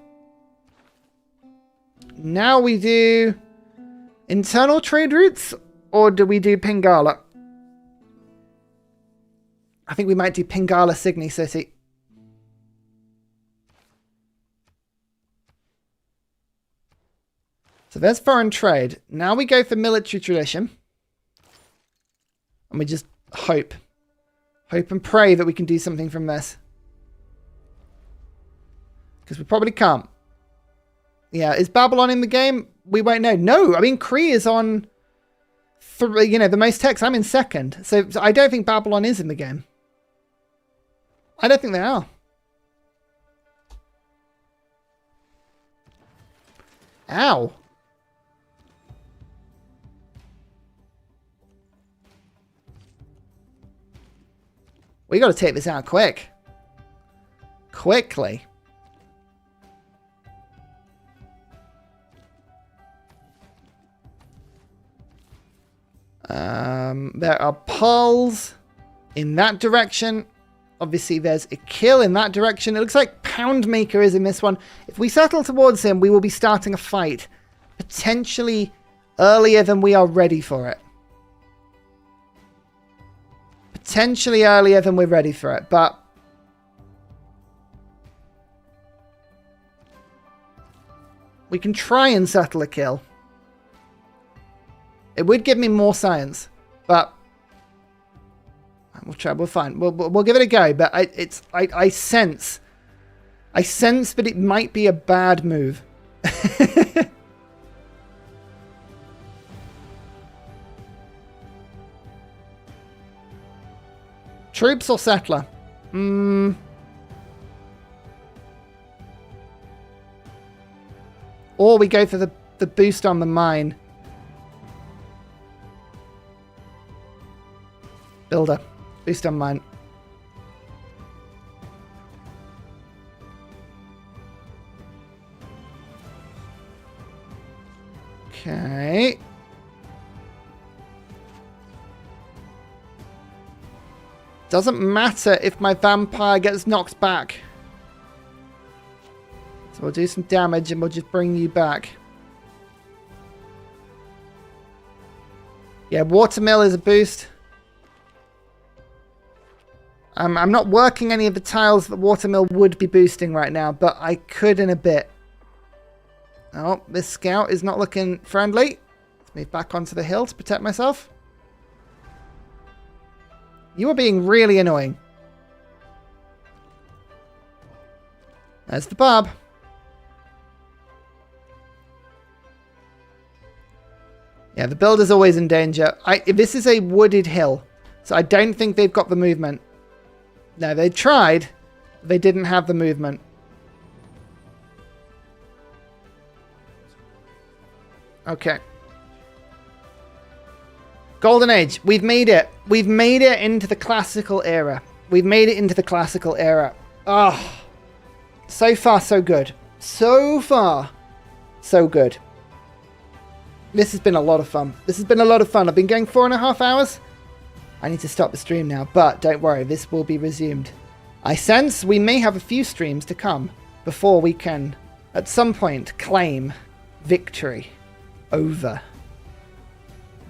Now we do internal trade routes, or do we do Pingala? I think we might do Pingala Signy City. So there's foreign trade. Now we go for military tradition. And we just hope. Hope and pray that we can do something from this. Because we probably can't. Yeah, is Babylon in the game? We won't know. No, I mean, Kree is on, the most techs. I'm in second. So I don't think Babylon is in the game. I don't think they are. Ow. We got to take this out quick. Quickly. There are pulls in that direction. Obviously, there's a kill in that direction. It looks like Poundmaker is in this one. If we settle towards him, we will be starting a fight. Potentially earlier than we are ready for it. Potentially earlier than we're ready for it, but... we can try and settle a kill. It would give me more science, but... we'll try, we'll find. We'll give it a go, but I sense that it might be a bad move. Troops or settler? Or we go for the boost on the mine. Builder. Boost on mine. Okay. Doesn't matter if my vampire gets knocked back. So we'll do some damage and we'll just bring you back. Yeah, watermill is a boost. I'm not working any of the tiles that watermill would be boosting right now, but I could in a bit. Oh, this scout is not looking friendly. Let's move back onto the hill to protect myself. You are being really annoying. There's the barb. Yeah, the builder's always in danger. This is a wooded hill, so I don't think they've got the movement. No, they tried. They didn't have the movement. Okay. Golden Age. We've made it. We've made it into the classical era. We've made it into the classical era. Oh. So far, so good. So far, so good. This has been a lot of fun. This has been a lot of fun. I've been going 4.5 hours. I need to stop the stream now, but don't worry, this will be resumed. I sense we may have a few streams to come before we can, at some point, claim victory over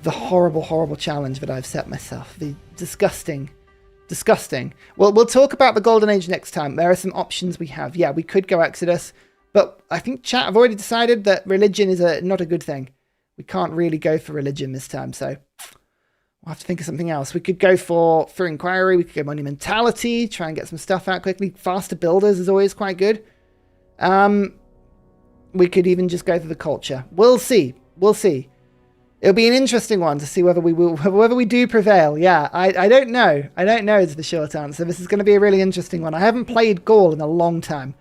the horrible, horrible challenge that I've set myself. The disgusting. Well, we'll talk about the Golden Age next time. There are some options we have. Yeah, we could go Exodus, but I think chat have already decided that religion is not a good thing. We can't really go for religion this time, so... we'll have to think of something else. We could go for Inquiry. We could go Monumentality. Try and get some stuff out quickly. Faster Builders is always quite good. We could even just go for the Culture. We'll see. We'll see. It'll be an interesting one to see whether we do prevail. Yeah, I don't know. I don't know is the short answer. This is going to be a really interesting one. I haven't played Gaul in a long time.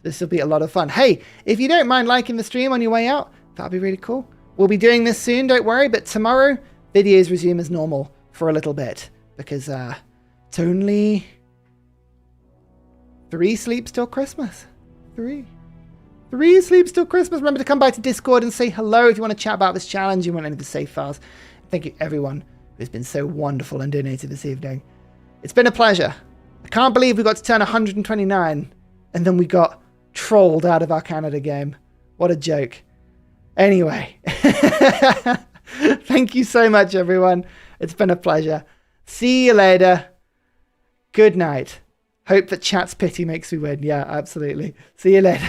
This will be a lot of fun. Hey, if you don't mind liking the stream on your way out, that'd be really cool. We'll be doing this soon, don't worry, but tomorrow, videos resume as normal for a little bit, because it's only 3 sleeps till Christmas. 3 Sleep till Christmas. Remember to come by to Discord and say hello if you want to chat about this challenge. You want any of the save files. Thank you, everyone who's been so wonderful and donated this evening. It's been a pleasure. I can't believe we got to turn 129 and then we got trolled out of our Canada game. What a joke. Anyway, thank you so much, everyone. It's been a pleasure. See you later. Good night. Hope that chat's pity makes me win. Yeah, absolutely. See you later.